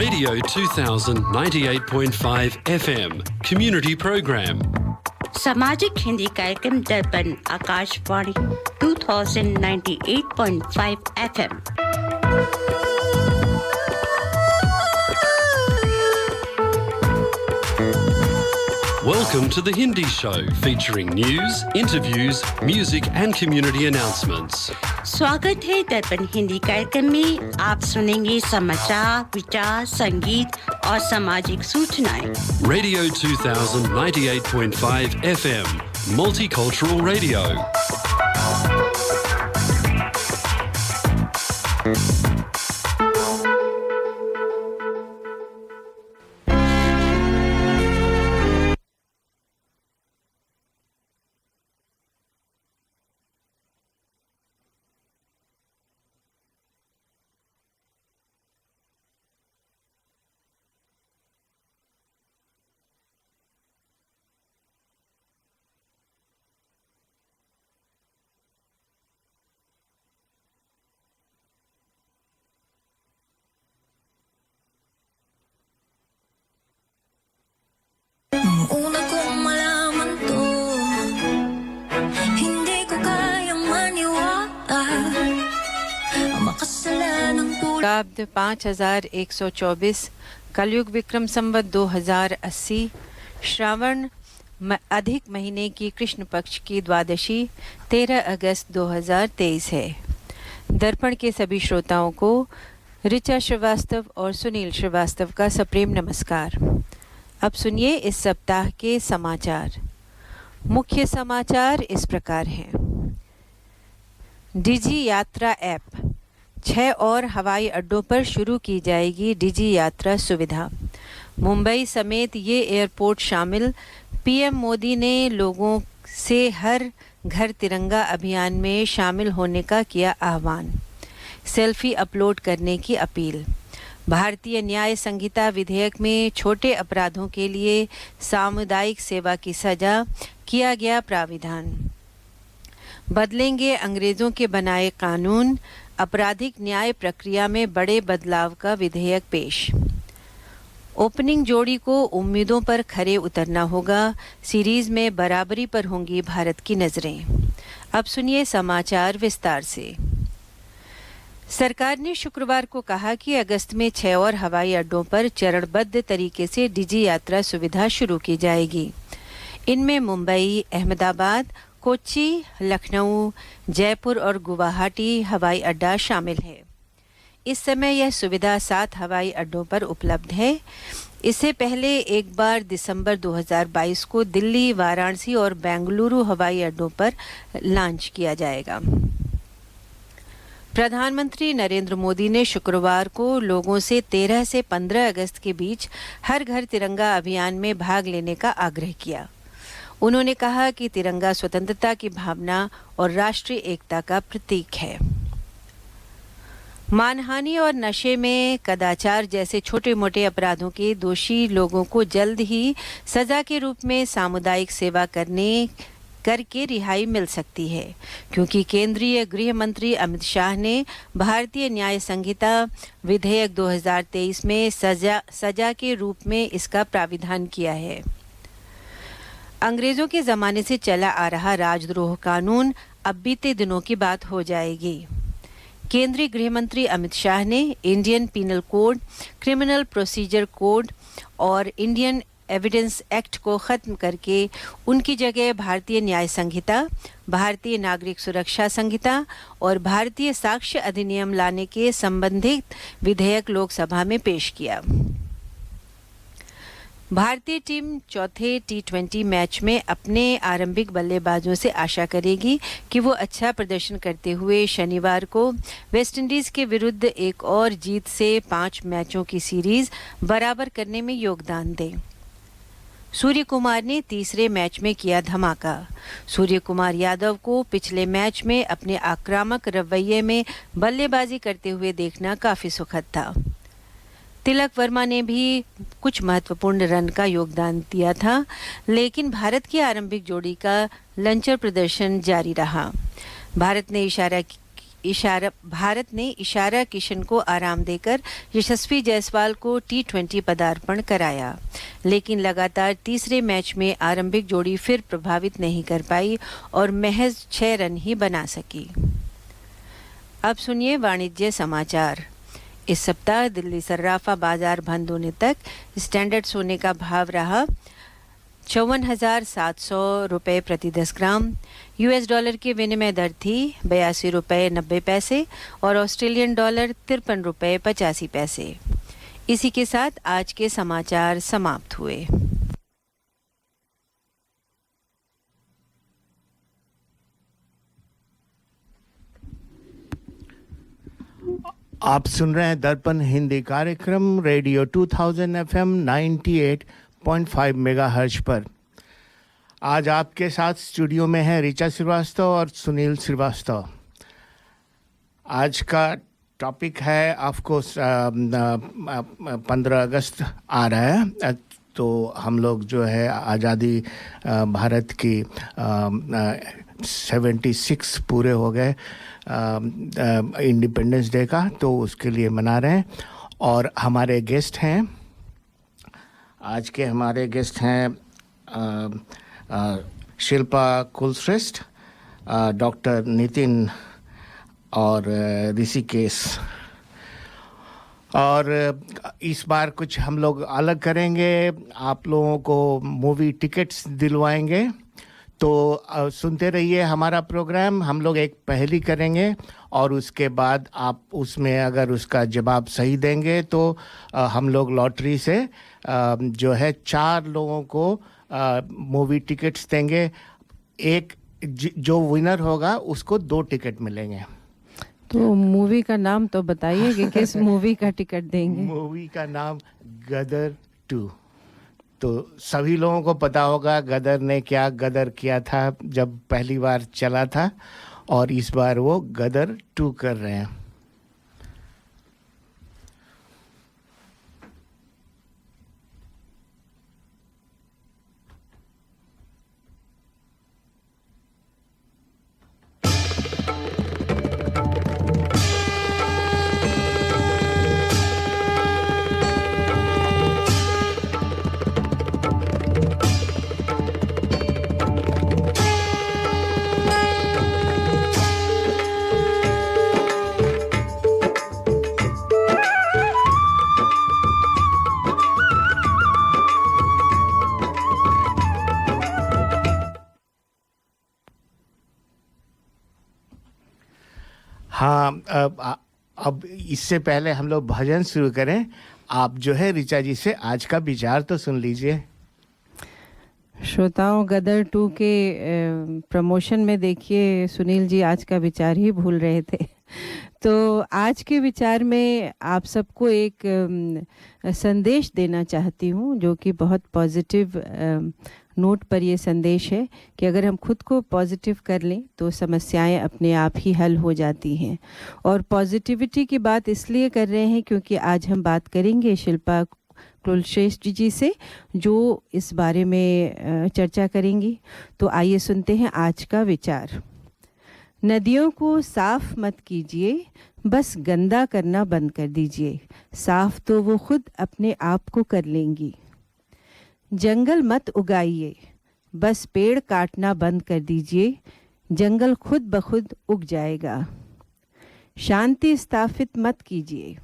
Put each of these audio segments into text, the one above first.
Radio 2000 98.5 FM Community Program. सामाजिक हिंदी कार्यक्रम दर्पण Akashvani 2098.5 FM। Welcome to the Hindi Show, featuring news, interviews, music and community announcements. स्वागत है दर्पण हिंदी कार्यक्रम में। आप सुनेंगे समाचार, विचार, संगीत और सामाजिक सूचनाएं। Radio 2000 98.5 FM Multicultural Radio. Una kong malaman to, hindi ko kayang maniwala, makasalanang tulad. शब्द 5124 कलयुग विक्रम संवत 2080 श्रावण अधिक महीने की कृष्ण पक्ष की द्वादशी 13 अगस्त 2023 है। दर्पण के सभी श्रोताओं को ऋचा श्रीवास्तव और सुनील श्रीवास्तव का सप्रेम नमस्कार। अब सुनिए इस सप्ताह के समाचार। मुख्य समाचार इस प्रकार हैं। डिजी यात्रा ऐप 6 और हवाई अड्डों पर शुरू की जाएगी डिजी यात्रा सुविधा। मुंबई समेत ये एयरपोर्ट शामिल पीएम मोदी ने लोगों से हर घर तिरंगा अभियान में शामिल होने का किया आह्वान। सेल्फी अपलोड करने की अपील। भारतीय न्याय संहिता विधेयक में छोटे अपराधों के लिए सामुदायिक सेवा की सजा किया गया प्राविधान। बदलेंगे अंग्रेजों के बनाए कानून, आपराधिक न्याय प्रक्रिया में बड़े बदलाव का विधेयक पेश। ओपनिंग जोड़ी को उम्मीदों पर खरे उतरना होगा, सीरीज में बराबरी पर होंगी भारत की नजरें। अब सुनिए समाचार विस्तार से। सरकार ने शुक्रवार को कहा कि अगस्त में 6 और हवाई अड्डों पर चरणबद्ध तरीके से डिजी यात्रा सुविधा शुरू की जाएगी। इनमें मुंबई, अहमदाबाद, कोच्चि, लखनऊ, जयपुर और गुवाहाटी हवाई अड्डा शामिल है। इस समय यह सुविधा 7 हवाई अड्डों पर उपलब्ध है। इससे पहले एक बार दिसंबर 2022 को दिल्ली, वाराणसी और बेंगलुरु हवाई अड्डों पर लॉन्च किया जाएगा। प्रधानमंत्री नरेंद्र मोदी ने शुक्रवार को लोगों से 13 से 15 अगस्त के बीच हर घर तिरंगा अभियान में भाग लेने का आग्रह किया। उन्होंने कहा कि तिरंगा स्वतंत्रता की भावना और राष्ट्रीय एकता का प्रतीक है। मानहानि और नशे में कदाचार जैसे छोटे-मोटे अपराधों के दोषी लोगों को जल्द ही सजा के रूप में सामुदायिक सेवा करके रिहाई मिल सकती है, क्योंकि केंद्रीय गृह मंत्री अमित शाह ने भारतीय न्याय संहिता विधेयक 2023 में सजा के रूप में इसका प्राविधान किया है। अंग्रेजों के जमाने से चला आ रहा राजद्रोह कानून अब बीते दिनों की बात हो जाएगी। केंद्रीय गृह मंत्री अमित शाह ने Indian penal code, criminal procedure code और इंडियन एविडेंस एक्ट को खत्म करके उनकी जगह भारतीय न्याय संहिता, भारतीय नागरिक सुरक्षा संहिता और भारतीय साक्ष्य अधिनियम लाने के संबंधित विधेयक लोकसभा में पेश किया। भारतीय टीम चौथे T20 मैच में अपने आरंभिक बल्लेबाजों से आशा करेगी कि वो अच्छा प्रदर्शन करते हुए शनिवार को वेस्टइंडीज के विरुद्ध एक और जीत से 5 मैचों की सीरीज बराबर करने में योगदान दें। सूर्य कुमार ने तीसरे मैच में किया धमाका। सूर्य कुमार यादव को पिछले मैच में अपने आक्रामक रवैये में बल्लेबाजी करते हुए देखना काफी सुखद था। तिलक वर्मा ने भी कुछ महत्वपूर्ण रन का योगदान दिया था, लेकिन भारत की आरंभिक जोड़ी का लंचर प्रदर्शन जारी रहा। भारत ने इशारा इशारा किशन को आराम देकर यशस्वी जायसवाल को T20 पदार्पण कराया, लेकिन लगातार तीसरे मैच में आरंभिक जोड़ी फिर प्रभावित नहीं कर पाई और महज 6 रन ही बना सकी। अब सुनिए वाणिज्य समाचार। इस सप्ताह दिल्ली सर्राफा बाजार बंद होने तक स्टैंडर्ड सोने का भाव रहा 54,700 रुपये प्रति 10 ग्राम। US डॉलर की विनिमय दर थी 82 रुपये 90 पैसे और ऑस्ट्रेलियन डॉलर 53 रुपये 85 पैसे। इसी के साथ आज के समाचार समाप्त हुए। आप सुन रहे हैं दर्पण हिंदी कार्यक्रम रेडियो 2000 FM 98.5 मेगाहर्ट्ज पर। आज आपके साथ स्टूडियो में है ऋचा श्रीवास्तव और सुनील श्रीवास्तव। आज का टॉपिक है ऑफ कोर्स 15 अगस्त आ रहा है, तो हम लोग जो है आज़ादी भारत की 76 पूरे हो गए इंडिपेंडेंस डे का, तो उसके लिए मना रहे हैं। और हमारे गेस्ट हैं, आज के हमारे गेस्ट हैं शिल्पा कुलश्रेष्ठ, डॉक्टर नितिन और ऋषिकेश। और इस बार कुछ हम लोग अलग करेंगे, आप लोगों को मूवी टिकट्स दिलवाएंगे, तो सुनते रहिए हमारा प्रोग्राम। हम लोग एक पहेली करेंगे और उसके बाद आप उसमें अगर उसका जवाब सही देंगे तो हम लोग लॉटरी से जो है 4 लोगों को मूवी टिकट्स देंगे। एक जो विनर होगा उसको 2 टिकट मिलेंगे। तो मूवी का नाम तो बताइए कि किस मूवी का टिकट देंगे। मूवी का नाम गदर 2। तो सभी लोगों को पता होगा गदर ने क्या गदर किया था जब पहली बार चला था, और इस बार वो गदर 2 कर रहे हैं। हाँ, अब इससे पहले हम लोग भजन शुरू करें, आप जो है ऋचा जी से आज का विचार तो सुन लीजिए। श्रोताओं, गदर 2 के प्रमोशन में देखिए सुनील जी आज का विचार ही भूल रहे थे। तो आज के विचार में आप सबको एक संदेश देना चाहती हूँ, जो कि बहुत पॉजिटिव नोट पर ये संदेश है कि अगर हम खुद को पॉजिटिव कर लें तो समस्याएं अपने आप ही हल हो जाती हैं। और पॉजिटिविटी की बात इसलिए कर रहे हैं क्योंकि आज हम बात करेंगे शिल्पा कुलश्रेष्ठ जी से, जो इस बारे में चर्चा करेंगी। तो आइए सुनते हैं आज का विचार। नदियों को साफ मत कीजिए, बस गंदा करना बंद कर दीजिए, साफ तो वो खुद अपने आप को कर लेंगी। जंगल मत उगाइए, बस पेड़ काटना बंद कर दीजिए, जंगल खुद ब खुद उग जाएगा। शांति स्थापित मत कीजिए,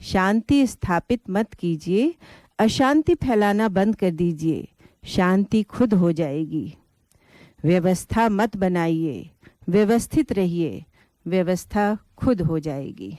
शांति स्थापित मत कीजिए, अशांति फैलाना बंद कर दीजिए, शांति खुद हो जाएगी। व्यवस्था मत बनाइए, व्यवस्थित रहिए, व्यवस्था खुद हो जाएगी।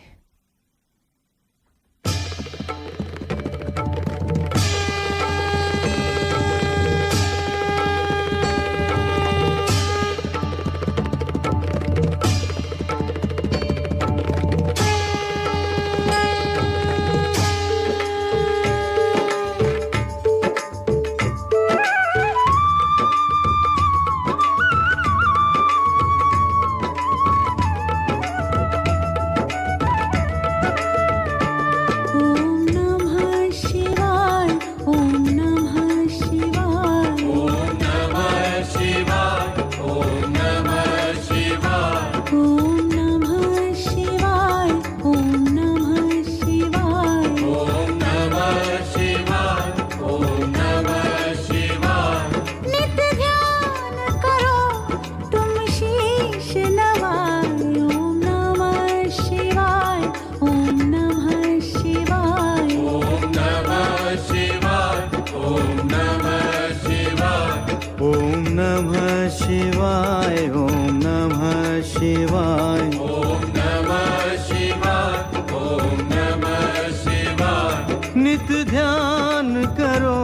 शिवाय ओम नमः शिवाय ओम नमः शिवाय ओम नमः शिवाय नित ध्यान करो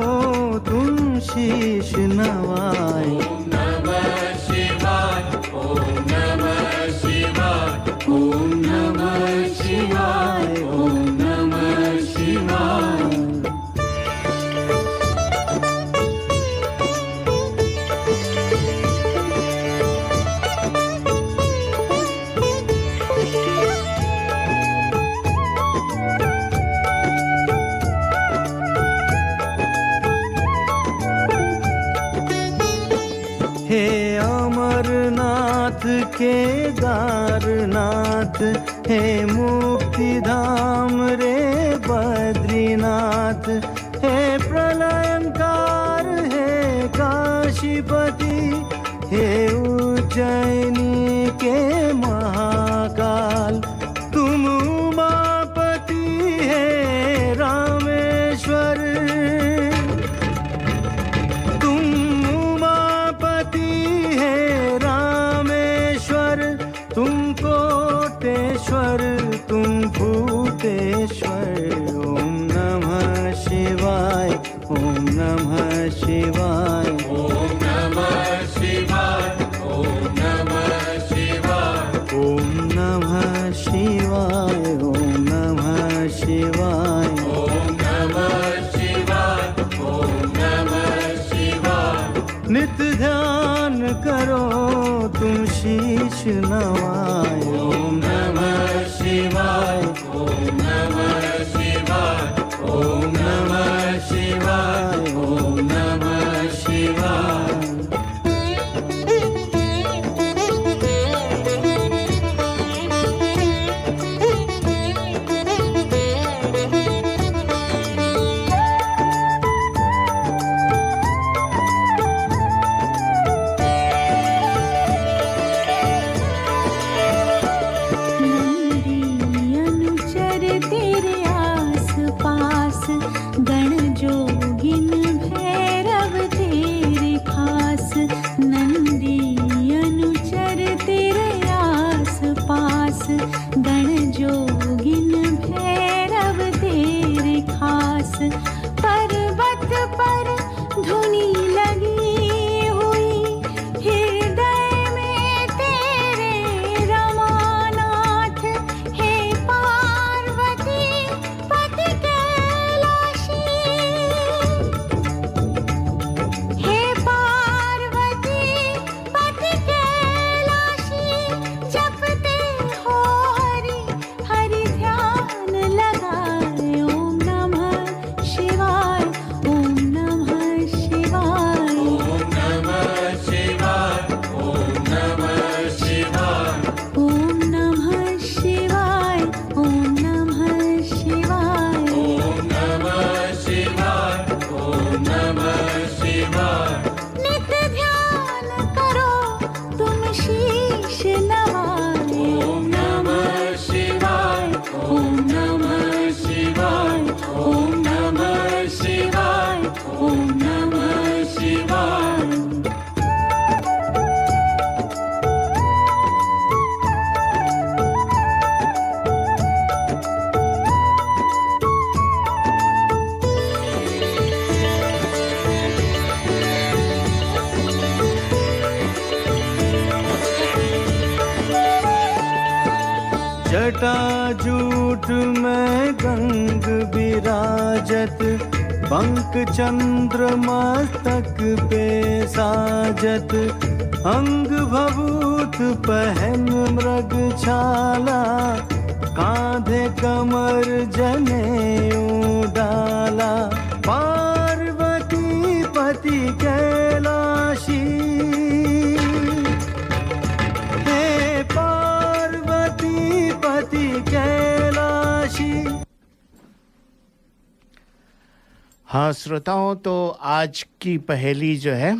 तुम शीश नवाए ओम नमः शिवाय ओम नमः शिवाय ओम नमः शिवाय ओम नमः शिवाय हे अमरनाथ केदारनाथ हे मुक्तिधाम रे बद्रीनाथ हे प्रलयंकार हे काशीपति हे उज्जैनी के महाकाल तुम उमापति हे रामेश्वर तुम कोटेश्वर तुम भूतेश्वर ओम नमः शिवाय ओम नमः शिवाय ओम नमः शिवाय ओम नमः शिवाय ओम नमः शिवाय ओम नमः शिवाय ओम नमः शिवाय ओम नमः शिवाय नित ध्यान करो तुम शीश नवाए ओम नमः शिवाय ओम नमः शिवाय ओम नमः शिवाय ओम नमः शिवाय जटाजूट में गंग विराजत पंक चंद्र मस्तक पे साजत अंग भभूत पहन मृग छाला कांधे कमर जनेऊ डाला पार्वती पति कैलाशी हे पार्वती पति कैलाशी। हाँ श्रोताओं, तो आज की पहेली जो है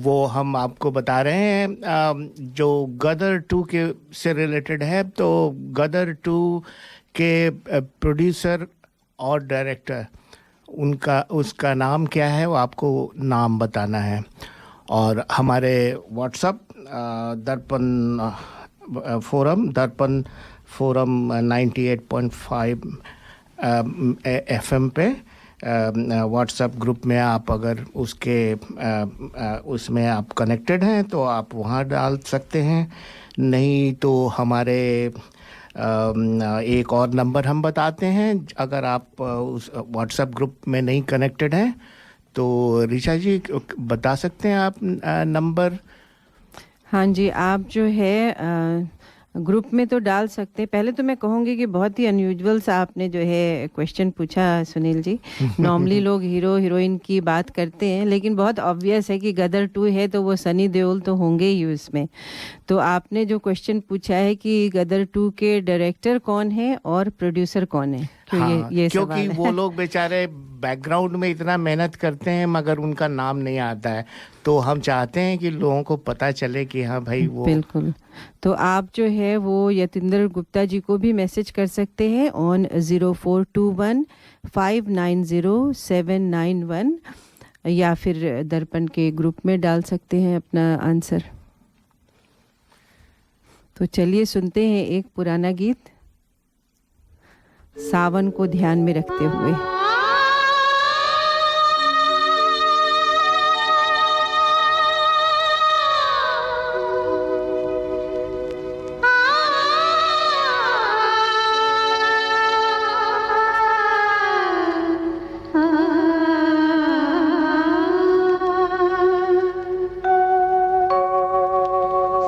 वो हम आपको बता रहे हैं जो गदर 2 के से रिलेटेड है। तो गदर 2 के प्रोड्यूसर और डायरेक्टर उसका नाम क्या है वो आपको नाम बताना है। और हमारे व्हाट्सएप दर्पण फोरम 98.5 FM पे व्हाट्सएप ग्रुप में आप अगर उसमें आप कनेक्टेड हैं तो आप वहाँ डाल सकते हैं। नहीं तो हमारे एक और नंबर हम बताते हैं, अगर आप उस व्हाट्सएप ग्रुप में नहीं कनेक्टेड हैं तो ऋचा जी बता सकते हैं आप नंबर? हाँ जी, आप जो है ग्रुप में तो डाल सकते हैं। पहले तो मैं कहूँगी कि बहुत ही अनयूजुअल सा आपने जो है क्वेश्चन पूछा सुनील जी। नॉर्मली लोग हीरो हीरोइन की बात करते हैं, लेकिन बहुत ऑब्वियस है कि गदर 2 है तो वो सनी देओल तो होंगे ही उसमें। तो आपने जो क्वेश्चन पूछा है कि गदर 2 के डायरेक्टर कौन है और प्रोड्यूसर कौन है, ये क्योंकि वो लोग बेचारे बैकग्राउंड में इतना मेहनत करते हैं मगर उनका नाम नहीं आता है, तो हम चाहते हैं कि लोगों को पता चले कि हाँ भाई वो। बिल्कुल, तो आप जो है वो यतिंदर गुप्ता जी को भी मैसेज कर सकते हैं ऑन 0421590791 या फिर दर्पण के ग्रुप में डाल सकते हैं अपना आंसर। तो चलिए सुनते हैं एक पुराना गीत, सावन को ध्यान में रखते हुए।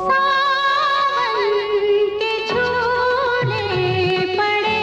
सावन के झूले पड़े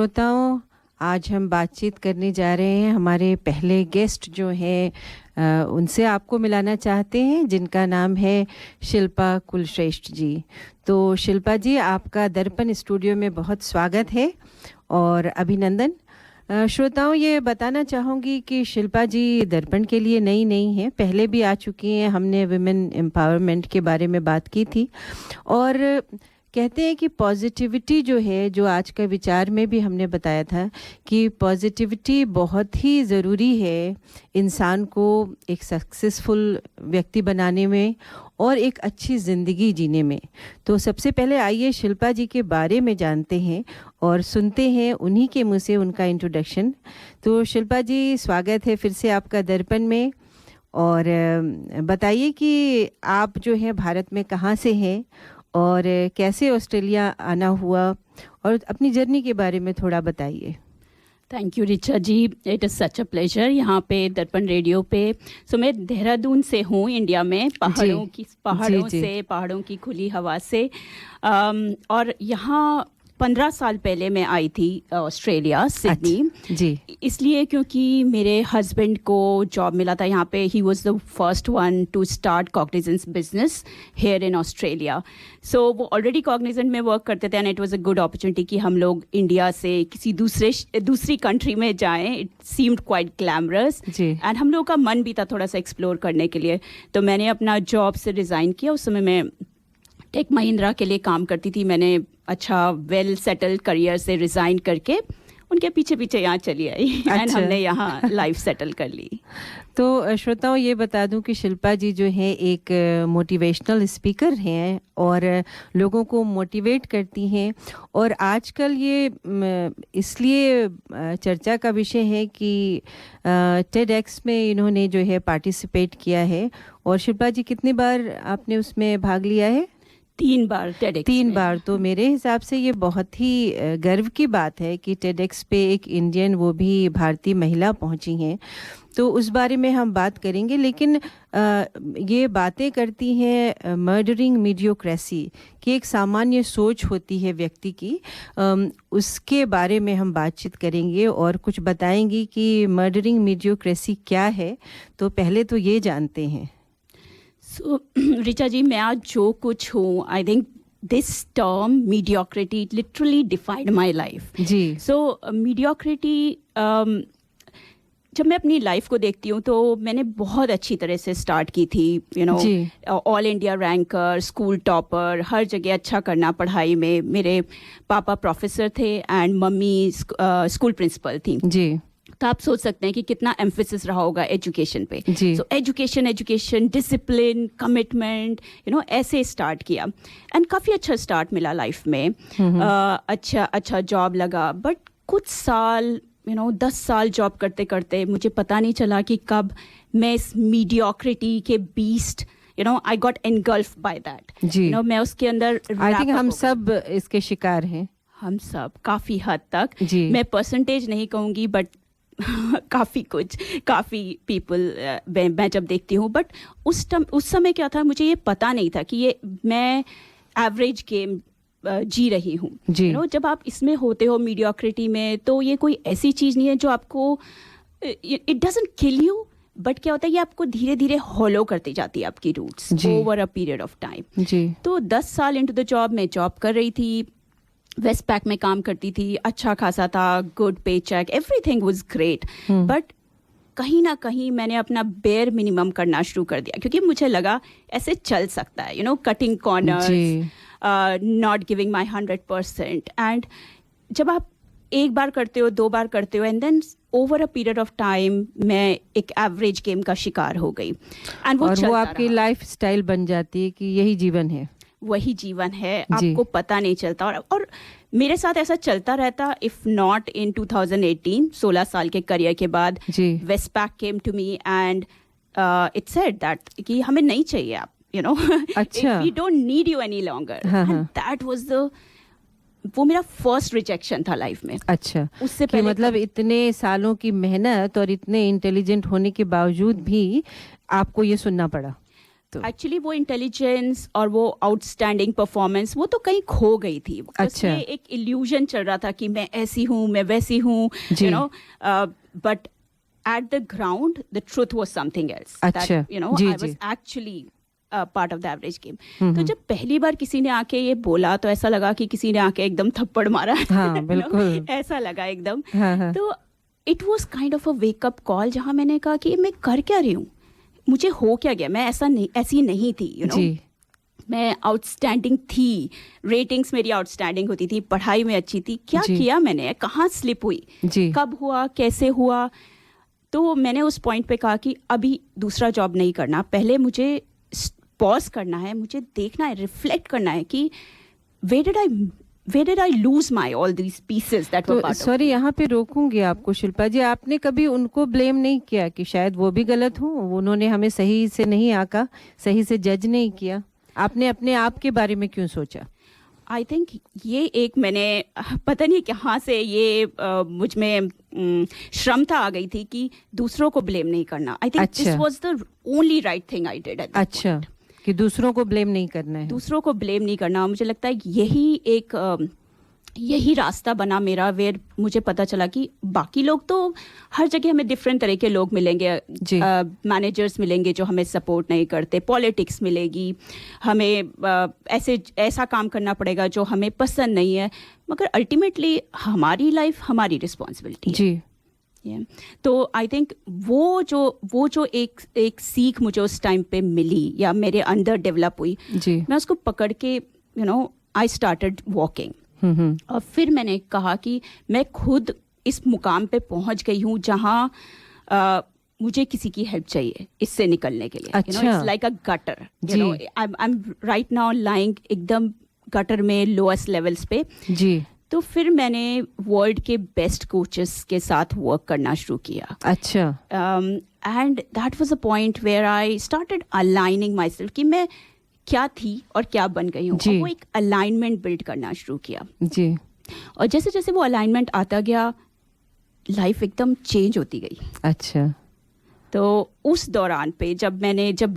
श्रोताओं, आज हम बातचीत करने जा रहे हैं हमारे पहले गेस्ट जो हैं उनसे आपको मिलाना चाहते हैं, जिनका नाम है शिल्पा कुलश्रेष्ठ जी। तो शिल्पा जी, आपका दर्पण स्टूडियो में बहुत स्वागत है और अभिनंदन। श्रोताओं, ये बताना चाहूँगी कि शिल्पा जी दर्पण के लिए नई नहीं हैं, पहले भी आ चुकी हैं। हमने वुमेन एम्पावरमेंट के बारे में बात की थी और कहते हैं कि पॉजिटिविटी जो है, जो आज का विचार में भी हमने बताया था कि पॉजिटिविटी बहुत ही ज़रूरी है इंसान को एक सक्सेसफुल व्यक्ति बनाने में और एक अच्छी ज़िंदगी जीने में। तो सबसे पहले आइए शिल्पा जी के बारे में जानते हैं और सुनते हैं उन्हीं के मुँह से उनका इंट्रोडक्शन। तो शिल्पा जी, स्वागत है फिर से आपका दर्पण में। और बताइए कि आप जो है भारत में कहाँ से हैं और कैसे ऑस्ट्रेलिया आना हुआ, और अपनी जर्नी के बारे में थोड़ा बताइए। Thank you Richa ji, it is such a pleasure यहाँ पे दर्पण रेडियो पे। सो मैं देहरादून से हूँ, इंडिया में, पहाड़ों की खुली हवा से। और यहाँ 15 साल पहले मैं आई थी ऑस्ट्रेलिया, सिडनी। जी। इसलिए क्योंकि मेरे हस्बैंड को जॉब मिला था यहाँ पे। He was the first one to start Cognizant's business here in Australia. So वो ऑलरेडी कॉग्निजेंट में वर्क करते थे and it was a good opportunity कि हम लोग इंडिया से किसी दूसरी कंट्री में जाएं। It seemed quite glamorous and हम लोग का मन भी था थोड़ा सा एक्सप्लोर करने के लिए। तो मैंने अपना जॉब से रिज़ाइन किया। उस समय मैं टेक महिंद्रा के लिए काम करती थी। मैंने अच्छा वेल सेटल्ड करियर से रिज़ाइन करके उनके पीछे पीछे यहाँ चली आई एंड हमने यहाँ लाइफ सेटल कर ली। तो श्रोताओं, ये बता दूं कि शिल्पा जी जो है एक मोटिवेशनल स्पीकर हैं और लोगों को मोटिवेट करती हैं। और आजकल ये इसलिए चर्चा का विषय है कि टेडएक्स में इन्होंने जो है पार्टिसिपेट किया है। और शिल्पा जी, कितनी बार आपने उसमें भाग लिया है? 3 बार टेडएक्स। 3 बार। तो मेरे हिसाब से ये बहुत ही गर्व की बात है कि टेडएक्स पे एक इंडियन, वो भी भारतीय महिला पहुंची हैं। तो उस बारे में हम बात करेंगे, लेकिन ये बातें करती हैं मर्डरिंग मीडियोक्रेसी की, एक सामान्य सोच होती है व्यक्ति की। उसके बारे में हम बातचीत करेंगे और कुछ बताएंगी कि मर्डरिंग मीडियोक्रेसी क्या है। तो पहले तो ये जानते हैं। सो रिचा जी, मैं आज जो कुछ हूँ, I think this term mediocrity literally defined my life जी। सो मीडियोक्रिटी, जब मैं अपनी लाइफ को देखती हूँ तो मैंने बहुत अच्छी तरह से स्टार्ट की थी। You know, all India ranker, school topper, हर जगह अच्छा करना पढ़ाई में। मेरे पापा प्रोफेसर थे एंड मम्मी स्कूल प्रिंसिपल थी जी। तो आप सोच सकते हैं कि कितना एम्फेसिस रहा होगा एजुकेशन पे। So education, discipline, commitment, you know, ऐसे स्टार्ट किया एंड काफ़ी अच्छा स्टार्ट मिला लाइफ में। अच्छा जॉब लगा। बट कुछ साल, 10 साल जॉब करते करते मुझे पता नहीं चला कि कब मैं इस मीडियोक्रिटी के beast, I got engulfed by that। मैं उसके अंदर, आई थिंक हम सब इसके शिकार हैं। हम सब काफ़ी हद तक। मैं परसेंटेज नहीं कहूँगी, बट काफ़ी पीपल मैं जब देखती हूँ। बट उस समय क्या था, मुझे ये पता नहीं था कि ये मैं एवरेज गेम जी रही हूँ। जब आप इसमें होते हो मीडियोक्रिटी में, तो ये कोई ऐसी चीज़ नहीं है जो आपको, it doesn't kill you, but क्या होता है, ये आपको धीरे धीरे हॉलो करती जाती है आपकी roots over a period of time. तो 10 साल इनटू द जॉब मैं जॉब कर रही थी, वेस्ट पैक में काम करती थी, अच्छा खासा था, good pay cheque, everything was great. But कहीं ना कहीं मैंने अपना बेयर मिनिमम करना शुरू कर दिया, क्योंकि मुझे लगा ऐसे चल सकता है, cutting corners, not giving my 100%। And जब आप एक बार करते हो, 2 बार करते हो, and then over a period of time मैं एक एवरेज गेम का शिकार हो गई। एंड वो आपकी लाइफ स्टाइल बन जाती है कि यही जीवन है, वही जीवन है, आपको पता नहीं चलता। और मेरे साथ ऐसा चलता रहता। इफ नॉट इन 2018, 16 साल के करियर के बाद, Westpac came to me and it said that कि हमें नहीं चाहिए आप, अच्छा, we don't need you any longer. That was the, वो मेरा फर्स्ट रिजेक्शन था लाइफ में। अच्छा, उससे पहले मतलब इतने सालों की मेहनत और इतने इंटेलिजेंट होने के बावजूद भी आपको ये सुनना पड़ा? तो एक्चुअली वो इंटेलिजेंस और वो आउटस्टैंडिंग परफॉर्मेंस वो तो कहीं खो गई थी। अच्छा। ये एक इल्यूजन चल रहा था कि मैं ऐसी हूँ, मैं वैसी हूँ, जी। You know, but at the ground the truth was something else. अच्छा। यू नो, जी, आई वाज जी। Actually part of the average game. तो जब पहली बार किसी ने आके ये बोला तो ऐसा लगा कि किसी ने आके एकदम थप्पड़ मारा। हाँ, You know, बिल्कुल। ऐसा लगा एकदम। हाँ, हाँ। तो it was kind of a wake up call, जहाँ मैंने कहा कि मैं कर क्या रही हूँ, मुझे हो क्या गया, मैं ऐसी नहीं थी, यू नो। जी। मैं आउटस्टैंडिंग थी, रेटिंग्स मेरी आउटस्टैंडिंग होती थी, पढ़ाई में अच्छी थी, क्या जी। किया मैंने, कहाँ स्लिप हुई, जी। कब हुआ, कैसे हुआ। तो मैंने उस पॉइंट पे कहा कि अभी दूसरा जॉब नहीं करना, पहले मुझे पॉज करना है, मुझे देखना है, रिफ्लेक्ट करना है कि where did I lose my all these pieces that were तो part of सॉरी me? यहाँ पे रोकूंगी आपको शिल्पा जी, आपने कभी उनको ब्लेम नहीं किया कि शायद वो भी गलत हो, उन्होंने हमें सही से नहीं आका, सही से जज नहीं किया, आपने अपने आप के बारे में क्यों सोचा? आई थिंक ये एक मैंने पता नहीं कहाँ से ये मुझ में श्रमता आ गई थी कि दूसरों को ब्लेम नहीं करना। आई थिंक दिस अच्छा। Was the only right thing I did. अच्छा, कि दूसरों को ब्लेम नहीं करना है। दूसरों को ब्लेम नहीं करना, मुझे लगता है यही रास्ता बना मेरा, वेयर मुझे पता चला कि बाकी लोग तो हर जगह हमें डिफरेंट तरह के लोग मिलेंगे, मैनेजर्स मिलेंगे जो हमें सपोर्ट नहीं करते, पॉलिटिक्स मिलेगी, हमें ऐसा काम करना पड़ेगा जो हमें पसंद नहीं है, मगर अल्टीमेटली हमारी लाइफ हमारी रिस्पॉन्सिबिलिटी है। जी। तो आई थिंक वो जो एक सीख मुझे उस टाइम पे मिली या मेरे अंदर डेवलप हुई, जी। मैं उसको पकड़ के you know I started walking. और फिर मैंने कहा कि मैं खुद इस मुकाम पे पहुंच गई हूँ जहाँ मुझे किसी की हेल्प चाहिए इससे निकलने के लिए। अच्छा। It's like a gutter, you know, I am right now lying एकदम गटर में, लोएस्ट लेवल्स पे। जी। तो फिर मैंने वर्ल्ड के बेस्ट कोचेस के साथ वर्क करना शुरू किया। अच्छा। And that was a point where I started aligning myself कि मैं क्या थी और क्या बन गई हूँ, और वो एक अलाइनमेंट बिल्ड करना शुरू किया। जी। और जैसे जैसे वो अलाइनमेंट आता गया, लाइफ एकदम चेंज होती गई। अच्छा। तो उस दौरान पे जब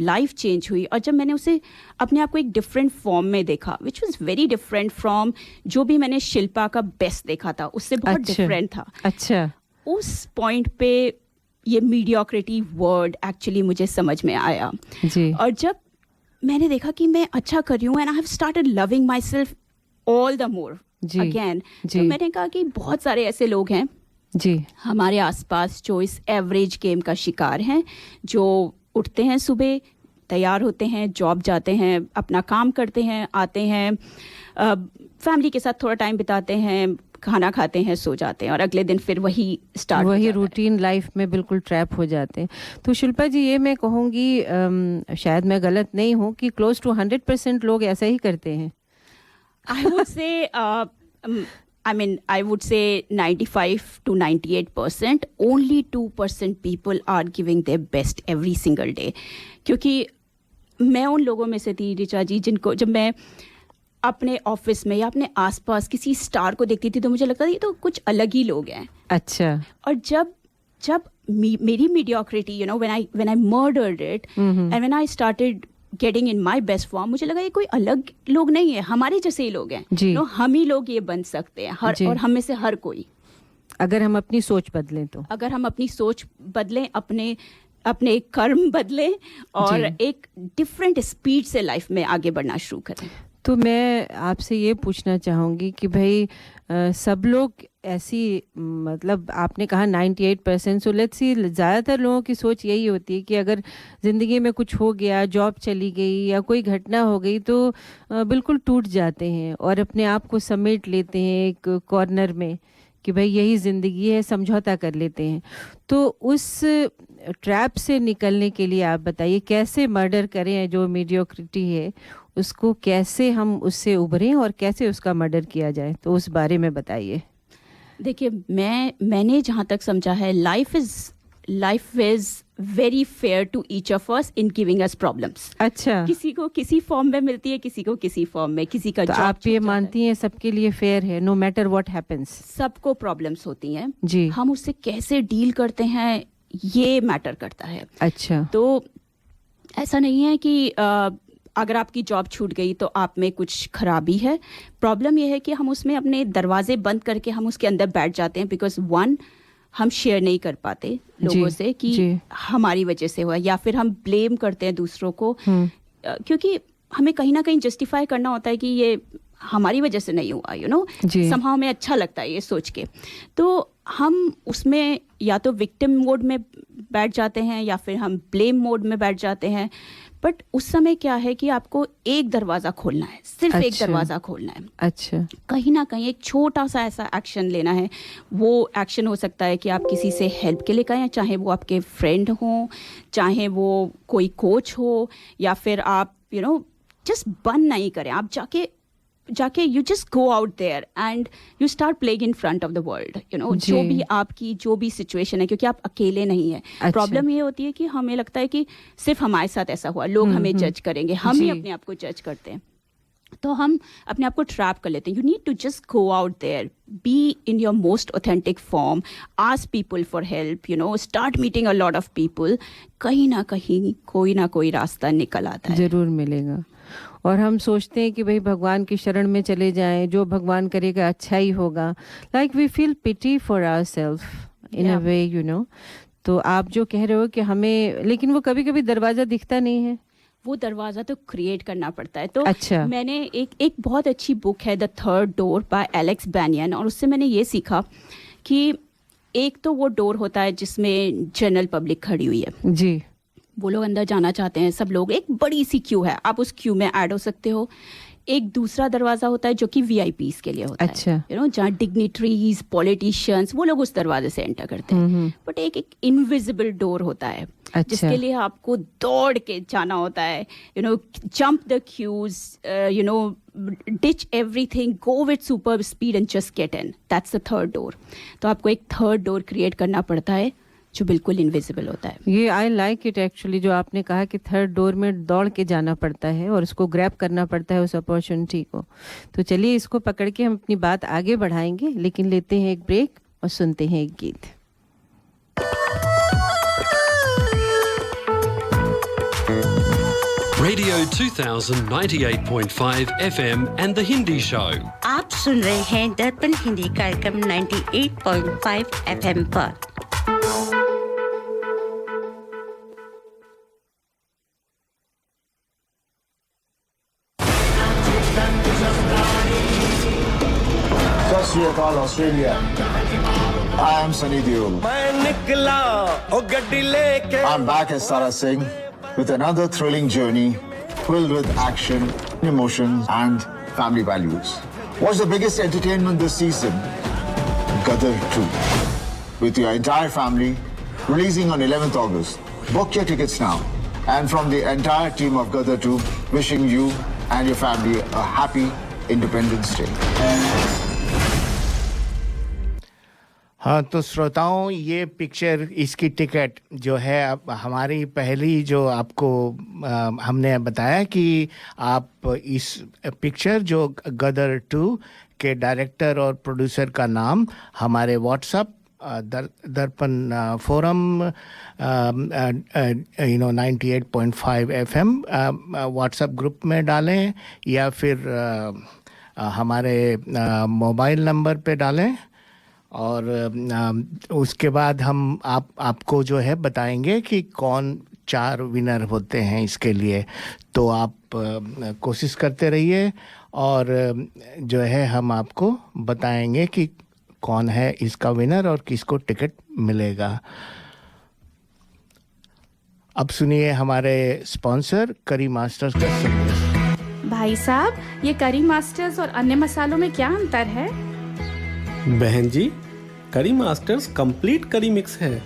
लाइफ चेंज हुई और जब मैंने उसे अपने आप को एक डिफरेंट फॉर्म में देखा, which was very different from जो भी मैंने शिल्पा का बेस्ट देखा था, उससे बहुत डिफरेंट था। अच्छा। उस पॉइंट पे ये मीडियोक्रिटी वर्ड एक्चुअली मुझे समझ में आया। जी। और जब मैंने देखा कि मैं अच्छा कर रही हूँ, and I have started loving my self all the more again, तो मैंने कहा कि बहुत सारे ऐसे लोग हैं जी हमारे आसपास जो इस एवरेज गेम का शिकार हैं, जो उठते हैं सुबह, तैयार होते हैं, जॉब जाते हैं, अपना काम करते हैं, आते हैं, फैमिली के साथ थोड़ा टाइम बिताते हैं, खाना खाते हैं, सो जाते हैं, और अगले दिन फिर वही रूटीन लाइफ में बिल्कुल ट्रैप हो जाते हैं। तो शिल्पा जी, ये मैं कहूँगी, शायद मैं गलत नहीं हूँ, कि क्लोज टू 100% लोग ऐसा ही करते हैं। I would say 95 to 98%. Only 2% people are giving their best every single day. क्योंकि मैं उन लोगों में से थी, ऋचा जी, जिनको जब मैं अपने ऑफिस में या अपने आसपास किसी स्टार को देखती थी तो मुझे लगता था ये तो कुछ अलग ही लोग हैं। अच्छा। और जब मेरी mediocrity, you know, when I murdered it and when I started getting in my best form, मुझे लगा ये कोई अलग लोग नहीं है, हमारे जैसे ही लोग हैं। No, हम ही लोग ये बन सकते हैं, और हम में से हर कोई, अगर हम अपनी सोच बदलें तो। अगर हम अपनी सोच बदलें, अपने कर्म बदलें, और एक डिफरेंट स्पीड से लाइफ में आगे बढ़ना शुरू करें। तो मैं आपसे ये पूछना चाहूँगी कि भाई सब लोग ऐसी, मतलब आपने कहा 98%, सो लेट्स सी, ज़्यादातर लोगों की सोच यही होती है कि अगर ज़िंदगी में कुछ हो गया, जॉब चली गई या कोई घटना हो गई तो बिल्कुल टूट जाते हैं और अपने आप को समेट लेते हैं एक कॉर्नर में कि भाई यही ज़िंदगी है, समझौता कर लेते हैं। तो उस ट्रैप से निकलने के लिए आप बताइए, कैसे मर्डर करें जो मीडियोक्रिटी है, उसको कैसे हम उससे उभरें और कैसे उसका मर्डर किया जाए, तो उस बारे में बताइए। देखिए, मैंने जहाँ तक समझा है, life is very fair to each of us in giving us problems. अच्छा। किसी को किसी फॉर्म में मिलती है, किसी को किसी फॉर्म में, किसी का तो जॉब आप ये मानती हैं सबके लिए फेयर है, नो मैटर व्हाट हैपेंस? सबको प्रॉब्लम्स होती हैं जी। हम उससे कैसे डील करते हैं ये मैटर करता है। अच्छा। तो ऐसा नहीं है कि अगर आपकी जॉब छूट गई तो आप में कुछ खराबी है। प्रॉब्लम यह है कि हम उसमें अपने दरवाजे बंद करके हम उसके अंदर बैठ जाते हैं, बिकॉज वन, हम शेयर नहीं कर पाते लोगों से कि हमारी वजह से हुआ, या फिर हम ब्लेम करते हैं दूसरों को, क्योंकि हमें कहीं ना कहीं जस्टिफाई करना होता है कि ये हमारी वजह से नहीं हुआ, यू नो, समहाउ हमें अच्छा लगता है ये सोच के। तो हम उसमें या तो विक्टिम मोड में बैठ जाते हैं या फिर हम ब्लेम मोड में बैठ जाते हैं। बट उस समय क्या है कि आपको एक दरवाज़ा खोलना है, सिर्फ एक दरवाज़ा खोलना है। अच्छा, कहीं ना कहीं एक छोटा सा ऐसा एक्शन लेना है। वो एक्शन हो सकता है कि आप किसी से हेल्प के लिए कहें, चाहे वो आपके फ्रेंड हो, चाहे वो कोई कोच हो, या फिर आप यू नो जस्ट बंद नहीं करें। आप जाके you just go out there and you start playing in front of the world, you know, जो भी सिचुएशन है, क्योंकि आप अकेले नहीं है। प्रॉब्लम ये होती है कि हमें लगता है कि सिर्फ हमारे साथ ऐसा हुआ, लोग हमें जज करेंगे, हम ही अपने आप को जज करते हैं, तो हम अपने आप को ट्रैप कर लेते हैं। You need to just go out there, be in your most authentic form, ask people for help, you know, start meeting a lot of people. कहीं ना कहीं कोई ना कोई रास्ता निकल आता है, जरूर मिलेगा। और हम सोचते हैं कि भाई भगवान की शरण में चले जाएं, जो भगवान करेगा अच्छा ही होगा। Like we feel pity for ourselves in a way, you know. तो आप जो कह रहे हो कि हमें, लेकिन वो कभी कभी दरवाज़ा दिखता नहीं है, वो दरवाज़ा तो क्रिएट करना पड़ता है। तो मैंने एक बहुत अच्छी बुक है the third door by Alex Banayan, और उससे मैंने ये सीखा कि एक तो वो डोर होता है जिसमें जनरल पब्लिक खड़ी हुई है जी, वो लोग अंदर जाना चाहते हैं, सब लोग, एक बड़ी सी क्यू है, आप उस क्यू में ऐड हो सकते हो। एक दूसरा दरवाज़ा होता है जो कि VIPs के लिए होता है, यू नो, जहाँ डिग्निटरीज, पॉलिटिशियंस, वो लोग उस दरवाजे से एंटर करते हैं। बट एक इनविजिबल डोर होता है जिसके लिए आपको दौड़ के जाना होता है, you know, jump the queues, you know, ditch everything, go with super speed and just get in. That's the third door. तो आपको एक थर्ड डोर क्रिएट करना पड़ता है जो बिल्कुल इनविजिबल होता है। ये आई लाइक इट एक्चुअली, जो आपने कहा कि थर्ड डोर में दौड़ के जाना पड़ता है और उसको ग्रैब करना पड़ता है उस अपॉर्चुनिटी को। तो चलिए इसको पकड़ के हम अपनी बात आगे बढ़ाएंगे, लेकिन लेते हैं एक ब्रेक और सुनते हैं एक गीत। Radio 2000 98.5 FM and The Hindi Show. आप सुन रहे हैं दर्पण हिंदी कार्यक्रम 98.5 FM पर। Australia. I am Sunny Deol. I'm back as Sara Singh with another thrilling journey filled with action, emotion, and family values. What's the biggest entertainment this season? Gadar 2. With your entire family, releasing on 11th August. Book your tickets now. And from the entire team of Gadar 2, wishing you and your family a happy Independence Day. हाँ, तो श्रोताओं, ये picture, इसकी ticket जो है, अब हमारी पहली जो आपको हमने बताया कि आप इस पिक्चर जो गदर 2 के डायरेक्टर और प्रोड्यूसर का नाम हमारे व्हाट्सएप दर्पण फोरम 98.5 FM व्हाट्सएप ग्रुप में डालें, या फिर हमारे मोबाइल नंबर पे डालें। और उसके बाद हम आपको जो है बताएंगे कि कौन 4 विनर होते हैं इसके लिए। तो आप कोशिश करते रहिए और जो है हम आपको बताएंगे कि कौन है इसका विनर और किसको टिकट मिलेगा। अब सुनिए हमारे स्पॉन्सर करी मास्टर्स का संदेश। भाई साहब, ये करी मास्टर्स और अन्य मसालों में क्या अंतर है? बहन जी, करी मास्टर्स कंप्लीट करी मिक्स है।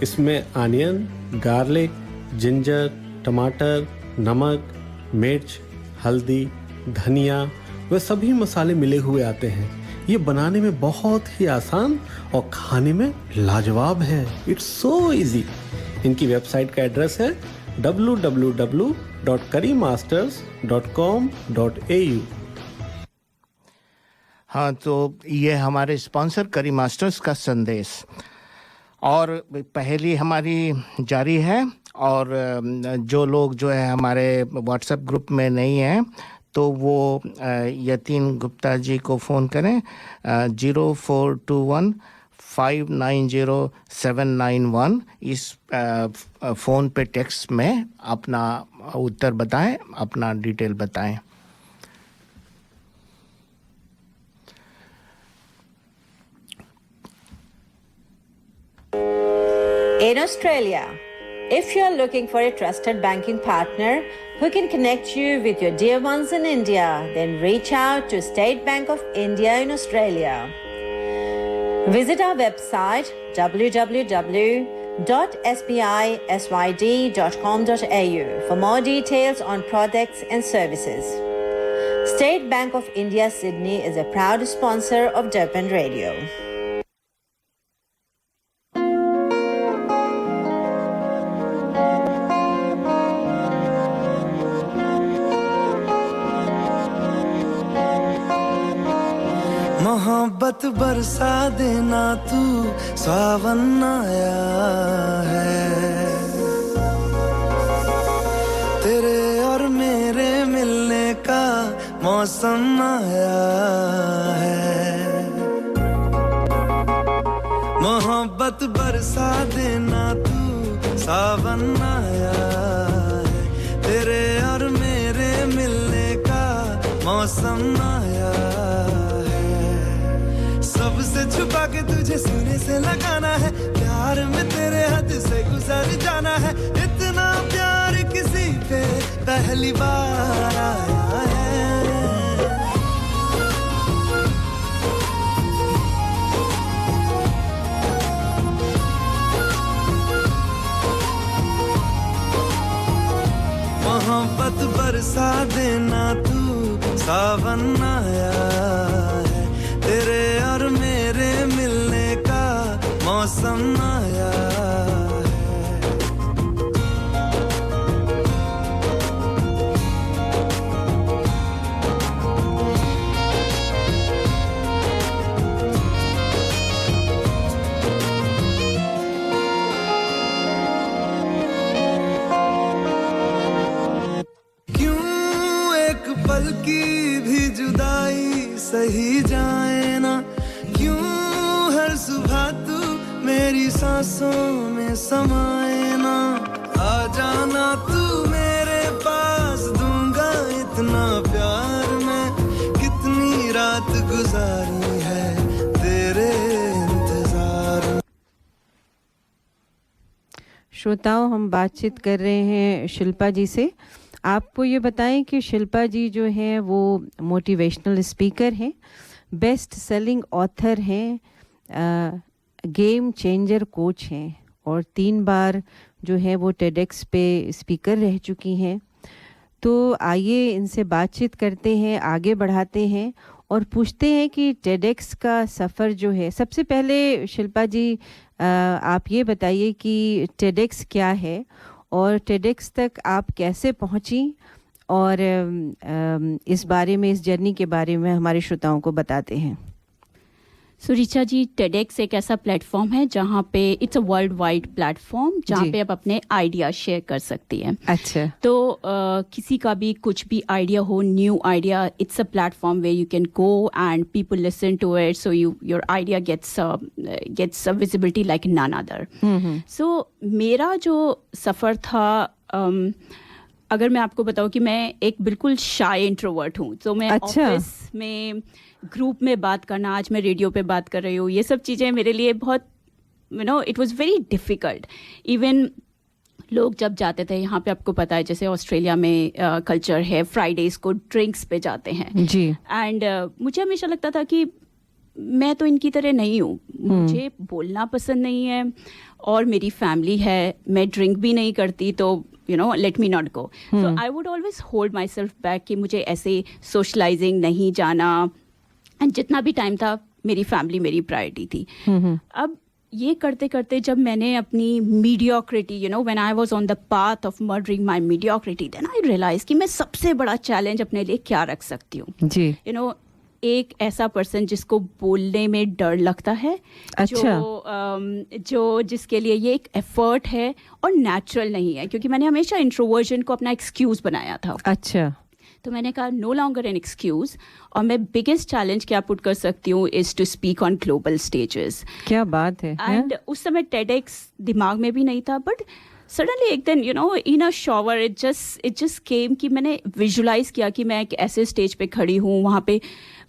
इसमें अनियन, गार्लिक, जिंजर, टमाटर, नमक, मिर्च, हल्दी, धनिया व सभी मसाले मिले हुए आते हैं। ये बनाने में बहुत ही आसान और खाने में लाजवाब है। It's so easy. इनकी वेबसाइट का एड्रेस है www.currymasters.com.au। हाँ, तो ये हमारे स्पॉन्सर करी मास्टर्स का संदेश। और पहली हमारी जारी है और जो लोग जो है हमारे व्हाट्सएप ग्रुप में नहीं हैं तो वो यतीन गुप्ता जी को फ़ोन करें 0421 590791 इस फ़ोन पे टेक्स्ट में अपना उत्तर बताएं, अपना डिटेल बताएं। In Australia, if you are looking for a trusted banking partner who can connect you with your dear ones in India, then reach out to State Bank of India in Australia. Visit our website www.sbisyd.com.au for more details on products and services. State Bank of India Sydney is a proud sponsor of Durban Radio. मोहब्बत बरसा देना तू सावन आया है, तेरे और मेरे मिलने का मौसम आया है। मोहब्बत बरसा देना तू सावन आया है, तेरे और मेरे मिलने का मौसम आया है। सबसे छुपा के तुझे सीने से लगाना है, प्यार में तेरे हद से गुजर जाना है। इतना प्यार किसी पे पहली बार आया है। मोहब्बत बरसा देना तू सावन आया है, तेरे और मेरे मिलने का मौसम आया है। क्यों एक पल की भी जुदाई सही जाए ना, क्यों हर सुबह तू मेरी सांसों में समाए ना। आ जाना तू मेरे पास, दूंगा इतना प्यार मैं, कितनी रात गुजारी है तेरे इंतजार। श्रोताओं, हम बातचीत कर रहे हैं शिल्पा जी से। आपको ये बताएं कि शिल्पा जी जो हैं वो मोटिवेशनल स्पीकर हैं, बेस्ट सेलिंग ऑथर हैं, गेम चेंजर कोच हैं और 3 बार जो है वो टेडेक्स पे स्पीकर रह चुकी हैं। तो आइए इनसे बातचीत करते हैं, आगे बढ़ाते हैं और पूछते हैं कि टेडेक्स का सफ़र जो है। सबसे पहले शिल्पा जी आप ये बताइए कि टेडेक्स क्या है और टेडेक्स तक आप कैसे पहुंची, और इस बारे में, इस जर्नी के बारे में हमारे श्रोताओं को बताते हैं। सुरीचा जी, टेडेक्स एक ऐसा प्लेटफॉर्म है जहाँ पे it's a world wide platform जहाँ पे आप अपने आइडिया शेयर कर सकती हैं। अच्छा। तो किसी का भी कुछ भी आइडिया हो, new idea, it's a platform way you can go and people listen to it, so your idea gets visibility like none other. So मेरा जो सफ़र था, अगर मैं आपको बताऊं कि मैं एक बिल्कुल शाय इंट्रोवर्ट हूँ, तो मैं ऑफिस में ग्रुप में बात करना, आज मैं रेडियो पे बात कर रही हूँ, ये सब चीज़ें मेरे लिए बहुत it was very difficult. Even लोग जब जाते थे, यहाँ पे आपको पता है जैसे ऑस्ट्रेलिया में कल्चर है, फ्राइडेज़ को ड्रिंक्स पे जाते हैं जी, एंड मुझे हमेशा लगता था कि मैं तो इनकी तरह नहीं हूँ, मुझे बोलना पसंद नहीं है और मेरी फैमिली है, मैं ड्रिंक भी नहीं करती, तो let me not go. So I would always hold myself back कि मुझे ऐसे socializing नहीं जाना, एंड जितना भी टाइम था मेरी फैमिली मेरी प्रायोरिटी थी। अब ये करते करते जब मैंने अपनी mediocrity, when I was on the path of murdering my mediocrity, then I realise कि मैं सबसे बड़ा चैलेंज अपने लिए क्या रख सकती हूँ। जी, एक ऐसा पर्सन जिसको बोलने में डर लगता है, अच्छा। जो जिसके लिए ये एक एफर्ट है और नेचुरल नहीं है, क्योंकि मैंने हमेशा इंट्रोवर्जन को अपना एक्सक्यूज बनाया था। अच्छा। तो मैंने कहा नो लॉन्गर एन एक्सक्यूज, और मैं बिगेस्ट चैलेंज क्या पुट कर सकती हूँ is to speak on global stages. क्या बात है। एंड उस समय TEDx दिमाग में भी नहीं था, बट सडनली एक दिन in a shower it just came कि मैंने विजुलाइज किया कि मैं एक ऐसे स्टेज पे खड़ी हूँ, वहाँ पे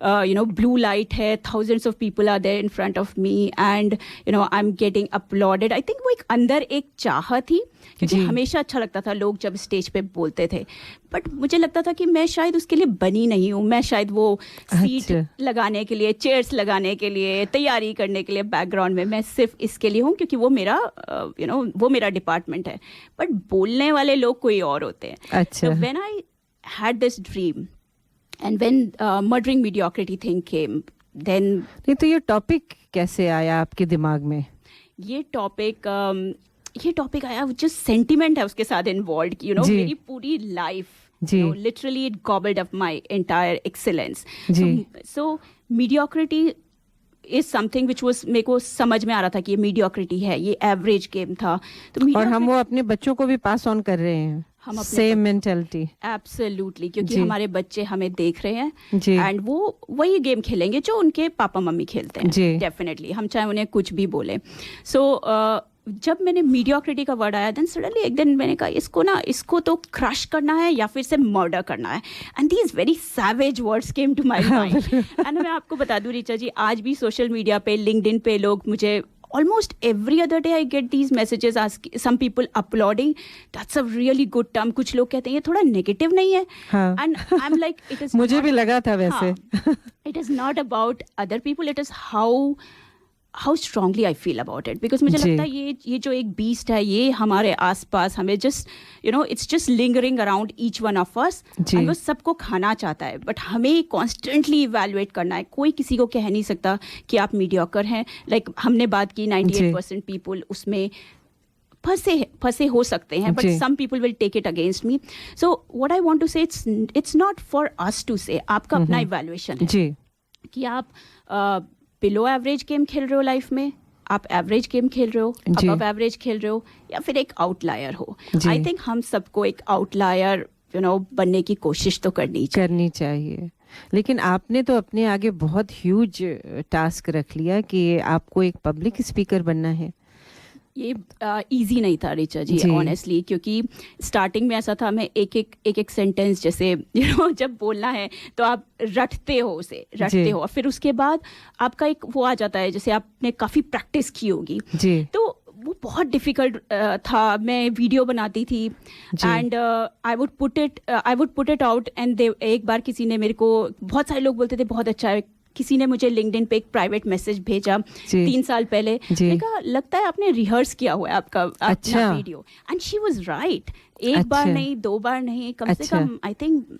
ब्लू लाइट है, thousands of people are there in front of me and I am getting uploaded. I think वो एक अंदर एक चाह थी, क्योंकि हमेशा अच्छा लगता था लोग जब स्टेज पे बोलते थे, बट मुझे लगता था कि मैं शायद उसके लिए बनी नहीं हूँ। मैं शायद वो सीट लगाने के लिए, चेयर्स लगाने के लिए, तैयारी करने के लिए बैकग्राउंड में, मैं सिर्फ इसके लिए हूँ क्योंकि वो मेरा वो मेरा डिपार्टमेंट है, बट बोलने वाले लोग कोई और होते हैं। अच्छा। So when I had this dream and when murdering mediocrity thing came, then नहीं तो ये टॉपिक कैसे आया आपके दिमाग में? ये टॉपिक आया, जो सेंटिमेंट है उसके साथ इन्वॉल्व, मेरी पूरी life, literally it गॉबल्ड up my entire excellence. So mediocrity is something which was, मेरे को समझ में आ रहा था कि ये मीडियोक्रिटी है, ये एवरेज गेम था। तो और हम वो अपने बच्चों को भी पास ऑन कर रहे हैं, हम सेम मेंटालिटी। एब्सोल्युटली, क्योंकि हमारे बच्चे हमें देख रहे हैं एंड वो वही गेम खेलेंगे जो उनके पापा मम्मी खेलते हैं, डेफिनेटली, हम चाहे उन्हें कुछ भी बोले। सो जब मैंने मीडियोक्रिटी का वर्ड आया, देन सडनली एक दिन मैंने कहा इसको तो क्रश करना है या फिर से मर्डर करना है, and these very savage words came to my mind. And मैं आपको बता दूं ऋचा जी, आज भी सोशल मीडिया पे, लिंक्डइन पे लोग मुझे almost every other day I get these messages asking, some people applauding, that's a really good term, कुछ लोग कहते हैं ये थोड़ा नेगेटिव नहीं है, and I'm like it is मुझे भी लगा था वैसे। It is not about other people, it is how strongly I feel about it, because मुझे लगता है ये जो एक बीस्ट है, ये हमारे आसपास हमें just it's just lingering around each one of us, और वो सबको खाना चाहता है, बट हमें constantly evaluate करना है। कोई किसी को कह नहीं सकता कि आप mediocre हैं। like हमने बात की 98% people उसमें फंसे हो सकते हैं, but some people will take it against me. So what I want to say, it's not for us to say, आपका अपना evaluation है कि आप बिलो एवरेज गेम खेल रहे हो लाइफ में, आप एवरेज गेम खेल रहे हो, अबव एवरेज खेल रहे हो, या फिर एक आउटलायर हो। आई थिंक हम सबको एक आउटलायर बनने की कोशिश तो करनी चाहिए। लेकिन आपने तो अपने आगे बहुत ह्यूज टास्क रख लिया कि आपको एक पब्लिक स्पीकर बनना है। ये इजी नहीं था ऋचा जी, ऑनेस्टली, क्योंकि स्टार्टिंग में ऐसा था, मैं एक सेंटेंस जैसे जब बोलना है तो आप रटते हो और फिर उसके बाद आपका एक वो आ जाता है, जैसे आपने काफ़ी प्रैक्टिस की होगी, तो वो बहुत डिफिकल्ट था। मैं वीडियो बनाती थी and I would put it out, and एक बार किसी ने मेरे को, बहुत सारे लोग बोलते थे बहुत अच्छा है, किसी ने मुझे लिंक्डइन पे एक प्राइवेट मैसेज भेजा 3 साल पहले, मैंने कहा लगता है आपने रिहर्स किया हुआ है अपना video, and she was right. एक बार नहीं, 2 बार नहीं, कम से कम आई थिंक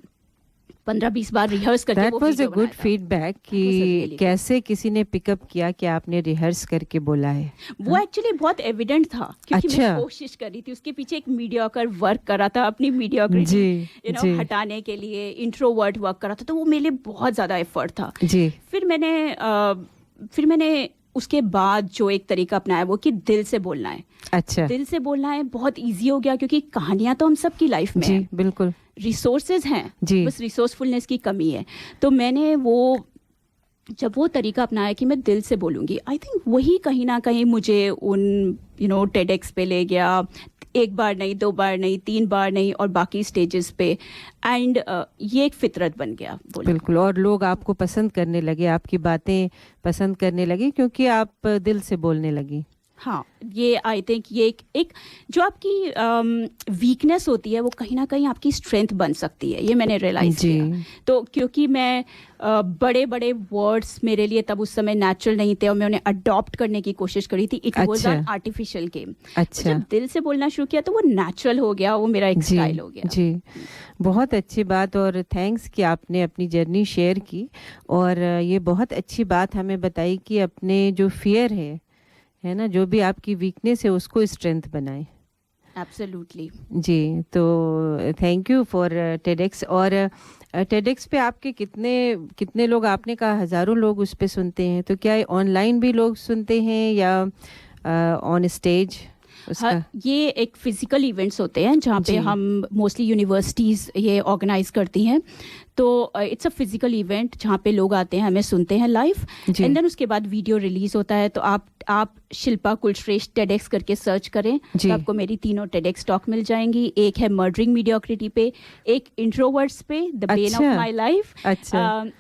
15-20 बार रिहर्स करके वो वीडियो बनाया। That was a good feedback कि कैसे किसी ने पिकअप किया कि आपने रिहर्स करके बोला है। वो एक्चुअली बहुत एविडेंट था, क्योंकि मैं कोशिश कर रही थी, उसके पीछे एक मीडियोकर वर्क कर रहा था, अपनी मीडियोक्रिटी हटाने के लिए इंट्रोवर्ट वर्क कर रहा था, तो वो मेरे लिए बहुत ज़्यादा एफर्ट था। फिर मैंने उसके बाद जो एक तरीका अपनाया वो कि दिल से बोलना है। अच्छा। दिल से बोलना है बहुत इजी हो गया, क्योंकि कहानियां तो हम सबकी लाइफ में है, बिल्कुल, रिसोर्सेज हैं, बस रिसोर्सफुलनेस की कमी है। तो मैंने जब वो तरीका अपनाया कि मैं दिल से बोलूँगी, आई थिंक वही कहीं ना कहीं मुझे उन TEDx पे ले गया, 1 बार नहीं, 2 बार नहीं, 3 बार नहीं, और बाकी स्टेजेस पे, एंड ये एक फितरत बन गया। बिल्कुल, और लोग आपको पसंद करने लगे, आपकी बातें पसंद करने लगे, क्योंकि आप दिल से बोलने लगी। हाँ, ये आई थिंक ये एक जो आपकी वीकनेस होती है वो कहीं ना कहीं आपकी स्ट्रेंथ बन सकती है, ये मैंने रियलाइज किया। तो क्योंकि मैं बड़े बड़े वर्ड्स मेरे लिए तब उस समय नेचुरल नहीं थे और मैं उन्हें अडॉप्ट करने की कोशिश करी थी, it was an artificial game. अच्छा। जब दिल से बोलना शुरू किया तो वो नेचुरल हो गया, वो मेरा एक स्टाइल हो गया। जी, बहुत अच्छी बात, और थैंक्स कि आपने अपनी जर्नी शेयर की, और ये बहुत अच्छी बात हमें बताई कि अपने जो फियर है ना, जो भी आपकी वीकनेस है उसको स्ट्रेंथ बनाए। एब्सोल्युटली जी, तो थैंक यू फॉर टेडेक्स। और टेडेक्स पे आपके कितने लोग, आपने कहा हज़ारों लोग उस पे सुनते हैं, तो क्या ऑनलाइन भी लोग सुनते हैं या ऑन स्टेज उसका? हाँ, ये एक फिजिकल इवेंट्स होते हैं जहाँ पे हम मोस्टली यूनिवर्सिटीज़ ये ऑर्गेनाइज करती हैं, तो इट्स अ फिजिकल इवेंट जहाँ पे लोग आते हैं, हमें सुनते हैं लाइव, एंड देन उसके बाद वीडियो रिलीज होता है। तो आप शिल्पा कुलश्रेष्ठ टेडेक्स करके सर्च करें तो आपको मेरी 3 टेडेक्स टॉक मिल जाएंगी। एक है मर्डरिंग मीडियोक्रिटी पे, एक इंट्रोवर्ट्स पे, the pain of my life,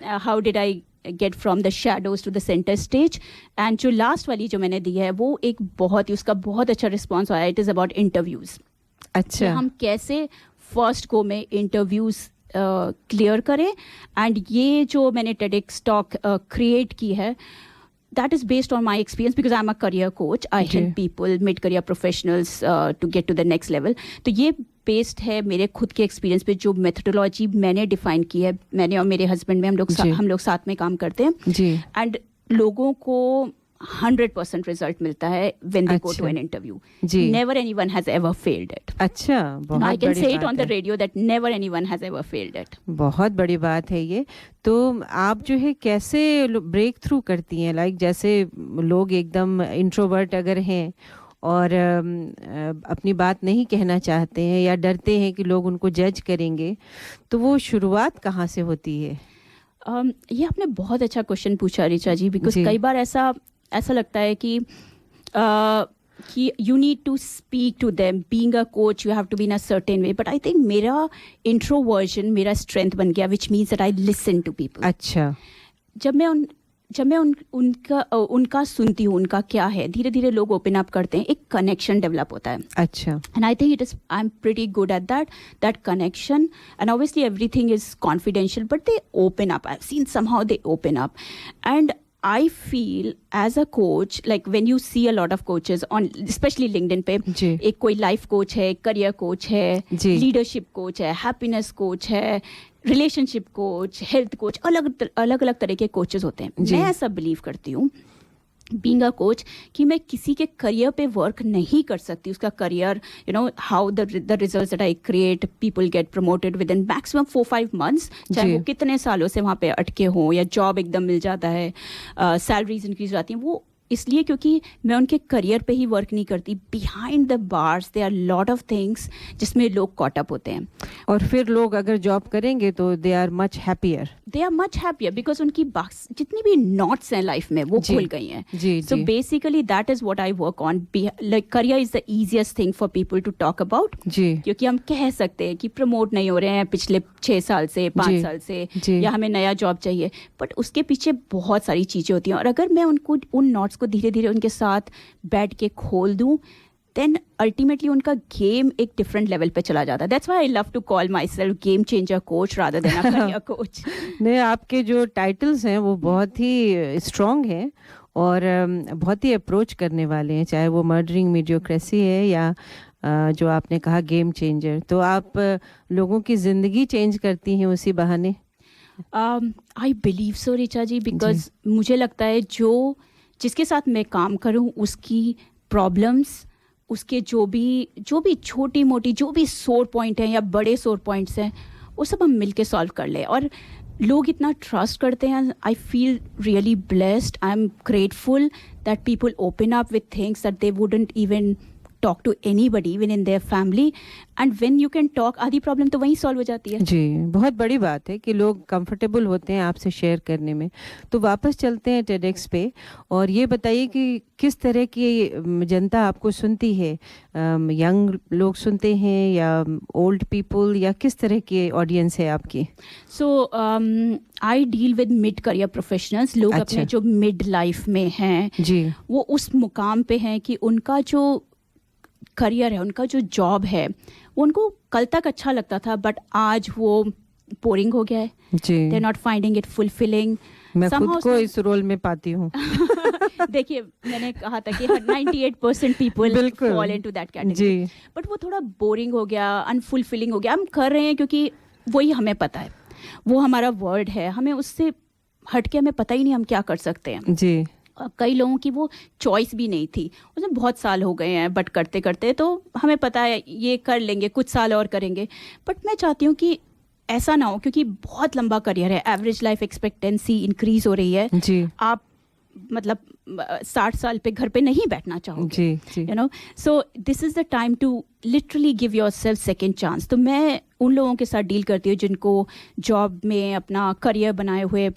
how did I get from the shadows to the centre stage, and जो लास्ट वाली जो मैंने दी है वो एक उसका बहुत अच्छा रिस्पॉन्स आया। It is about interviews. अच्छा, हम कैसे फर्स्ट गो में इंटरव्यूज़ क्लियर करें, एंड ये जो मैंने टेडेक्स टॉक क्रिएट की है, that is based on my experience because I'm a career coach. I help people, mid-career professionals to get to the next level. तो ये बेस्ड है मेरे खुद के एक्सपीरियंस पे, जो मेथोडोलॉजी मैंने डिफाइन की है। मैंने और मेरे हस्बैंड में हम लोग साथ में काम करते हैं, एंड लोगों को 100% रिजल्ट मिलता है when they go to an interview. Never anyone has ever failed it. अच्छा, बहुत I can say it on the radio that never anyone has ever failed it. बहुत बड़ी बात है ये। तो आप जो है कैसे ब्रेक थ्रू करती हैं, लाइक जैसे लोग एकदम इंट्रोवर्ट अगर हैं और अपनी बात नहीं कहना चाहते हैं या डरते हैं कि लोग उनको जज करेंगे, तो वो शुरुआत कहाँ से होती है? ये आपने बहुत अच्छा क्वेश्चन पूछा ऋचा जी, बिकॉज कई बार ऐसा लगता है कि you need to speak to them. Being a coach, you have to be in a certain way. But I think मेरा introversion मेरा strength बन गया, which means that I listen to people. अच्छा, जब मैं उनका सुनती हूँ, उनका क्या है, धीरे धीरे लोग ओपन अप करते हैं, एक कनेक्शन डेवलप होता है। अच्छा, and I think I am pretty good at that connection, and obviously everything is confidential, but they open up. I have seen somehow they open up, and I feel as a coach, like when you see a lot of coaches on, especially LinkedIn पे, एक कोई life coach है, career coach है, leadership coach है, happiness coach है, relationship coach, health coach, अलग अलग तरह के कोचेस होते हैं। मैं ऐसा बिलीव करती हूँ बीइंग अ कोच कि मैं किसी के करियर पे वर्क नहीं कर सकती। उसका career, you know, how the results that I create, people get promoted with in maximum 4-5 months, चाहे वो कितने सालों से वहाँ पे अटके हों, या जॉब एकदम मिल जाता है, सैलरीज इंक्रीज हो जाती हैं, वो इसलिए क्योंकि मैं उनके करियर पे ही वर्क नहीं करती। Behind the bars there are lot of things जिसमें लोग कॉट अप होते हैं, और फिर लोग अगर जॉब करेंगे तो they are much happier because उनकी जितनी भी नॉट्स हैं लाइफ में वो खुल गई हैं। So basically that is what I work on. Like career is the easiest thing for people to talk about, क्योंकि हम कह सकते हैं कि प्रमोट नहीं हो रहे हैं पिछले 6 साल से, 5 साल से, या हमें नया जॉब चाहिए, बट उसके पीछे बहुत सारी चीजें होती हैं। और अगर मैं उन नॉट्स को धीरे धीरे उनके साथ बैठ के खोल दूं, देन अल्टीमेटली उनका गेम एक डिफरेंट लेवल पे चला जाता है। That's why I love to call myself game changer coach rather than a career coach. नहीं, आपके जो टाइटल्स हैं वो बहुत ही स्ट्रॉन्ग हैं और बहुत ही अप्रोच करने वाले हैं, चाहे वो मर्डरिंग मीडियोक्रेसी है या जो आपने कहा गेम चेंजर। तो आप लोगों की ज़िंदगी चेंज करती हैं उसी बहाने। I believe so Richa ji, because मुझे लगता है जिसके साथ मैं काम करूं उसकी प्रॉब्लम्स, उसके जो भी छोटी मोटी जो भी सोर पॉइंट हैं या बड़े सोर पॉइंट्स हैं, वो सब हम मिलके सॉल्व कर ले। और लोग इतना ट्रस्ट करते हैं। I feel really blessed, I am grateful that people open up with things that they wouldn't even talk to anybody even in their family, and when you can talk, आधी problem तो वहीं solve हो जाती है। जी, बहुत बड़ी बात है कि लोग कंफर्टेबल होते हैं आपसे शेयर करने में। तो वापस चलते हैं टेडेक्स पे, और ये बताइए कि किस तरह की जनता आपको सुनती है? यंग लोग सुनते हैं या ओल्ड पीपल, या किस तरह की ऑडियंस है आपकी? So I deal with mid career professionals. लोग अपने जो मिड लाइफ में हैं जी, वो उस मुकाम पे हैं कि उनका जो करियर है, उनका जो जॉब है, उनको कल तक अच्छा लगता था, बट आज वो बोरिंग हो गया है। They are not finding it fulfilling. मैं खुद को इस रोल में पाती हूँ। देखिए, मैंने कहा था कि 98% people fall into that category, but वो थोड़ा बोरिंग हो गया, अनफुलफिलिंग हो गया। हम कर रहे हैं क्योंकि वही हमें पता है, वो हमारा वर्ड है, हमें उससे हटके हमें पता ही नहीं हम क्या कर सकते हैं जी। कई लोगों की वो चॉइस भी नहीं थी, उसमें बहुत साल हो गए हैं बट करते करते तो हमें पता है ये कर लेंगे, कुछ साल और करेंगे। बट मैं चाहती हूँ कि ऐसा ना हो, क्योंकि बहुत लंबा करियर है, एवरेज लाइफ एक्सपेक्टेंसी इंक्रीज हो रही है जी। आप मतलब 60 साल पे घर पे नहीं बैठना चाहोगे, you know, so this is the time to literally give yourself second chance. तो मैं उन लोगों के साथ डील करती हूँ जिनको जॉब में अपना करियर बनाए हुए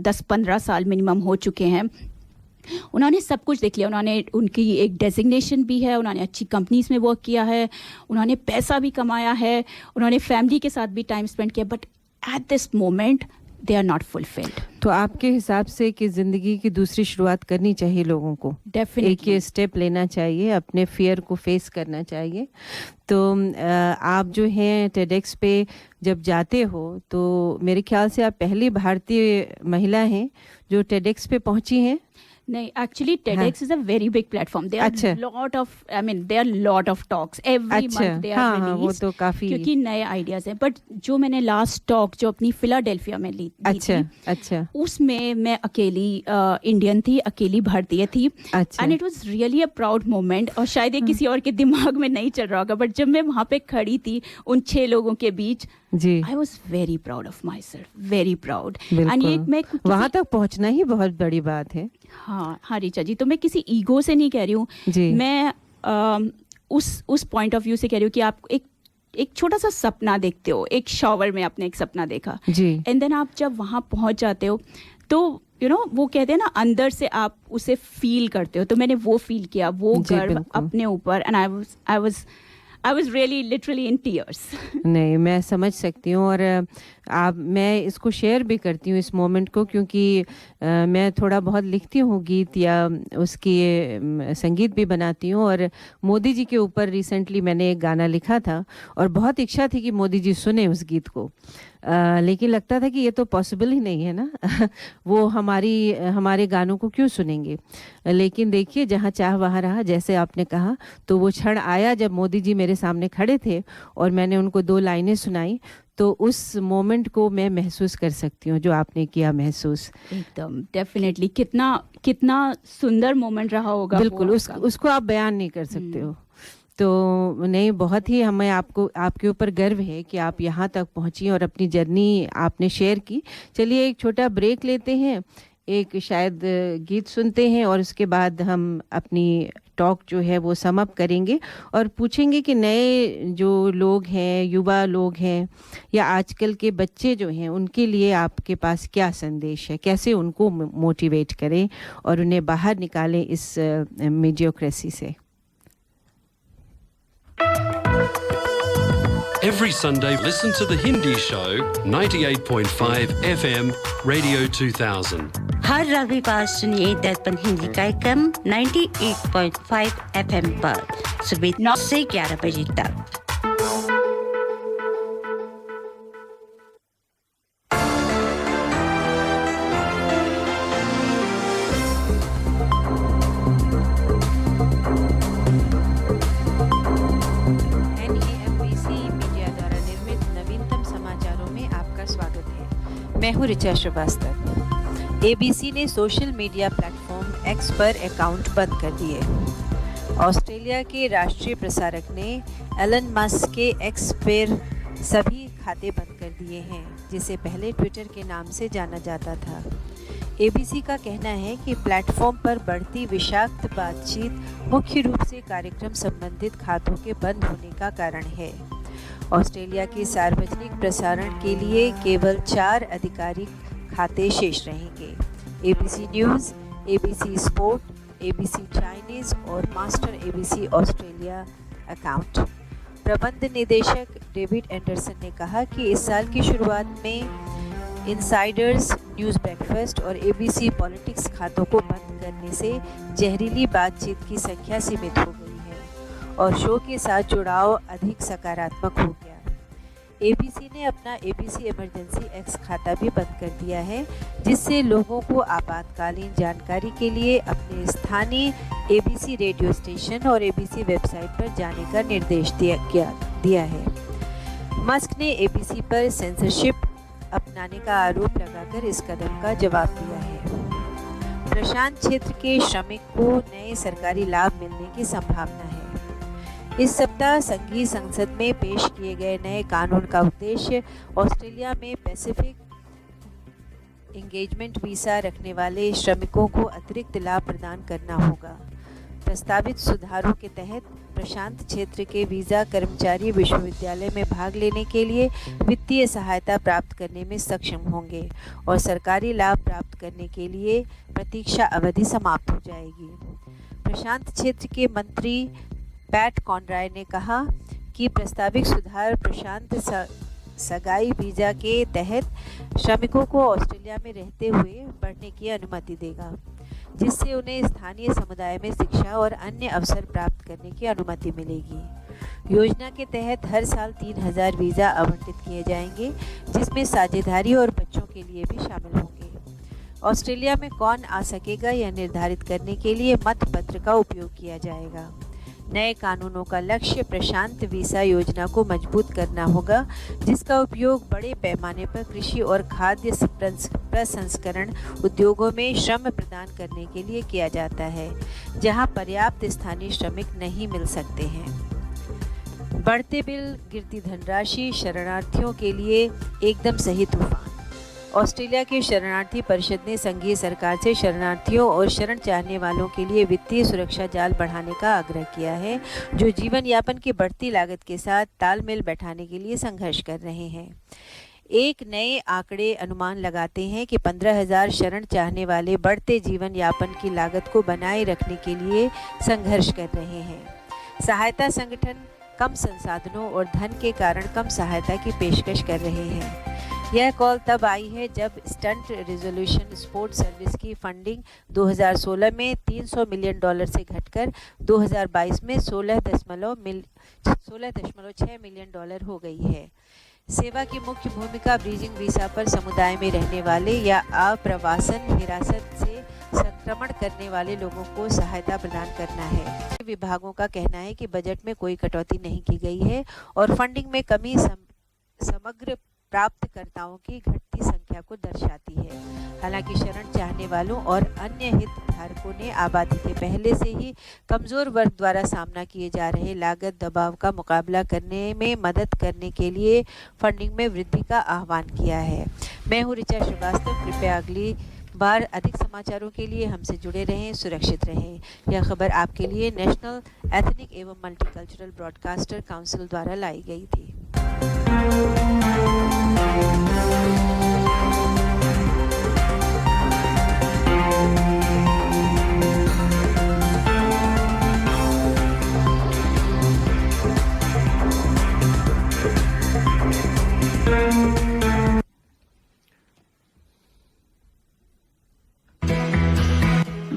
10-15 साल मिनिमम हो चुके हैं। उन्होंने सब कुछ देख लिया, उन्होंने उनकी एक डेजिग्नेशन भी है, उन्होंने अच्छी कंपनीज में वर्क किया है, उन्होंने पैसा भी कमाया है, उन्होंने फैमिली के साथ भी टाइम स्पेंड किया, but at this moment they are not fulfilled. तो आपके हिसाब से कि ज़िंदगी की दूसरी शुरुआत करनी चाहिए लोगों को, डेफिनेटली एक ये स्टेप लेना चाहिए, अपने फियर को फेस करना चाहिए। तो आप जो हैं टेडेक्स पे जब जाते हो तो मेरे ख्याल से आप पहली भारतीय महिला हैं जो टेडेक्स पे पहुंची हैं। नहीं, actually TEDx is a very big platform. There are lot of, I mean, there are lot of talks every month they are released. वो तो काफी, क्योंकि नए आइडियाज हैं। बट जो मैंने लास्ट टॉक जो अपनी फिलाडेल्फिया में ली थी, उसमें मैं अकेली इंडियन थी, अकेली भारतीय थी, and it was really a proud moment. और शायद ये किसी और के दिमाग में नहीं चल रहा होगा, बट जब मैं वहाँ पे खड़ी थी उन 6 लोगों के बीच, I was very proud of myself, very proud. And ये मैं वहाँ तक पहुँचना ही बहुत बड़ी बात है। हाँ रीचा जी, तो मैं किसी ईगो से नहीं कह रही हूँ, मैं उस पॉइंट ऑफ व्यू से कह रही हूँ कि आप एक छोटा सा सपना देखते हो, एक शॉवर में आपने एक सपना देखा, एंड देन आप जब वहाँ पहुँच जाते हो तो यू नो वो कहते हैं ना, अंदर से आप उसे फील करते हो। तो मैंने वो फील किया, वो गर्व अपने ऊपर, and I was really literally in tears. नहीं, मैं समझ सकती हूँ, और मैं इसको शेयर भी करती हूँ इस मोमेंट को, क्योंकि मैं थोड़ा बहुत लिखती हूँ गीत या उसकी संगीत भी बनाती हूँ। और मोदी जी के ऊपर रिसेंटली मैंने एक गाना लिखा था और बहुत इच्छा थी कि मोदी जी सुने उस गीत को, लेकिन लगता था कि ये तो पॉसिबल ही नहीं है ना वो हमारे गानों को क्यों सुनेंगे। लेकिन देखिए, जहाँ चाह वहाँ रहा, जैसे आपने कहा। तो वो क्षण आया जब मोदी जी मेरे सामने खड़े थे और मैंने उनको 2 लाइनें सुनाई, तो उस मोमेंट को मैं महसूस कर सकती हूँ जो आपने किया महसूस। एकदम डेफिनेटली, कितना सुंदर मोमेंट रहा होगा। बिल्कुल, उसको आप बयान नहीं कर सकते हो। तो नहीं, बहुत ही हमें आपके ऊपर गर्व है कि आप यहाँ तक पहुँची और अपनी जर्नी आपने शेयर की। चलिए एक छोटा ब्रेक लेते हैं, एक शायद गीत सुनते हैं, और उसके बाद हम अपनी टॉक जो है वो सम अप करेंगे और पूछेंगे कि नए जो लोग हैं, युवा लोग हैं, या आजकल के बच्चे जो हैं, उनके लिए आपके पास क्या संदेश है, कैसे उनको मोटिवेट करें और उन्हें बाहर निकालें इस मीडियोक्रेसी से। Every Sunday, listen to the Hindi show, 98.5 FM, Radio 2000. हर रविवार सुनिए दर्पण हिंदी कार्यक्रम 98.5 FM पर सुबह 9 से 11 बजे तक। मैं हूँ ऋचा श्रीवास्तव। ABC ने सोशल मीडिया प्लेटफॉर्म X पर अकाउंट बंद कर दिए। ऑस्ट्रेलिया के राष्ट्रीय प्रसारक ने एलन मस्क के X पर सभी खाते बंद कर दिए हैं, जिसे पहले ट्विटर के नाम से जाना जाता था। ABC का कहना है कि प्लेटफॉर्म पर बढ़ती विषाक्त बातचीत मुख्य रूप से कार्यक्रम संबंधित खातों के बंद होने का कारण है। ऑस्ट्रेलिया के सार्वजनिक प्रसारण के लिए केवल 4 आधिकारिक खाते शेष रहेंगे: ABC news, ABC sport, ABC Chinese और मास्टर ABC ऑस्ट्रेलिया अकाउंट। प्रबंध निदेशक डेविड एंडरसन ने कहा कि इस साल की शुरुआत में इनसाइडर्स, न्यूज़ ब्रेकफास्ट और ABC पॉलिटिक्स खातों को बंद करने से जहरीली बातचीत की संख्या सीमित हो गई और शो के साथ जुड़ाव अधिक सकारात्मक हो गया। ABC ने अपना ABC इमरजेंसी X खाता भी बंद कर दिया है, जिससे लोगों को आपातकालीन जानकारी के लिए अपने स्थानीय ABC रेडियो स्टेशन और ABC वेबसाइट पर जाने का निर्देश दिया है। मस्क ने ABC पर सेंसरशिप अपनाने का आरोप लगाकर इस कदम का जवाब दिया है। प्रशांत क्षेत्र के श्रमिक को नए सरकारी लाभ मिलने की संभावना है। इस सप्ताह संघीय संसद में पेश किए गए नए कानून का उद्देश्य ऑस्ट्रेलिया में पैसिफिक एंगेजमेंट वीसा रखने वाले श्रमिकों को अतिरिक्त लाभ प्रदान करना होगा। प्रस्तावित सुधारों के तहत प्रशांत क्षेत्र के वीज़ा कर्मचारी विश्वविद्यालय में भाग लेने के लिए वित्तीय सहायता प्राप्त करने में सक्षम होंगे और सरकारी लाभ प्राप्त करने के लिए प्रतीक्षा अवधि समाप्त हो जाएगी। प्रशांत क्षेत्र के मंत्री पैट कॉनराय ने कहा कि प्रस्तावित सुधार प्रशांत सगाई वीज़ा के तहत श्रमिकों को ऑस्ट्रेलिया में रहते हुए पढ़ने की अनुमति देगा, जिससे उन्हें स्थानीय समुदाय में शिक्षा और अन्य अवसर प्राप्त करने की अनुमति मिलेगी। योजना के तहत हर साल 3000 वीज़ा आवंटित किए जाएंगे, जिसमें साझेदारी और बच्चों के लिए भी शामिल होंगे। ऑस्ट्रेलिया में कौन आ सकेगा यह निर्धारित करने के लिए मतपत्र का उपयोग किया जाएगा। नए कानूनों का लक्ष्य प्रशांत वीसा योजना को मजबूत करना होगा, जिसका उपयोग बड़े पैमाने पर कृषि और खाद्य प्रसंस्करण उद्योगों में श्रम प्रदान करने के लिए किया जाता है, जहां पर्याप्त स्थानीय श्रमिक नहीं मिल सकते हैं। बढ़ते बिल, गिरती धनराशि, शरणार्थियों के लिए एकदम सही तूफान। ऑस्ट्रेलिया के शरणार्थी परिषद ने संघीय सरकार से शरणार्थियों और शरण चाहने वालों के लिए वित्तीय सुरक्षा जाल बढ़ाने का आग्रह किया है, जो जीवन यापन की बढ़ती लागत के साथ तालमेल बैठाने के लिए संघर्ष कर रहे हैं। एक नए आंकड़े अनुमान लगाते हैं कि 15,000 शरण चाहने वाले बढ़ते जीवन यापन की लागत को बनाए रखने के लिए संघर्ष कर रहे हैं। सहायता संगठन कम संसाधनों और धन के कारण कम सहायता की पेशकश कर रहे हैं। यह कॉल तब आई है जब स्टंट रिजोल्यूशन स्पोर्ट सर्विस की फंडिंग 2016 में $300 मिलियन से घटकर 2022 में $16.6 मिलियन हो गई है। सेवा की मुख्य भूमिका ब्रीजिंग वीसा पर समुदाय में रहने वाले या अप्रवासन हिरासत से संक्रमण करने वाले लोगों को सहायता प्रदान करना है। विभागों का कहना है कि बजट में कोई कटौती नहीं की गई है और फंडिंग में कमी समग्र प्राप्तकर्ताओं की घटती संख्या को दर्शाती है। हालांकि शरण चाहने वालों और अन्य हितधारकों ने आबादी के पहले से ही कमज़ोर वर्ग द्वारा सामना किए जा रहे लागत दबाव का मुकाबला करने में मदद करने के लिए फंडिंग में वृद्धि का आह्वान किया है। मैं हूँ ऋचा श्रीवास्तव। कृपया अगली बार अधिक समाचारों के लिए हमसे जुड़े रहें, सुरक्षित रहें। यह खबर आपके लिए नेशनल एथनिक एवं मल्टीकल्चरल ब्रॉडकास्टर काउंसिल द्वारा लाई गई थी।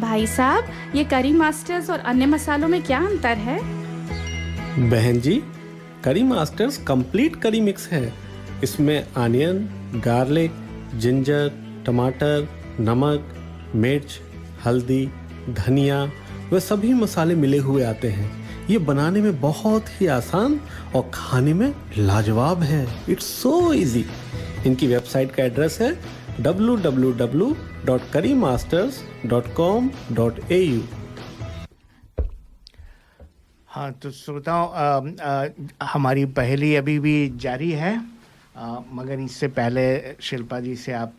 भाई साहब, ये करी मास्टर्स और अन्य मसालों में क्या अंतर है? बहन जी, करी मास्टर्स कंप्लीट करी मिक्स है। इसमें आनियन, गार्लिक, जिंजर, टमाटर, नमक, मिर्च, हल्दी, धनिया व सभी मसाले मिले हुए आते हैं। ये बनाने में बहुत ही आसान और खाने में लाजवाब है। It's so easy. इनकी वेबसाइट का एड्रेस है www.currymasters.com.au। हाँ, तो श्रोताओं, हमारी पहेली अभी भी जारी है, मगर इससे पहले शिल्पा जी से आप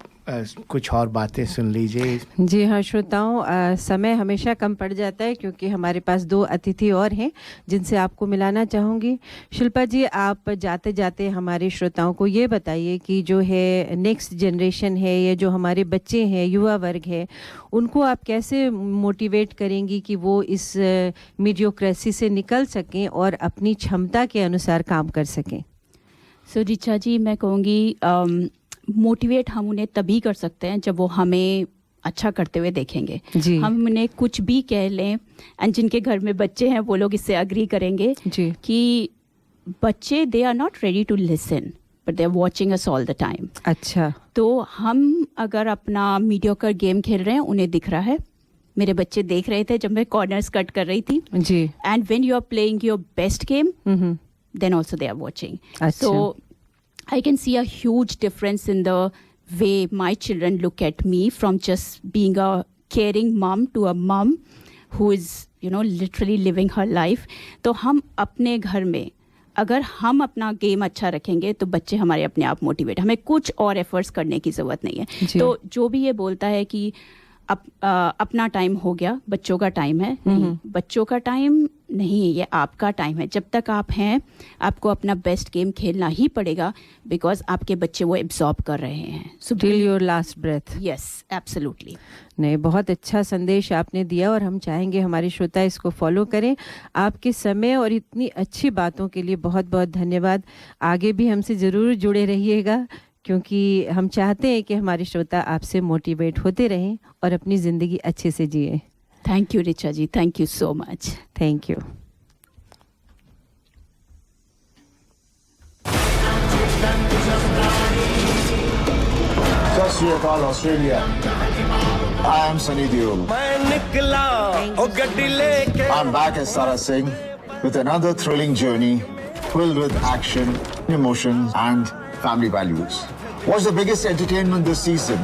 कुछ और बातें सुन लीजिए। जी हाँ श्रोताओं, समय हमेशा कम पड़ जाता है क्योंकि हमारे पास 2 अतिथि और हैं जिनसे आपको मिलाना चाहूँगी। शिल्पा जी, आप जाते जाते हमारे श्रोताओं को ये बताइए कि जो है नेक्स्ट जनरेशन है, ये जो हमारे बच्चे हैं, युवा वर्ग है, उनको आप कैसे मोटिवेट करेंगी कि वो इस मीडियोक्रेसी से निकल सकें और अपनी क्षमता के अनुसार काम कर सकें? सो ऋचा जी, मैं कहूँगी मोटिवेट हम उन्हें तभी कर सकते हैं जब वो हमें अच्छा करते हुए देखेंगे। जी। हम उन्हें कुछ भी कह लें, एंड जिनके घर में बच्चे हैं वो लोग इससे अग्री करेंगे जी। कि बच्चे they are not ready to listen but they are watching us all the time. अच्छा, तो हम अगर अपना मीडियोकर गेम खेल रहे हैं, उन्हें दिख रहा है। मेरे बच्चे देख रहे थे जब मैं कॉर्नर्स कट कर रही थी जी। And when you are playing your best game then also they are watching. So I can see a huge difference in the way my children look at me from just being a caring mom to a mom who is literally living her life. तो हम अपने घर में अगर हम अपना game अच्छा रखेंगे तो बच्चे हमारे अपने आप मोटिवेट, हमें कुछ और एफर्ट्स करने की ज़रूरत नहीं है। तो जो भी ये बोलता है कि अपना टाइम हो गया, बच्चों का टाइम है, नहीं, बच्चों का टाइम नहीं है, ये आपका टाइम है। जब तक आप हैं आपको अपना बेस्ट गेम खेलना ही पड़ेगा, बिकॉज आपके बच्चे वो एब्जॉर्ब कर रहे हैं। So till your last breath. Yes, absolutely. नहीं, बहुत अच्छा संदेश आपने दिया और हम चाहेंगे हमारे श्रोता इसको फॉलो करें। आपके समय और इतनी अच्छी बातों के लिए बहुत बहुत धन्यवाद। आगे भी हमसे ज़रूर जुड़े रहिएगा, क्योंकि हम चाहते हैं कि हमारे श्रोता आपसे मोटिवेट होते रहें और अपनी ज़िंदगी अच्छे से जिए। Thank you Richa ji, thank you so much. Thank you. Just here call Australia. I am Sunny Deol. I'm back as Sara Singh with another thrilling journey filled with action, emotion and family values. What's the biggest entertainment this season?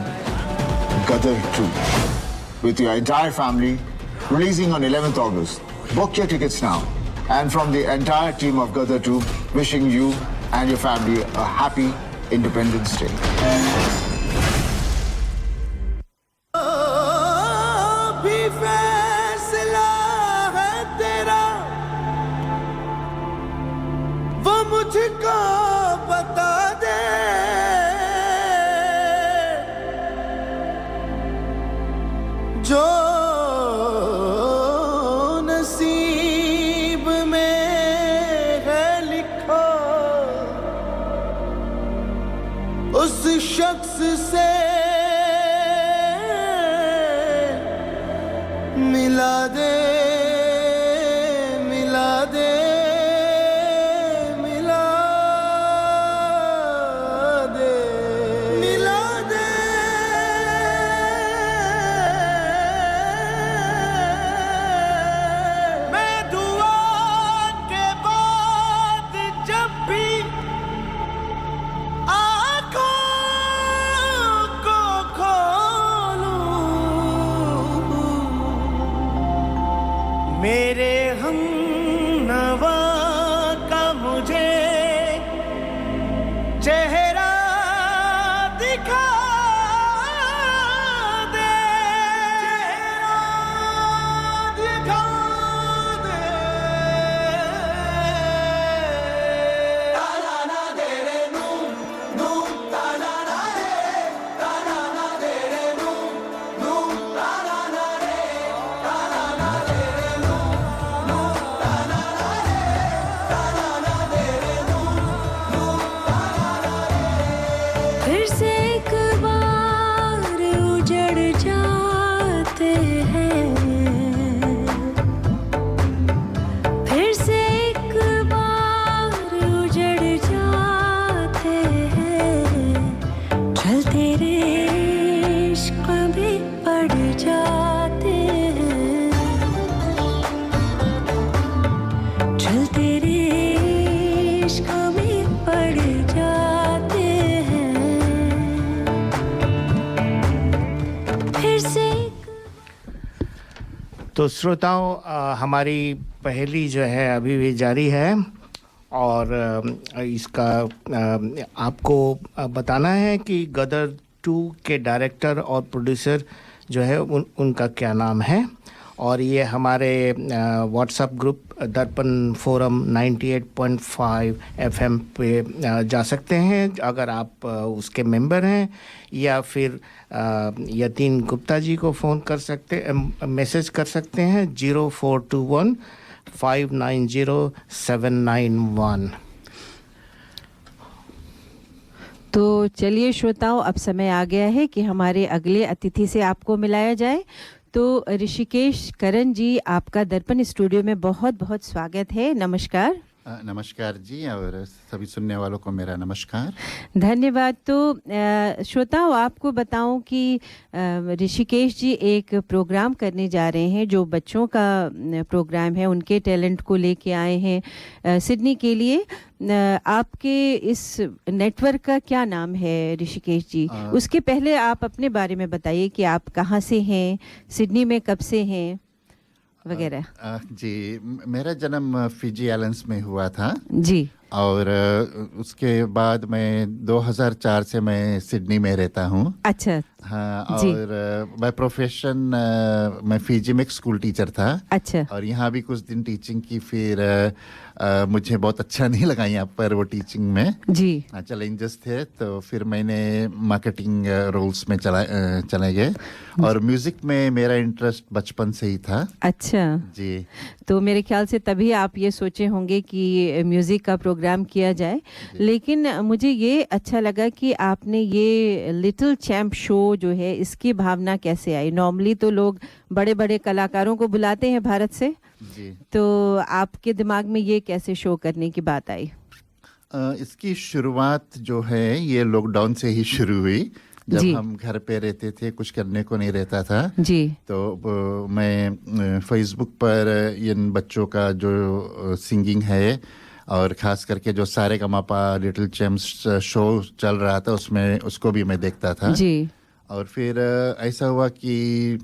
Gadar 2. With your entire family, releasing on 11th August. Book your tickets now. And from the entire team of Gadar 2, wishing you and your family a happy Independence Day. भी फैसला है तेरा, वो मुझको बता दे। जो नसीब में है लिखा, उस शख्स से मिला दे, मिला दे, मिला दे, मिला दे। मैं दुआ के बाद जब भी आँखों को खोलूं, मेरे हमनवा का मुझे चेहरा दिखा दे, चेहरा दिखा दे। ताना ना दे रे नू, नू ताना ना रे, ताना ना दे रे नू, नू ताना ना रे, ताना ना दे रे नू, नू ताना ना रे, ताना ना दे रे नू, नू ताना ना रे। फिर से एक बार उजड़ जाते हैं, फिर से एक बार उजड़ जाते हैं। चल तेरे इश्क में पड़ जाते हैं, चल तेरे इश्क में पड़ जाते हैं। फिर से तो श्रोताओं, हमारी पहेली जो है अभी भी जारी है और इसका आपको बताना है कि गदर 2 के डायरेक्टर और प्रोड्यूसर जो है उनका क्या नाम है। और ये हमारे व्हाट्सएप ग्रुप दर्पण फोरम 98.5 FM पे जा सकते हैं अगर आप उसके मेंबर हैं, या फिर यतीन गुप्ता जी को फ़ोन कर सकते, मैसेज कर सकते हैं 0421 590 791। तो चलिए श्रोताओं, अब समय आ गया है कि हमारे अगले अतिथि से आपको मिलाया जाए। तो ऋषिकेश करण जी, आपका दर्पण स्टूडियो में बहुत बहुत स्वागत है। नमस्कार। नमस्कार जी, और सभी सुनने वालों को मेरा नमस्कार। धन्यवाद। तो श्रोताओं, आपको बताऊं कि ऋषिकेश जी एक प्रोग्राम करने जा रहे हैं जो बच्चों का प्रोग्राम है, उनके टैलेंट को लेके आए हैं सिडनी के लिए। आपके इस नेटवर्क का क्या नाम है ऋषिकेश जी? उसके पहले आप अपने बारे में बताइए कि आप कहाँ से हैं, सिडनी में कब से हैं वगैरह। जी, मेरा जन्म फिजी आइलैंड्स में हुआ था जी, और उसके बाद मैं 2004 से मैं सिडनी में रहता हूँ। अच्छा। हाँ, और बाय प्रोफेशन मैं फिजी में एक स्कूल टीचर था। अच्छा। और यहाँ भी कुछ दिन टीचिंग की, फिर मुझे बहुत अच्छा नहीं लगा यहाँ पर वो टीचिंग में। जी। चैलेंजेस थे, तो फिर मैंने मार्केटिंग रोल्स में चले गए, और म्यूजिक में मेरा इंटरेस्ट बचपन से ही था। अच्छा जी। तो मेरे ख्याल से तभी आप ये सोचे होंगे कि म्यूज़िक का प्रोग्राम किया जाए। लेकिन मुझे ये अच्छा लगा कि आपने ये लिटिल चैम्प शो जो है, इसकी भावना कैसे आई? नॉर्मली तो लोग बड़े बड़े कलाकारों को बुलाते हैं भारत से, जी। तो आपके दिमाग में ये कैसे शो करने की बात आई? इसकी शुरुआत जो है ये लॉकडाउन से ही शुरू हुई, जब हम घर पे रहते थे, कुछ करने को नहीं रहता था। जी। तो मैं फेसबुक पर इन बच्चों का जो सिंगिंग है, और ख़ास करके जो सारेगामापा लिटिल चैम्प्स शो चल रहा था, उसमें उसको भी मैं देखता था। जी। और फिर ऐसा हुआ कि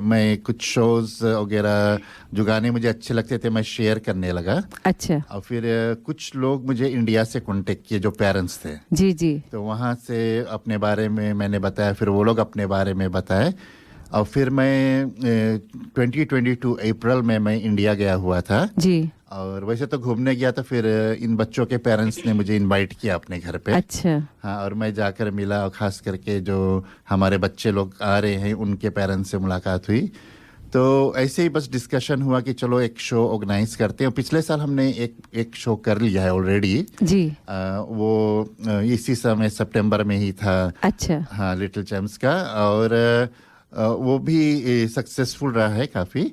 मैं कुछ शोज़ वगैरह जो गाने मुझे अच्छे लगते थे मैं शेयर करने लगा। अच्छा। और फिर कुछ लोग मुझे इंडिया से कांटेक्ट किए जो पेरेंट्स थे। जी जी। तो वहाँ से अपने बारे में मैंने बताया, फिर वो लोग अपने बारे में बताए, और फिर मैं 2022 अप्रैल में मैं इंडिया गया हुआ था। जी। और वैसे तो घूमने गया था, फिर इन बच्चों के पेरेंट्स ने मुझे इनवाइट किया अपने घर पे। अच्छा। हाँ, और मैं जाकर मिला, और ख़ास करके जो हमारे बच्चे लोग आ रहे हैं उनके पेरेंट्स से मुलाकात हुई। तो ऐसे ही बस डिस्कशन हुआ कि चलो एक शो ऑर्गेनाइज करते हैं। पिछले साल हमने एक शो कर लिया है ऑलरेडी। जी। वो इसी समय सितंबर में ही था। अच्छा। हाँ, लिटिल चैम्प्स का, और वो भी सक्सेसफुल रहा है काफ़ी,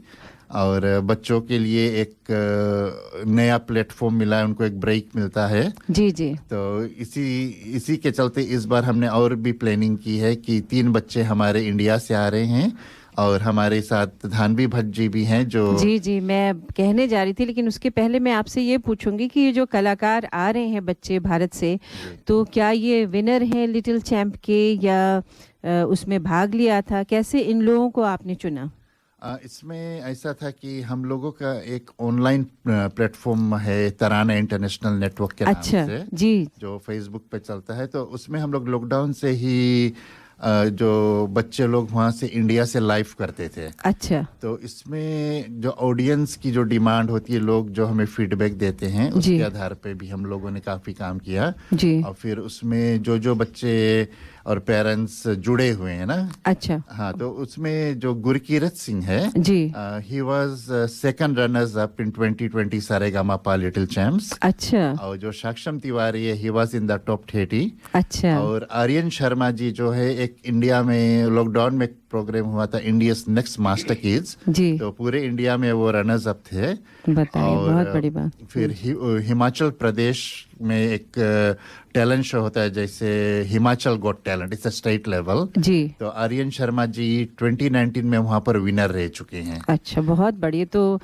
और बच्चों के लिए एक नया प्लेटफॉर्म मिला है, उनको एक ब्रेक मिलता है। जी जी। तो इसी के चलते इस बार हमने और भी प्लानिंग की है कि 3 बच्चे हमारे इंडिया से आ रहे हैं, और हमारे साथ धानवी भट्ट जी भी हैं जो। जी जी, मैं कहने जा रही थी, लेकिन उसके पहले मैं आपसे ये पूछूंगी कि ये जो कलाकार आ रहे हैं बच्चे भारत से, तो क्या ये विनर हैं लिटिल चैम्प के, या उसमें भाग लिया था? कैसे इन लोगों को आपने चुना? इसमें ऐसा था कि हम लोगों का एक ऑनलाइन प्लेटफॉर्म है, तराना इंटरनेशनल नेटवर्क के नाम से, जी, जो फेसबुक पे चलता है। तो उसमें हम लोग लॉकडाउन से ही जो बच्चे लोग वहाँ से इंडिया से लाइव करते थे। अच्छा। तो इसमें जो ऑडियंस की जो डिमांड होती है, लोग जो हमें फीडबैक देते हैं, उसके आधार पे भी हम लोगों ने काफ़ी काम किया। जी। और फिर उसमें जो बच्चे और पेरेंट्स जुड़े हुए हैं ना। अच्छा। हाँ, तो उसमें जो गुरकीरत सिंह है ji, he was second runners up in 2020 Sa Re Ga Ma Pa little champs. अच्छा। और जो साक्षम तिवारी है, he was in the top 30। अच्छा। और आर्यन शर्मा जी जो है, एक इंडिया में लॉकडाउन में प्रोग्राम हुआ था, इंडियाज नेक्स्ट मास्टर किड्स जी, तो पूरे इंडिया में वो रनर्स अप थे। बताइए, बहुत बड़ी बात। फिर हिमाचल प्रदेश में एक टैलेंट शो होता है, जैसे Himachal got talent, it's a state level जी। तो आर्यन शर्मा जी 2019 में वहाँ पर विनर रह चुके हैं। अच्छा, बहुत बढ़िया। तो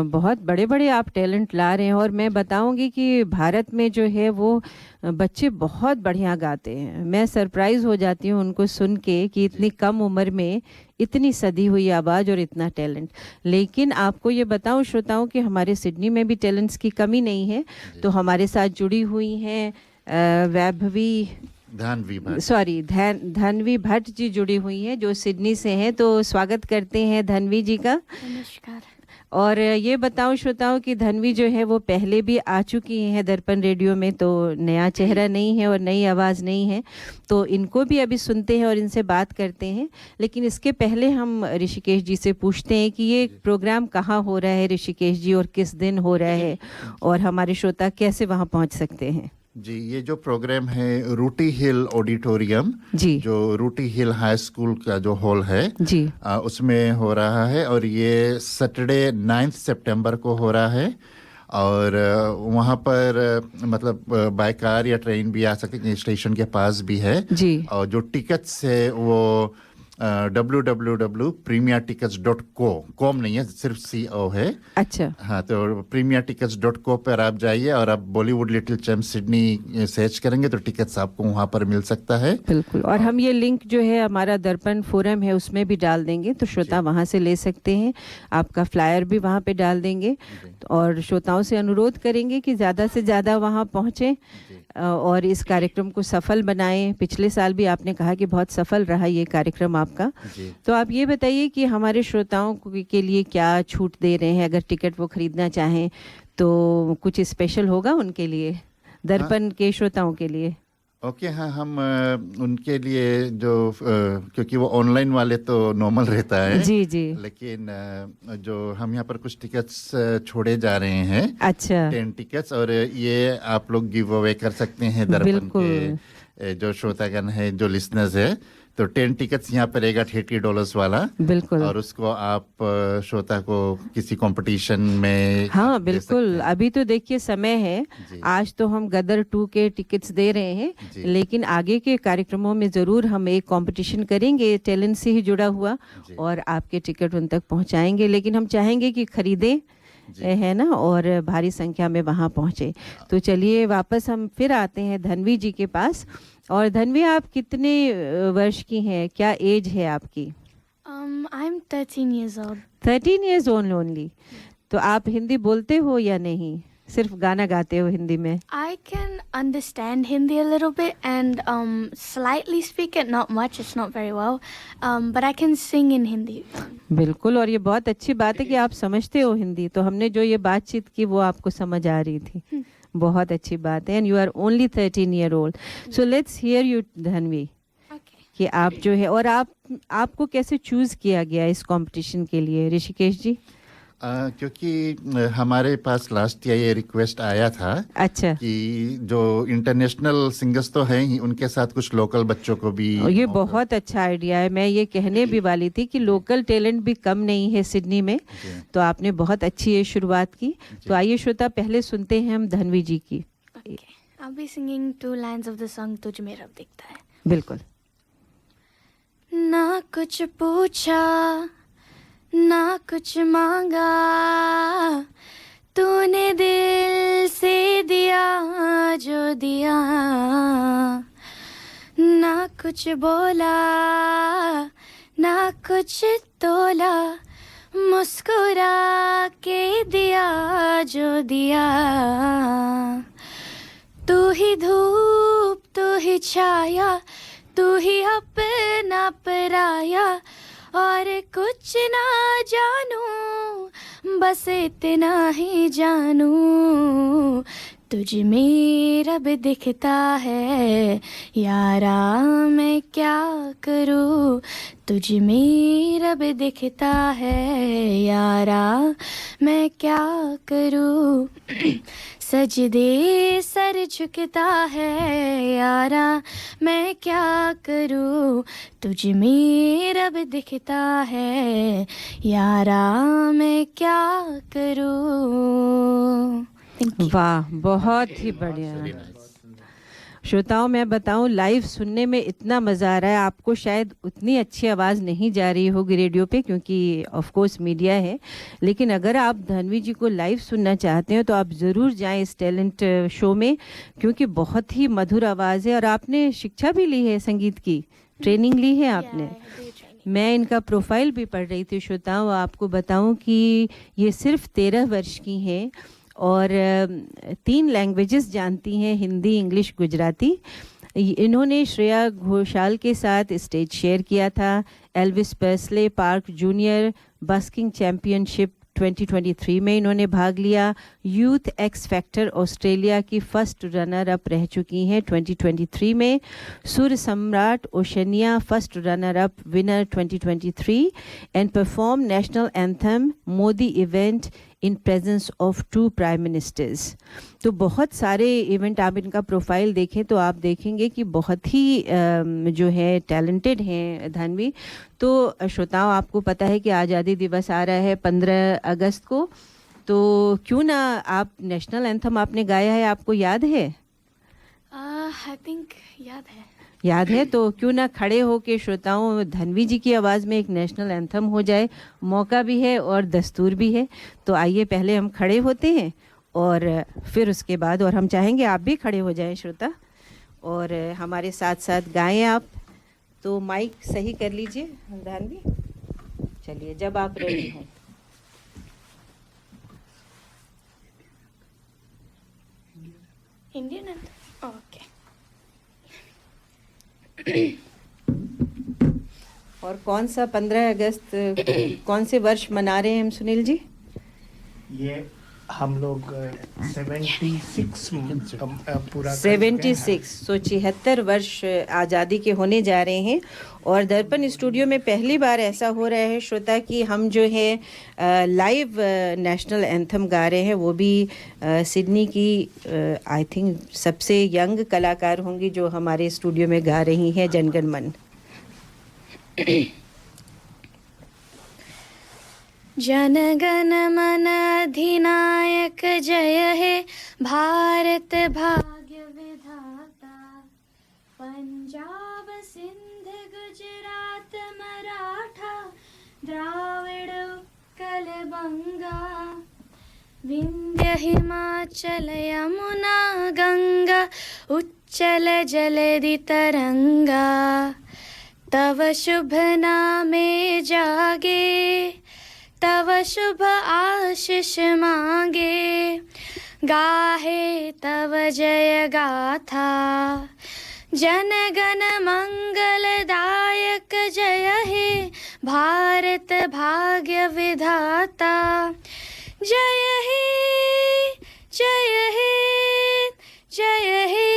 बहुत बड़े बड़े आप टैलेंट ला रहे हैं, और मैं बताऊंगी कि भारत में जो है वो बच्चे बहुत बढ़िया गाते हैं। मैं सरप्राइज हो जाती हूँ उनको सुन के कि इतनी कम उम्र में इतनी सदी हुई आवाज़ और इतना टैलेंट। लेकिन आपको ये बताऊं श्रोताओं कि हमारे सिडनी में भी टैलेंट्स की कमी नहीं है। तो हमारे साथ जुड़ी हुई हैं धनवी भट्ट जी जुड़ी हुई हैं, जो सिडनी से हैं। तो स्वागत करते हैं धनवी जी का। नमस्कार। और ये बताऊं श्रोताओं कि धनवी जो है वो पहले भी आ चुकी हैं दर्पण रेडियो में, तो नया चेहरा नहीं है और नई आवाज़ नहीं है। तो इनको भी अभी सुनते हैं और इनसे बात करते हैं। लेकिन इसके पहले हम ऋषिकेश जी से पूछते हैं कि ये प्रोग्राम कहाँ हो रहा है ऋषिकेश जी, और किस दिन हो रहा है, और हमारे श्रोता कैसे वहाँ पहुँच सकते हैं? जी, ये जो प्रोग्राम है रूटी हिल ऑडिटोरियम जी, जो रूटी हिल हाई स्कूल का जो हॉल है जी, उसमें हो रहा है। और ये सैटरडे 9 सितंबर को हो रहा है। और वहाँ पर मतलब बाय कार या ट्रेन भी आ सकते हैं, स्टेशन के पास भी है जी। और जो टिकट्स है वो www.premiertickets.co नहीं है, सिर्फ CO है। अच्छा। हाँ, तो premiertickets.co पर आप जाइए और आप Bollywood little champ Sydney search करेंगे तो टिकट्स आपको वहाँ पर मिल सकता है। बिल्कुल, और हम ये लिंक जो है हमारा दर्पण फोरम है उसमें भी डाल देंगे, तो श्रोता वहाँ से ले सकते हैं। आपका फ्लायर भी वहाँ पे डाल देंगे और श्रोताओं से अनुरोध करेंगे कि ज़्यादा से ज़्यादा वहाँ पहुँचें और इस कार्यक्रम को सफल बनाएं। पिछले साल भी आपने कहा कि बहुत सफल रहा ये कार्यक्रम आपका। तो आप ये बताइए कि हमारे श्रोताओं के लिए क्या छूट दे रहे हैं, अगर टिकट वो खरीदना चाहें तो कुछ स्पेशल होगा उनके लिए, दर्पण के श्रोताओं के लिए? ओके, हाँ, हम उनके लिए जो क्योंकि वो ऑनलाइन वाले तो नॉर्मल रहता है जी जी, लेकिन जो हम यहाँ पर कुछ टिकट्स छोड़े जा रहे हैं। अच्छा। 10 टिकट्स, और ये आप लोग गिव अवे कर सकते हैं दर्पण के जो श्रोतागण है, जो लिसनर्स है। तो 10 टिकट्स यहाँ पर रहेगा $80 वाला। बिल्कुल। और उसको आप श्रोता को किसी कंपटीशन में हाँ बिल्कुल, अभी तो देखिए समय है, आज तो हम गदर 2 के टिकट्स दे रहे हैं, लेकिन आगे के कार्यक्रमों में ज़रूर हम एक कंपटीशन करेंगे टैलेंट से ही जुड़ा हुआ और आपके टिकट उन तक पहुंचाएंगे। लेकिन हम चाहेंगे कि खरीदें, है ना, और भारी संख्या में वहाँ पहुँचे। तो चलिए वापस हम फिर आते हैं धनवी जी के पास। और धनवी, आप कितने वर्ष की हैं, क्या एज है आपकी? I'm 13 years old. 13 years old only. तो आप हिंदी बोलते हो या नहीं, सिर्फ गाना गाते हो हिंदी में? I can understand Hindi a little bit and slightly speak it, not much, it's not very well, but I can sing in Hindi. बिल्कुल, और ये बहुत अच्छी बात है कि आप समझते हो हिंदी। तो हमने जो ये बातचीत की वो आपको समझ आ रही थी, बहुत अच्छी बात है। And you are only 13 year old. So let's hear you Dhanvi, कि आप जो है, और आपको कैसे चूज किया गया इस कंपटीशन के लिए, ऋषिकेश जी? क्योंकि हमारे पास लास्ट ईयर ये रिक्वेस्ट आया था। अच्छा। कि जो इंटरनेशनल सिंगर्स तो हैं ही, उनके साथ कुछ लोकल बच्चों को भी। ये बहुत अच्छा आइडिया है, मैं ये कहने भी वाली थी कि लोकल टैलेंट भी कम नहीं है सिडनी में। तो आपने बहुत अच्छी ये शुरुआत की। तो आइए श्रोता, पहले सुनते हैं हम धनवी जी की। I'll be singing 2 lines of the song तुझ में रब दिखता है। बिल्कुल। ना कुछ पूछा ना कुछ मांगा, तूने दिल से दिया जो दिया, ना कुछ बोला ना कुछ तोला, मुस्कुरा के दिया जो दिया, तू ही धूप तू ही छाया, तू ही अपना पराया, और कुछ ना जानूं बस इतना ही जानूं, तुझ में रब दिखता है यारा मैं क्या करूं, तुझ में रब दिखता है यारा मैं क्या करूं, सजदे सर झुकता है यारा मैं क्या करूं, तुझ में रब दिखता है यारा मैं क्या करूं। वाह, बहुत ही बढ़िया। श्रोताओं, मैं बताऊं, लाइव सुनने में इतना मज़ा आ रहा है। आपको शायद उतनी अच्छी आवाज़ नहीं जा रही होगी रेडियो पे, क्योंकि ऑफ कोर्स मीडिया है, लेकिन अगर आप धनवी जी को लाइव सुनना चाहते हो तो आप ज़रूर जाएं इस टैलेंट शो में, क्योंकि बहुत ही मधुर आवाज़ है। और आपने शिक्षा भी ली है, संगीत की ट्रेनिंग ली है आपने। मैं इनका प्रोफाइल भी पढ़ रही थी श्रोताओं, आपको बताऊं कि ये सिर्फ 13 वर्ष की हैं और 3 लैंग्वेजेस जानती हैं, हिंदी, इंग्लिश, गुजराती। इन्होंने श्रेया घोषाल के साथ स्टेज शेयर किया था Elvis Presley park junior busking championship 2023 में इन्होंने भाग लिया। यूथ एक्स फैक्टर ऑस्ट्रेलिया की फर्स्ट रनर अप रह चुकी हैं 2023 में। Sur Samrat Oceania first runner up winner 2023 and perform national anthem Modi event in presence of 2 prime ministers. तो बहुत सारे इवेंट, आप इनका प्रोफाइल देखें तो आप देखेंगे कि बहुत ही जो है टैलेंटेड हैं धनवी। तो श्रोताओं, आपको पता है कि आज़ादी दिवस आ रहा है 15 अगस्त को, तो क्यों ना आप नेशनल एंथम आपने गाया है, आपको याद है? आई थिंक याद है तो क्यों ना खड़े हो के श्रोताओं धनवी जी की आवाज़ में एक नेशनल एंथम हो जाए। मौका भी है और दस्तूर भी है। तो आइए पहले हम खड़े होते हैं और फिर उसके बाद, और हम चाहेंगे आप भी खड़े हो जाएं श्रोता और हमारे साथ साथ गाएं आप। तो माइक सही कर लीजिए धनवी। चलिए जब आप रेडी हों। Indian okay. और कौन सा 15 अगस्त कौन से वर्ष मना रहे हैं हम सुनील जी? ये हम लोग 76 पूरा 76 तो 76 वर्ष आज़ादी के होने जा रहे हैं। और दर्पण स्टूडियो में पहली बार ऐसा हो रहा है श्रोता कि हम जो है लाइव नेशनल एंथम गा रहे हैं, वो भी सिडनी की आई थिंक सबसे यंग कलाकार होंगी जो हमारे स्टूडियो में गा रही हैं जनगण मन। जनगण मन अधिनायक जय हे भारत भाग्य विधाता, पंजाब सिंध गुजरात मराठा द्राविड़ उत्कल बंगा, विंध्य हिमाचल यमुना गंगा उच्चल जलधि तरंगा, तव शुभ नामे जागे तव शुभ आशीष मांगे, गाहे तव जय गाथा, जनगण मंगलदायक जय हे भारत भाग्य विधाता, जय हे जय हे जय हे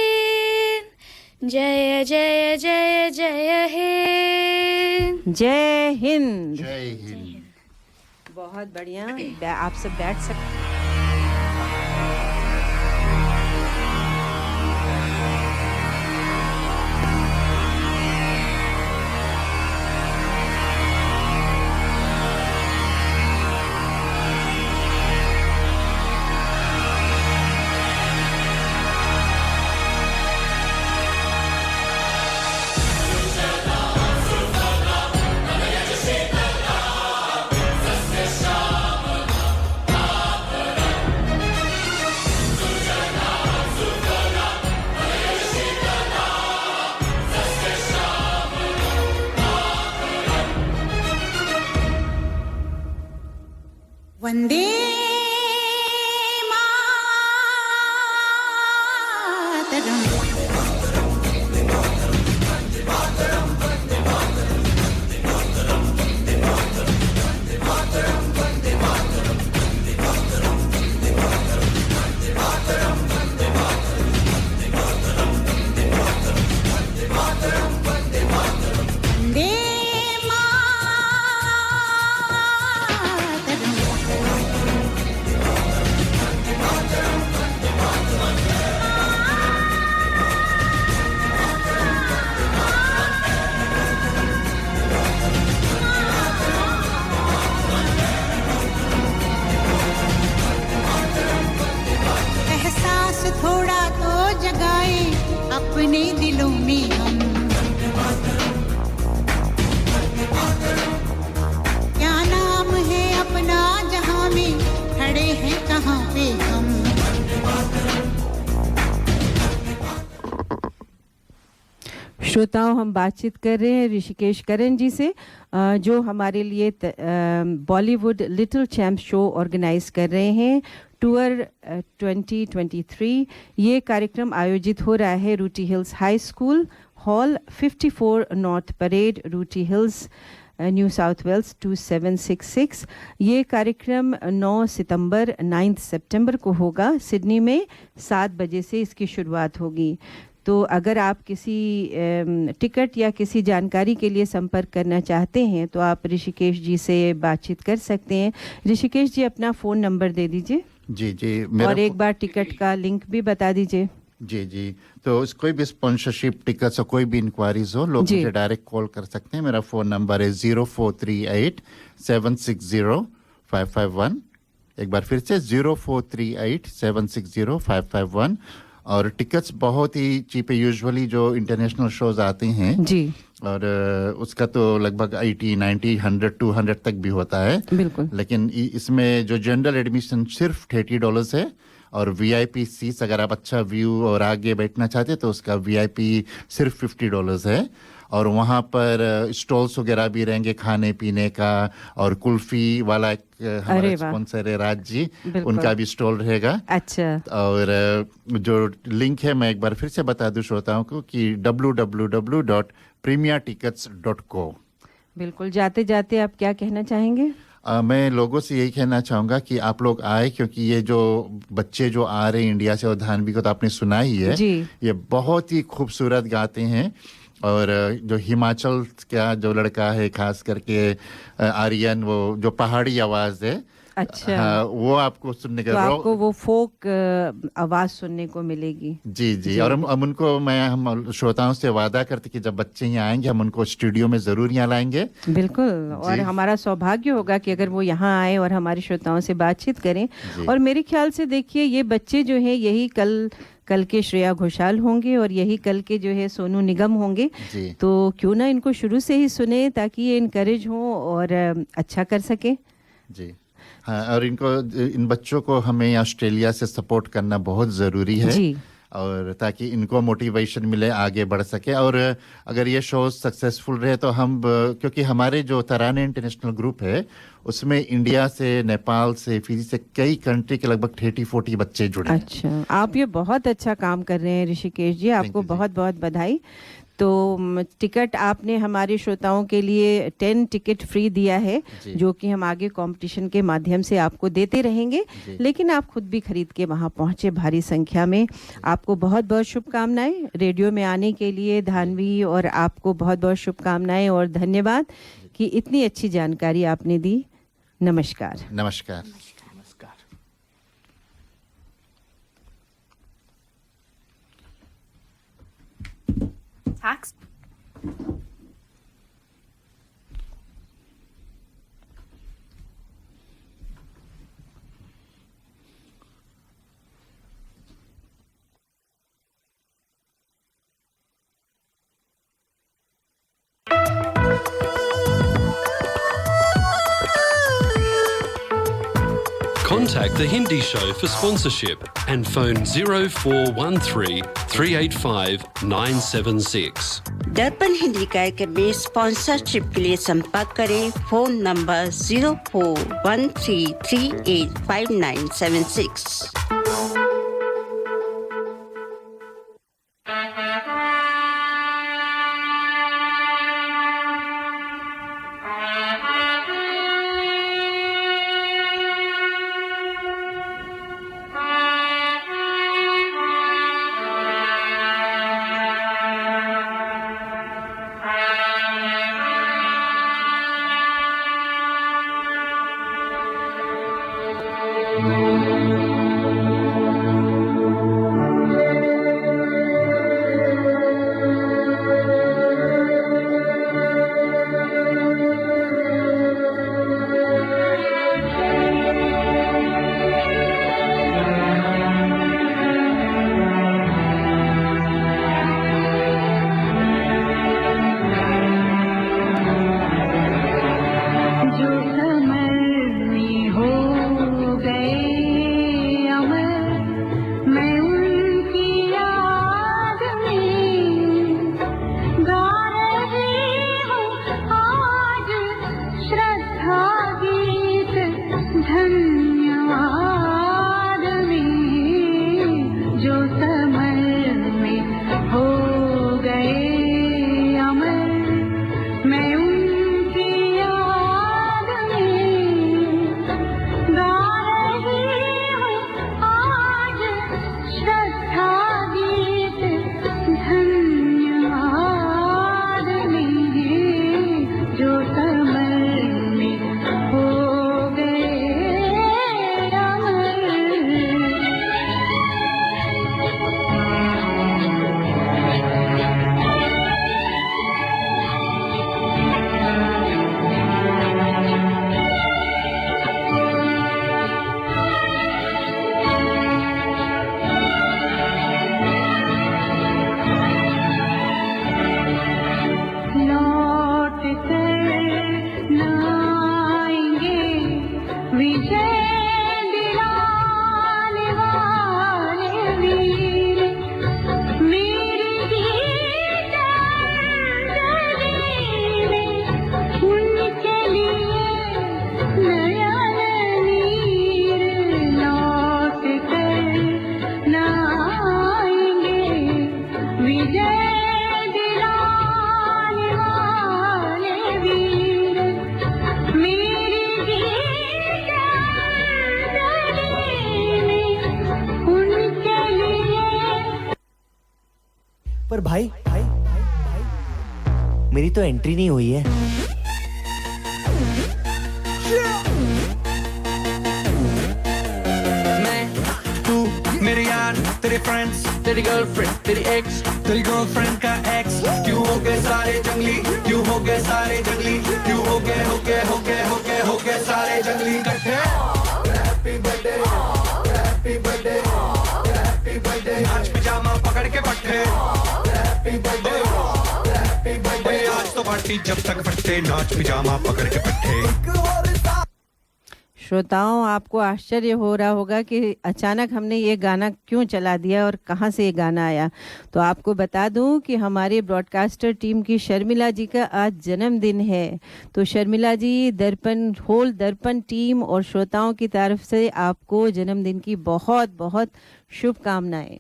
जय जय जय जय हे। जय हिंद। जय हिंद। बहुत बढ़िया। आप सब बैठ सकते हैं। वंदे मातरम। अपने दिलों में हम क्या नाम है अपना जहां में खड़े हैं कहां पे हम। श्रोताओं हम बातचीत कर रहे हैं ऋषिकेश करण जी से जो हमारे लिए Bollywood little champ show organise कर रहे हैं टूर 2023। ये कार्यक्रम आयोजित हो रहा है रूटी hills high school hall 54 north parade रूटी हिल्स न्यू साउथ वेल्स 2766। ये कार्यक्रम 9 सितंबर 9 सितंबर को होगा। सिडनी में 7 बजे से इसकी शुरुआत होगी। तो अगर आप किसी टिकट या किसी जानकारी के लिए संपर्क करना चाहते हैं तो आप ऋषिकेश जी से बातचीत कर सकते हैं। ऋषिकेश जी अपना फ़ोन नंबर दे दीजिए। जी जी और एक बार टिकट का लिंक भी बता दीजिए। जी जी तो कोई भी स्पॉन्सरशिप टिकट्स और कोई भी इंक्वायरीज हो लोग मुझे डायरेक्ट कॉल कर सकते हैं। मेरा फ़ोन नंबर है 0438 760 551 एक बार फिर से 0438760551। और टिकट्स बहुत ही चीप है। यूजुअली जो इंटरनेशनल शोज आते हैं जी, और उसका तो लगभग 80, 90, 100, 200 तक भी होता है। बिल्कुल। लेकिन इसमें जो जनरल एडमिशन सिर्फ $30 है, और वीआईपी सीट्स अगर आप अच्छा व्यू और आगे बैठना चाहते हैं तो उसका वीआईपी सिर्फ $50 है। और वहाँ पर स्टॉल्स वगैरह भी रहेंगे खाने पीने का, और कुल्फी वाला एक हमारा स्पॉन्सर है राज जी, उनका भी स्टॉल रहेगा। अच्छा। और जो लिंक है मैं एक बार फिर से बता दूं श्रोताओं को कि www.premiertickets.co। बिल्कुल। जाते जाते आप क्या कहना चाहेंगे? मैं लोगों से यही कहना चाहूँगा कि आप लोग आए, क्योंकि ये जो बच्चे जो आ रहे हैं इंडिया से, और धानवी को तो आपने सुना ही है जी। ये बहुत ही खूबसूरत गाते हैं। और जो हिमाचल का जो लड़का है खास करके आर्यन, वो जो पहाड़ी आवाज़ है, अच्छा, हाँ, वो आपको सुनने का, तो आपको वो फोक आवाज सुनने को मिलेगी। जी जी। और हम उनको, हम श्रोताओं से वादा करते कि जब बच्चे यहाँ आएंगे हम उनको स्टूडियो में जरूर यहाँ लाएंगे। बिल्कुल। और हमारा सौभाग्य होगा कि अगर वो यहाँ आए और हमारे श्रोताओं से बातचीत करें। और मेरे ख्याल से देखिए, ये बच्चे जो हैं यही कल के श्रेया घोषाल होंगे, और यही कल के जो है सोनू निगम होंगे। तो क्यों ना इनको शुरू से ही सुने, ताकि ये इनकरेज हो और अच्छा कर सके। जी हाँ। और इन बच्चों को हमें ऑस्ट्रेलिया से सपोर्ट करना बहुत ज़रूरी है जी। और ताकि इनको मोटिवेशन मिले, आगे बढ़ सके। और अगर ये शो सक्सेसफुल रहे तो हम, क्योंकि हमारे जो तराने इंटरनेशनल ग्रुप है उसमें इंडिया से, नेपाल से, फिजी से, कई कंट्री के लगभग 30-40 बच्चे जुड़े हैं। अच्छा, आप ये बहुत अच्छा काम कर रहे हैं ऋषिकेश जी, आपको बहुत बहुत बधाई। तो टिकट आपने हमारे श्रोताओं के लिए 10 टिकट फ्री दिया है, जो कि हम आगे कंपटीशन के माध्यम से आपको देते रहेंगे। लेकिन आप खुद भी खरीद के वहां पहुंचे भारी संख्या में। आपको बहुत बहुत शुभकामनाएं रेडियो में आने के लिए धानवी, और आपको बहुत बहुत शुभकामनाएं और धन्यवाद कि इतनी अच्छी जानकारी आपने दी। नमस्कार। नमस्कार। Tax. Contact The Hindi Show for sponsorship and phone 0413 385 976. दर्पण हिंदी कार्यक्रम में स्पॉन्सरशिप के लिए संपर्क करें। Phone number 0413385976। पर भाई मेरी तो एंट्री नहीं हुई है। मेरे यार, तेरे फ्रेंड्स, तेरी गर्लफ्रेंड, तेरी एक्स, तेरी गर्लफ्रेंड का एक्स, क्यों हो गए सारे जंगली, क्यों हो गए सारे जंगली, क्यों हो गए सारे जंगली इकट्ठे। Happy birthday, happy birthday, happy birthday, आज पिजामा पकड़ के पट्टे। हैप्पी बर्थडे, हैप्पी बर्थडे, आज तो पार्टी जब तक फटते, नाच पिजामा पकड़ के पट्टे। श्रोताओं, आपको आश्चर्य हो रहा होगा कि अचानक हमने ये गाना क्यों चला दिया और कहाँ से ये गाना आया। तो आपको बता दूं कि हमारे ब्रॉडकास्टर टीम की शर्मिला जी का आज जन्मदिन है। तो शर्मिला जी, होल दर्पण टीम और श्रोताओं की तरफ से आपको जन्मदिन की बहुत बहुत शुभकामनाएं।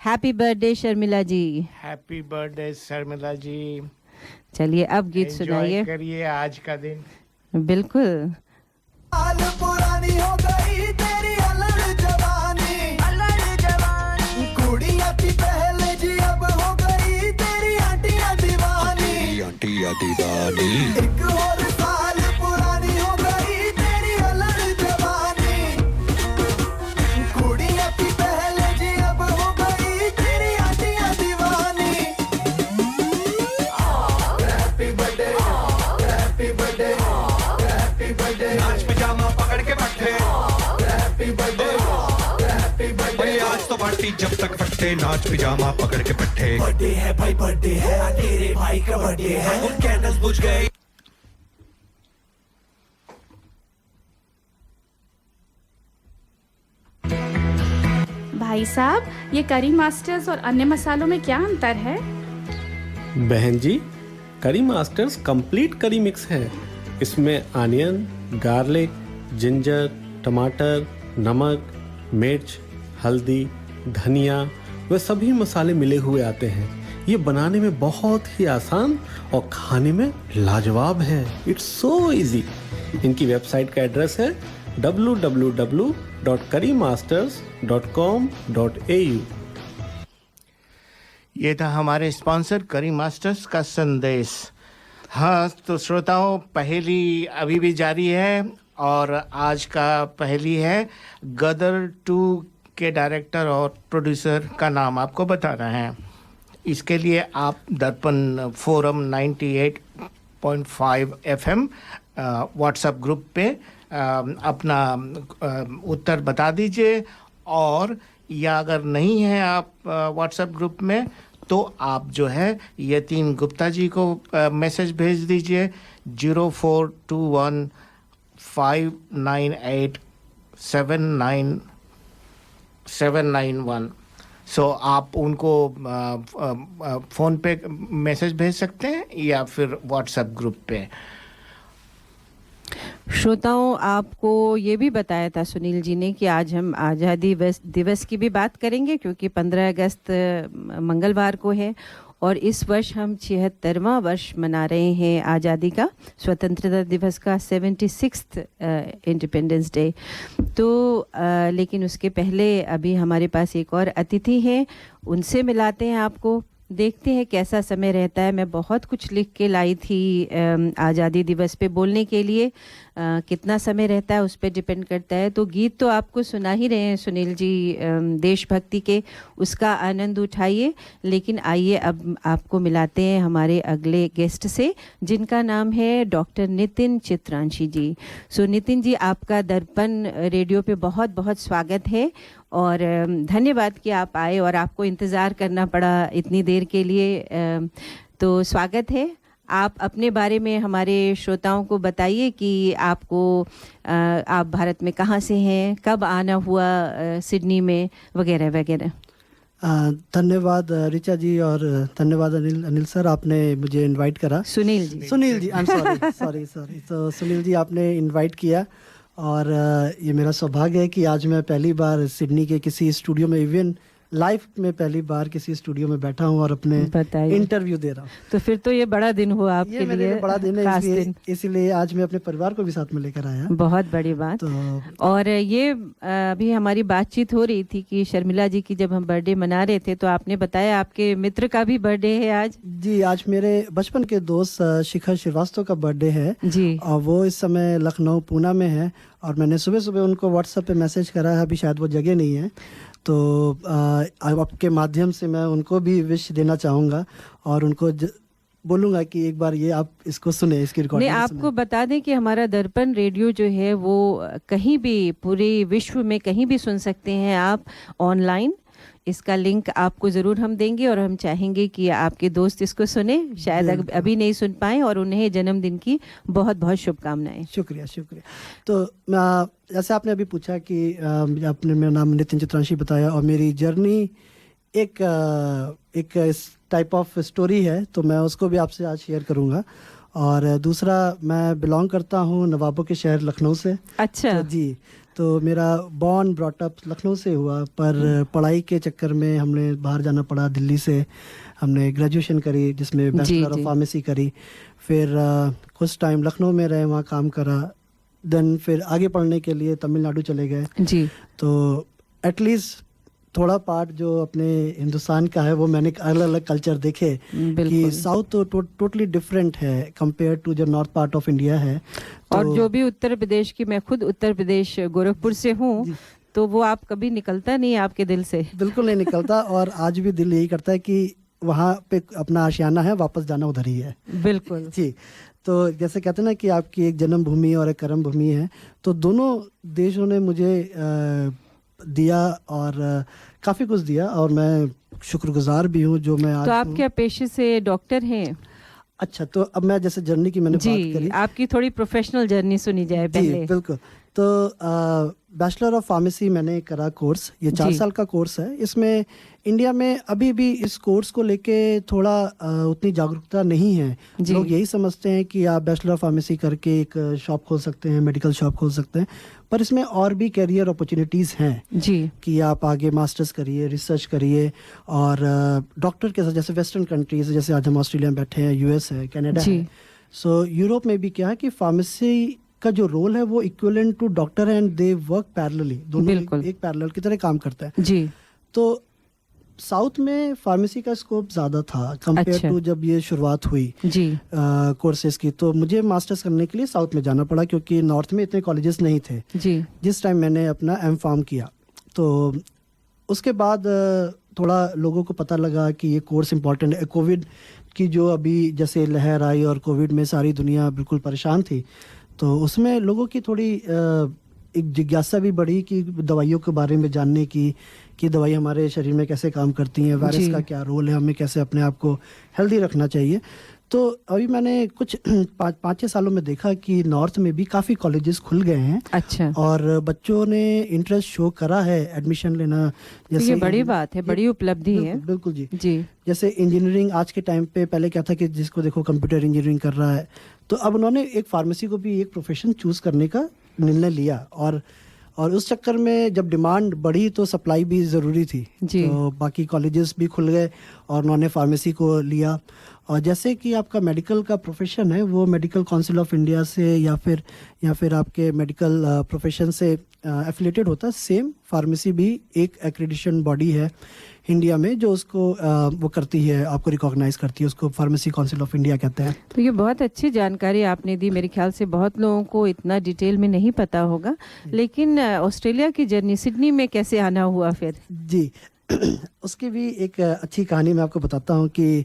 हैप्पी बर्थडे शर्मिला जी। हैप्पी बर्थडे शर्मिला जी। चलिए अब गीत सुनाइए। करिए आज का दिन। बिल्कुल। साल पुरानी हो गई तेरी अलग जवानी, कुड़िया थी पहले जी अब हो गई तेरी आंटियां दीवानी। एक और साल पुरानी हो गई तेरी अलग जवानी, कुड़िया थी पहले जी अब हो गई तेरी आंटियां दीवानी। Happy birthday, happy birthday, happy birthday, आज पिजामा पकड़ के पट्टे। हैप्पी बर्थडे, हैप्पी बर्थडे, आज तो पार्टी जब तक फटते, नाच पिजामा पकड़ के पट्टे। बर्थडे है भाई, बर्थडे है, तेरे भाई का बर्थडे है, कैंडल्स बुझ गई। भाई साहब, ये करी मास्टर्स और अन्य मसालों में क्या अंतर है? बहन जी, करी मास्टर्स कंप्लीट करी मिक्स है। इसमें आनियन, गार्लिक, जिंजर, टमाटर, नमक, मिर्च, हल्दी, धनिया वे सभी मसाले मिले हुए आते हैं। ये बनाने में बहुत ही आसान और खाने में लाजवाब है। It's so easy. इनकी वेबसाइट का एड्रेस है www.currymasters.com.au। ये था हमारे स्पॉन्सर करी मास्टर्स का संदेश। हाँ, तो श्रोताओं, पहेली अभी भी जारी है और आज का पहेली है गदर 2 के डायरेक्टर और प्रोड्यूसर का नाम आपको बताना है। इसके लिए आप दर्पण फोरम 98.5 FM व्हाट्सएप ग्रुप पे अपना उत्तर बता दीजिए, और या अगर नहीं है आप व्हाट्सएप ग्रुप में तो आप जो है यतीन गुप्ता जी को मैसेज भेज दीजिए 0421598791। सो आप उनको फ़ोन पे मैसेज भेज सकते हैं या फिर व्हाट्सएप ग्रुप पे। श्रोताओं, आपको ये भी बताया था सुनील जी ने कि आज हम आज़ादी दिवस की भी बात करेंगे, क्योंकि 15 अगस्त मंगलवार को है और इस वर्ष हम 76वां वर्ष मना रहे हैं आज़ादी का, स्वतंत्रता दिवस का 76th इंडिपेंडेंस डे। तो लेकिन उसके पहले अभी हमारे पास एक और अतिथि हैं, उनसे मिलाते हैं आपको। देखते हैं कैसा समय रहता है। मैं बहुत कुछ लिख के लाई थी आज़ादी दिवस पे बोलने के लिए, कितना समय रहता है उस पर डिपेंड करता है। तो गीत तो आपको सुना ही रहे हैं सुनील जी देशभक्ति के, उसका आनंद उठाइए। लेकिन आइए अब आपको मिलाते हैं हमारे अगले गेस्ट से, जिनका नाम है डॉक्टर नितिन चित्रांशी जी। सो नितिन जी, आपका दर्पण रेडियो पे बहुत बहुत स्वागत है और धन्यवाद कि आप आए और आपको इंतज़ार करना पड़ा इतनी देर के लिए। तो स्वागत है। आप अपने बारे में हमारे श्रोताओं को बताइए कि आपको आप भारत में कहाँ से हैं, कब आना हुआ सिडनी में, वगैरह वगैरह। धन्यवाद ऋचा जी और धन्यवाद अनिल सर, आपने मुझे इनवाइट करा। Sunil ji I am sorry. तो सुनील जी, आपने इनवाइट किया और ये मेरा सौभाग्य है कि आज मैं पहली बार सिडनी के किसी स्टूडियो में इवन लाइफ में पहली बार किसी स्टूडियो में बैठा हूँ और अपने इंटरव्यू दे रहा हूँ। तो फिर तो ये बड़ा दिन हुआ आपके ये मेरे लिए, लिए बड़ा दिन है, खास दिन। इसीलिए आज मैं अपने परिवार को भी साथ में लेकर आया। बहुत बड़ी बात। और ये अभी हमारी बातचीत हो रही थी कि शर्मिला जी की जब हम बर्थडे मना रहे थे तो आपने बताया आपके मित्र का भी बर्थडे है आज। जी, आज मेरे बचपन के दोस्त शिखर श्रीवास्तव का बर्थडे है जी, और वो इस समय लखनऊ पूना में है और मैंने सुबह सुबह उनको व्हाट्सएप पे मैसेज करा है, अभी शायद वो जगह नहीं है, तो आपके माध्यम से मैं उनको भी विश देना चाहूँगा और उनको बोलूँगा कि एक बार ये आप इसको सुने, इसकी रिकॉर्डिंग नहीं, आपको बता दें कि हमारा दर्पण रेडियो जो है वो कहीं भी पूरे विश्व में कहीं भी सुन सकते हैं आप ऑनलाइन। इसका लिंक आपको ज़रूर हम देंगे और हम चाहेंगे कि आपके दोस्त इसको सुने, शायद अभी नहीं सुन पाए, और उन्हें जन्मदिन की बहुत बहुत शुभकामनाएं। शुक्रिया शुक्रिया। तो जैसे आपने अभी पूछा कि आपने मेरा नाम नितिन चित्रांशी बताया और मेरी जर्नी एक इस टाइप ऑफ स्टोरी है, तो मैं उसको भी आपसे आज शेयर करूंगा। और दूसरा, मैं बिलोंग करता हूँ नवाबों के शहर लखनऊ से। अच्छा। तो जी, तो मेरा बॉर्न ब्रॉट अप लखनऊ से हुआ, पर पढ़ाई के चक्कर में हमने बाहर जाना पड़ा। दिल्ली से हमने ग्रेजुएशन करी जिसमें बैचलर ऑफ फार्मेसी करी, फिर कुछ टाइम लखनऊ में रहे, वहाँ काम करा, देन फिर आगे पढ़ने के लिए तमिलनाडु चले गए जी। तो एटलीस्ट थोड़ा पार्ट जो अपने हिंदुस्तान का है वो मैंने अलग अलग कल्चर देखे कि साउथ तो टोटली डिफरेंट है कंपेयर टू जो नॉर्थ पार्ट ऑफ इंडिया है। तो और जो भी उत्तर प्रदेश की, मैं खुद उत्तर प्रदेश गोरखपुर से हूँ, तो वो आप कभी निकलता नहीं आपके दिल से? बिल्कुल नहीं निकलता और आज भी दिल यही करता है कि वहाँ पे अपना आशियाना है, वापस जाना उधर ही है। बिल्कुल जी। तो जैसे कहते हैं ना कि आपकी एक जन्म भूमि और एक कर्म भूमि है, तो दोनों देशों ने मुझे दिया और काफ़ी कुछ दिया और मैं शुक्रगुजार भी हूँ जो मैं आज। तो आप क्या पेशे से डॉक्टर हैं? अच्छा, तो अब मैं जैसे जर्नी की मैंने बात करी, आपकी थोड़ी प्रोफेशनल जर्नी सुनी जाए पहले। बिल्कुल। तो बैचलर ऑफ फार्मेसी मैंने करा कोर्स, ये 4 साल का कोर्स है। इसमें इंडिया में अभी भी इस कोर्स को लेके थोड़ा उतनी जागरूकता नहीं है। लोग यही समझते हैं कि आप बैचलर ऑफ फार्मेसी करके एक शॉप खोल सकते हैं, मेडिकल शॉप खोल सकते हैं, पर इसमें और भी कैरियर अपॉर्चुनिटीज़ हैं जी, कि आप आगे मास्टर्स करिए, रिसर्च करिए और डॉक्टर के साथ, जैसे वेस्टर्न कंट्रीज, जैसे आज हम ऑस्ट्रेलिया में बैठे हैं, यूएस है, कनाडा है, सो यूरोप में भी क्या है कि फार्मेसी का जो रोल है वो equivalent to doctor and they work parallelly, दोनों एक पैरेलल की तरह काम करता है जी। तो साउथ में फार्मेसी का स्कोप ज़्यादा था कंपेयर टू जब ये शुरुआत हुई जी कोर्सेज की। तो मुझे मास्टर्स करने के लिए साउथ में जाना पड़ा क्योंकि नॉर्थ में इतने कॉलेजेस नहीं थे जी। जिस टाइम मैंने अपना M.Pharm किया, तो उसके बाद थोड़ा लोगों को पता लगा कि ये कोर्स इम्पॉर्टेंट है। कोविड की जो अभी जैसे लहर आई और कोविड में सारी दुनिया बिल्कुल परेशान थी, तो उसमें लोगों की थोड़ी एक जिज्ञासा भी बढ़ी कि दवाइयों के बारे में जानने की, कि दवाई हमारे शरीर में कैसे काम करती हैं, वायरस का क्या रोल है, हमें कैसे अपने आप को हेल्दी रखना चाहिए। तो अभी मैंने कुछ 5-6 सालों में देखा कि नॉर्थ में भी काफ़ी कॉलेजेस खुल गए हैं। अच्छा। और बच्चों ने इंटरेस्ट शो करा है एडमिशन लेना। जैसे तो ये बड़ी बात है, बड़ी उपलब्धि है। बिल्कुल जी जी। जैसे इंजीनियरिंग आज के टाइम पे, पहले क्या था कि जिसको देखो कंप्यूटर इंजीनियरिंग कर रहा है, तो अब उन्होंने एक फार्मेसी को भी एक प्रोफेशन चूज करने का निर्णय लिया और उस चक्कर में जब डिमांड बढ़ी तो सप्लाई भी ज़रूरी थी जी। तो बाकी कॉलेजेस भी खुल गए और उन्होंने फार्मेसी को लिया। और जैसे कि आपका मेडिकल का प्रोफेशन है वो मेडिकल काउंसिल ऑफ इंडिया से या फिर आपके मेडिकल प्रोफेशन से एफिलेटेड होता है, सेम फार्मेसी भी एक एक्रेडिशन बॉडी है इंडिया में जो उसको वो करती है, आपको रिकॉग्नाइज करती है, उसको फार्मेसी काउंसिल ऑफ इंडिया कहते हैं। तो ये बहुत अच्छी जानकारी आपने दी, मेरे ख्याल से बहुत लोगों को इतना डिटेल में नहीं पता होगा। लेकिन ऑस्ट्रेलिया की जर्नी, सिडनी में कैसे आना हुआ फिर? जी उसकी भी एक अच्छी कहानी मैं आपको बताता हूँ कि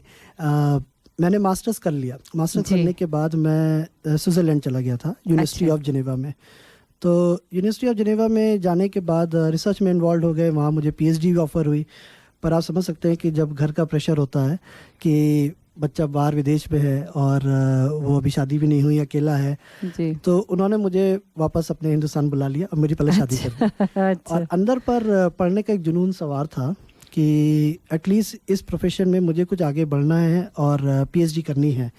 मैंने मास्टर्स कर लिया। मास्टर्स करने के बाद मैं स्विट्जरलैंड चला गया था, यूनिवर्सिटी ऑफ जिनेवा में। तो यूनिवर्सिटी ऑफ जिनेवा में जाने के बाद रिसर्च में इन्वॉल्व हो गए, वहाँ मुझे PhD भी ऑफर हुई। पर आप समझ सकते हैं कि जब घर का प्रेशर होता है कि बच्चा बाहर विदेश में है और वो अभी शादी भी नहीं हुई, अकेला है जी। तो उन्होंने मुझे वापस अपने हिंदुस्तान बुला लिया और मेरी पहले शादी कर दी। और अंदर पर पढ़ने का एक जुनून सवार था कि एटलीस्ट इस प्रोफेशन में मुझे कुछ आगे बढ़ना है और PhD करनी है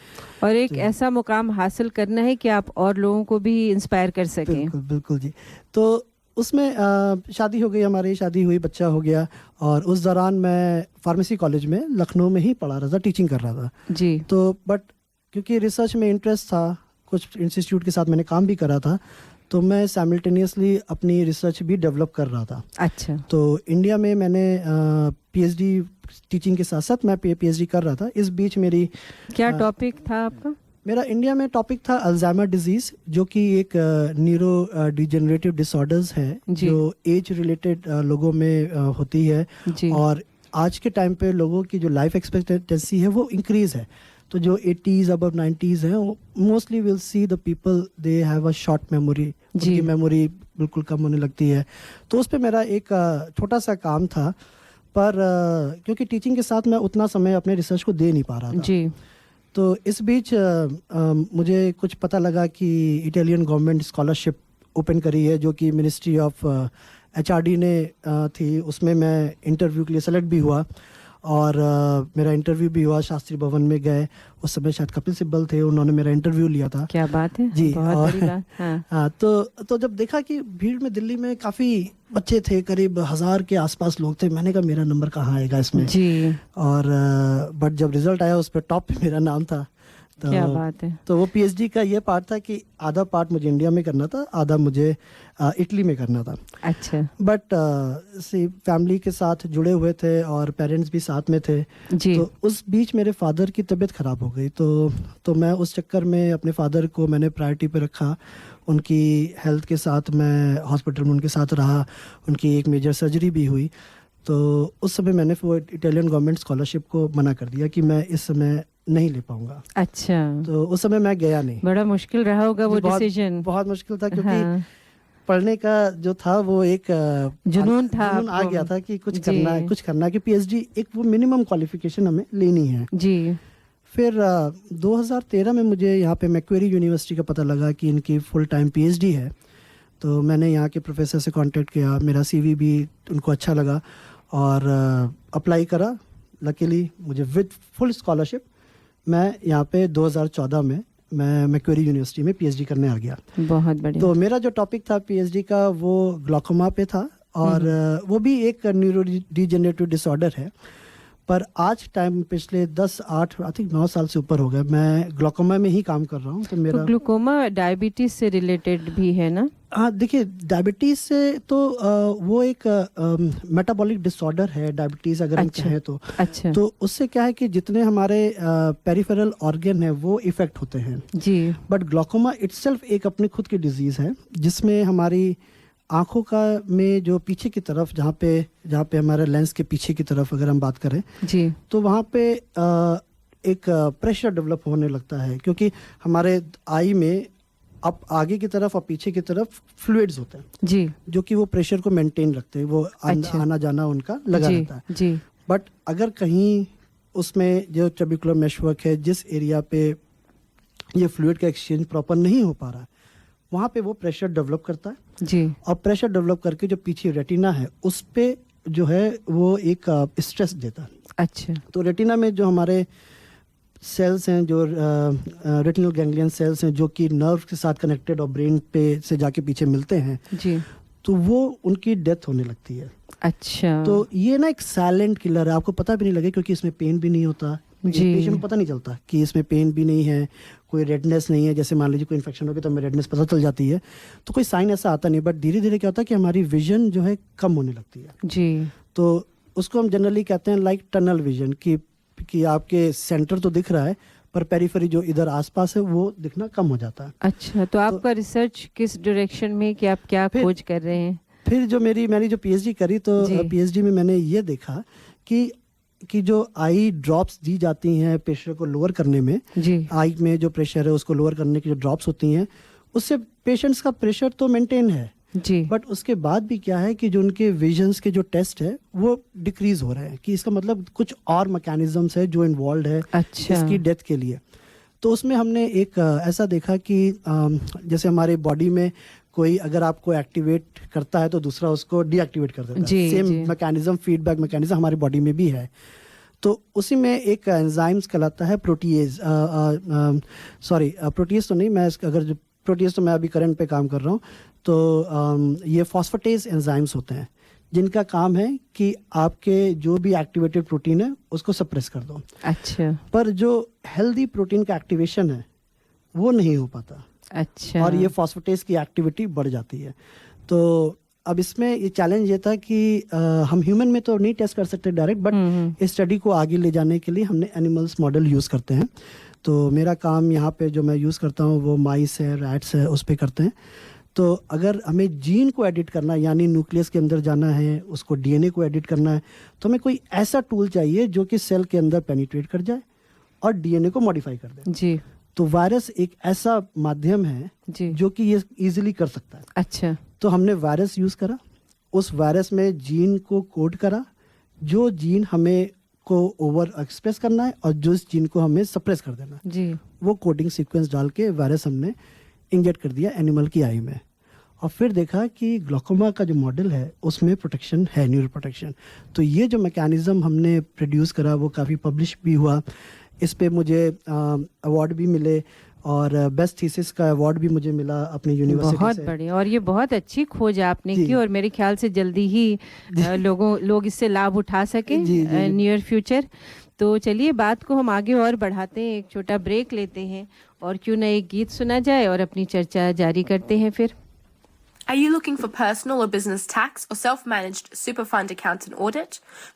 और एक ऐसा मुकाम हासिल करना है कि आप और लोगों को भी इंस्पायर कर सकें। बिल्कुल बिल्कुल जी। तो उसमें शादी हो गई, हमारी शादी हुई, बच्चा हो गया, और उस दौरान मैं फार्मेसी कॉलेज में लखनऊ में ही पढ़ा रहा था, टीचिंग कर रहा था जी। तो बट क्योंकि रिसर्च में इंटरेस्ट था, कुछ इंस्टीट्यूट के साथ मैंने काम भी करा था, तो मैं साइमल्टेनियसली अपनी रिसर्च भी डेवलप कर रहा था। अच्छा। तो इंडिया में मैंने पीएचडी टीचिंग के साथ साथ मैं पीएचडी कर रहा था। इस बीच मेरी क्या टॉपिक था आपका? मेरा इंडिया में टॉपिक था अल्जाइमर डिजीज, जो कि एक न्यूरो डिजेनरेटिव डिसऑर्डर्स है जो एज रिलेटेड लोगों में होती है जी। और आज के टाइम पे लोगों की जो लाइफ एक्सपेक्टेंसी है वो इंक्रीज है। तो जो 80s अबव 90s हैं, mostly will see the people they have a short memory, उनकी मेमोरी बिल्कुल कम होने लगती है। तो उस पे मेरा एक छोटा सा काम था, पर क्योंकि टीचिंग के साथ मैं उतना समय अपने रिसर्च को दे नहीं पा रहा था जी। तो इस बीच मुझे कुछ पता लगा कि इटालियन गवर्नमेंट स्कॉलरशिप ओपन करी है, जो कि मिनिस्ट्री ऑफ एचआरडी ने थी। उसमें मैं इंटरव्यू के लिए सेलेक्ट भी हुआ, और मेरा इंटरव्यू भी हुआ, शास्त्री भवन में गए। उस समय शायद कपिल सिब्बल थे, उन्होंने मेरा इंटरव्यू लिया था। क्या बात है जी, बहुत बड़ी बात। हाँ, तो जब देखा कि भीड़ में दिल्ली में काफ़ी बच्चे थे, करीब 1000 के आसपास लोग थे, मैंने कहा मेरा नंबर कहाँ आएगा इसमें जी। और बट जब रिजल्ट आया उस पर टॉप पे मेरा नाम था। तो क्या बात है। तो वो पीएचडी का ये पार्ट था कि आधा पार्ट मुझे इंडिया में करना था, आधा मुझे इटली में करना था। अच्छा। बट फैमिली के साथ जुड़े हुए थे और पेरेंट्स भी साथ में थे जी। तो उस बीच मेरे फादर की तबीयत ख़राब हो गई, तो मैं उस चक्कर में अपने फादर को मैंने प्रायोरिटी पे रखा। उनकी हेल्थ के साथ मैं हॉस्पिटल में उनके साथ रहा, उनकी एक मेजर सर्जरी भी हुई। तो उस समय मैंने वो इटालियन गवर्नमेंट स्कॉलरशिप को मना कर दिया कि मैं इस समय नहीं ले पाऊंगा। अच्छा। तो उस समय मैं गया नहीं। बड़ा मुश्किल रहा होगा वो डिसीजन। बहुत मुश्किल था, क्योंकि पढ़ने का जो था वो एक जुनून था, आ गया था कि कुछ करना है कि पीएचडी एक वो मिनिमम क्वालिफिकेशन हमें लेनी है जी। फिर 2013 में मुझे यहाँ पे मैक्वेरी यूनिवर्सिटी का पता लगा कि इनकी फुल टाइम पीएचडी है। तो मैंने यहाँ के प्रोफेसर से कांटेक्ट किया, मेरा सीवी भी उनको अच्छा लगा और अप्लाई करा। लकीली मुझे विद फुल स्कॉलरशिप मैं यहाँ पे 2014 में मैं मैक्वेरी यूनिवर्सिटी में पीएचडी करने आ गया। बहुत बढ़िया। तो मेरा जो टॉपिक था पीएचडी का वो ग्लूकोमा पे था, और वो भी एक न्यूरो डिजेनरेटिव डिसऑर्डर है। पर आज टाइम पिछले 9 साल से ऊपर हो गए मैं ग्लूकोमा में ही काम कर रहा हूँ। तो मेरा ग्लूकोमा डायबिटीज से रिलेटेड भी है ना? हाँ, देखिए डायबिटीज से तो वो एक मेटाबॉलिक डिसऑर्डर है डायबिटीज, अगर हम कहें तो। अच्छा। तो उससे क्या है कि जितने हमारे पेरिफेरल ऑर्गन है वो इफेक्ट होते हैं जी। बट ग्लूकोमा इटसेल्फ एक अपनी खुद की डिजीज है, जिसमें हमारी आंखों का में जो पीछे की तरफ जहाँ पे हमारे लेंस के पीछे की तरफ अगर हम बात करें जी, तो वहाँ पे एक प्रेशर डेवलप होने लगता है, क्योंकि हमारे आई में अब आगे की तरफ और पीछे की तरफ फ्लूइड्स होते हैं जी, जो कि वो प्रेशर को मेंटेन रखते हैं, वो आना जाना उनका लगा रहता है जी। बट अगर कहीं उसमें जो ट्रेबिकुलर मेशवर्क है, जिस एरिया पे ये फ्लूइड का एक्सचेंज प्रॉपर नहीं हो पा रहा है, वहाँ पे वो प्रेशर डेवलप करता है जी। और प्रेशर डेवलप करके जो पीछे रेटिना है उस पे जो है वो एक स्ट्रेस देता है। अच्छा। तो रेटिना में जो हमारे सेल्स हैं, जो रेटिनल गैंग्लियन सेल्स हैं, जो कि नर्व के साथ कनेक्टेड और ब्रेन पे से जाके पीछे मिलते हैं जी, तो वो उनकी डेथ होने लगती है। अच्छा। तो ये ना एक साइलेंट किलर है, आपको पता भी नहीं लगे क्योंकि इसमें पेन भी नहीं होता जी। पेशेंट को पता नहीं चलता कि इसमें पेन भी नहीं है, कोई रेडनेस नहीं है। जैसे मान लीजिए कोई इन्फेक्शन हो गया तो हमें रेडनेस पता चल जाती है, तो कोई साइन ऐसा आता नहीं। बट धीरे धीरे क्या होता है कि हमारी विजन जो है कम होने लगती है जी। तो उसको हम जनरली कहते हैं लाइक टनल विजन, कि आपके सेंटर तो दिख रहा है पर पेरिफेरी जो इधर आसपास है वो दिखना कम हो जाता है। अच्छा। तो आपका रिसर्च किस डायरेक्शन में, कि आप क्या खोज कर रहे हैं? फिर जो मैंने जो पीएचडी करी, तो पीएचडी में मैंने ये देखा कि जो आई ड्रॉप्स दी जाती हैं प्रेशर को लोअर करने में जी, आई में जो प्रेशर है उसको लोअर करने की जो ड्रॉप्स होती हैं, उससे पेशेंट्स का प्रेशर तो मेंटेन है जी। बट उसके बाद भी क्या है कि जो उनके विजन्स के जो टेस्ट है वो डिक्रीज हो रहे हैं, कि इसका मतलब कुछ और मैकेनिज्म्स है जो इन्वॉल्व है अच्छा। इसकी डेथ के लिए। तो उसमें हमने एक ऐसा देखा कि जैसे हमारे बॉडी में कोई अगर आपको एक्टिवेट करता है तो दूसरा उसको डीएक्टिवेट कर देता है। सेम मैकेनिज्म, फीडबैक मैकेनिज्म हमारी बॉडी में भी है। तो उसी में एक एंजाइम्स कहलाता है प्रोटीएज, प्रोटीएज तो नहीं, मैं अगर जो प्रोटीज तो मैं अभी करंट पे काम कर रहा हूँ, तो ये फॉस्फेटेज एंजाइम्स होते हैं जिनका काम है कि आपके जो भी एक्टिवेटेड प्रोटीन है उसको सप्रेस कर दो। अच्छा। पर जो हेल्दी प्रोटीन का एक्टिवेशन है वो नहीं हो पाता। अच्छा। और ये फॉस्फेटेज की एक्टिविटी बढ़ जाती है। तो अब इसमें ये चैलेंज ये था कि हम ह्यूमन में तो नहीं टेस्ट कर सकते डायरेक्ट, बट इस स्टडी को आगे ले जाने के लिए हमने एनिमल्स मॉडल यूज़ करते हैं। तो मेरा काम यहाँ पे जो मैं यूज़ करता हूँ वो माइस है, रैट्स है, उस पे करते हैं। तो अगर हमें जीन को एडिट करना है, यानी न्यूक्लियस के अंदर जाना है, उसको डीएनए को एडिट करना है, तो हमें कोई ऐसा टूल चाहिए जो कि सेल के अंदर पेनिट्रेट कर जाए और डीएनए को मॉडिफाई कर दे। जी। तो वायरस एक ऐसा माध्यम है जो कि ये इजीली कर सकता है। अच्छा। तो हमने वायरस यूज़ करा, उस वायरस में जीन को कोड करा, जो जीन हमें को ओवर एक्सप्रेस करना है और जो जीन को हमें सप्रेस कर देना है, जी, वो कोडिंग सीक्वेंस डाल के वायरस हमने इंजेक्ट कर दिया एनिमल की आई में। और फिर देखा कि ग्लोकोमा का जो मॉडल है उसमें प्रोटेक्शन है, न्यूरो प्रोटेक्शन। तो ये जो मैकेनिज्म हमने प्रोड्यूस करा वो काफ़ी पब्लिश भी हुआ। इस पे मुझे अवार्ड भी मिले और बेस्ट थीसिस का अवार्ड भी मुझे मिला अपनी यूनिवर्सिटी बहुत से। बढ़िया। और ये बहुत अच्छी खोज आपने की और मेरे ख्याल से जल्दी ही लोग इससे लाभ उठा सके नियर फ्यूचर। तो चलिए बात को हम आगे और बढ़ाते हैं, एक छोटा ब्रेक लेते हैं और क्यों ना एक गीत सुना जाए और अपनी चर्चा जारी करते हैं फिर। Are you looking for personal or business tax or self-managed super fund account and audit?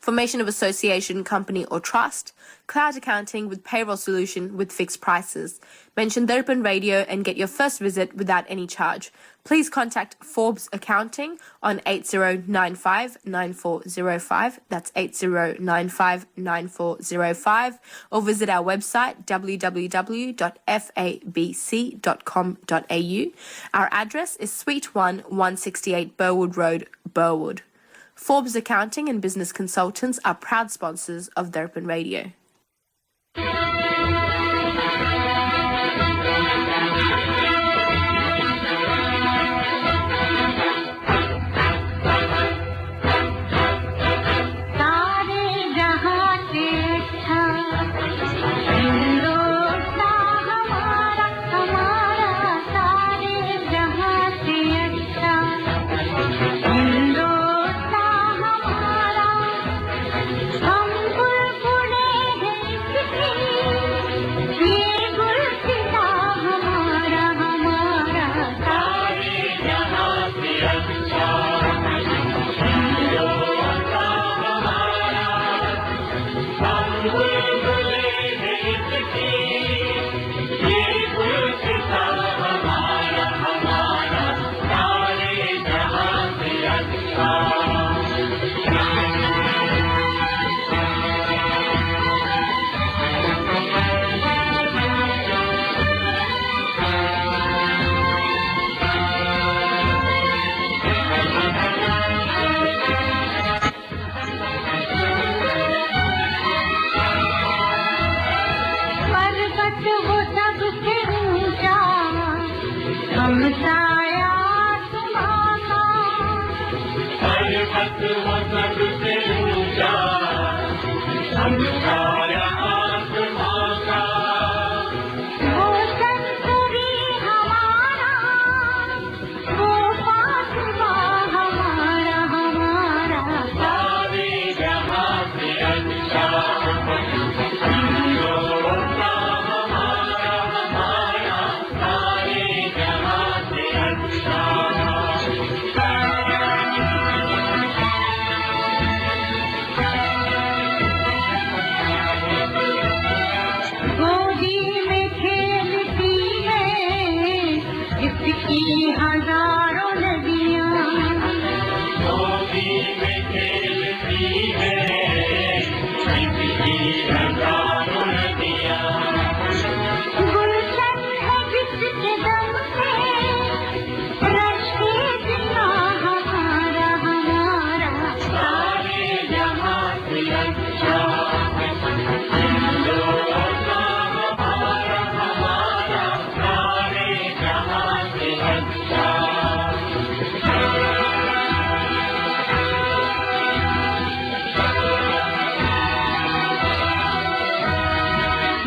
Formation of association, company or trust? Cloud accounting with payroll solution with fixed prices. Mention Darpan Radio and get your first visit without any charge. Please contact Forbes Accounting on 8095-9405. That's 8095-9405. Or visit our website www.fabc.com.au. Our address is Suite 1, 168 Burwood Road, Burwood. Forbes Accounting and Business Consultants are proud sponsors of Darpan Radio.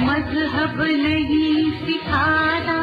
मजहब नहीं सिखाता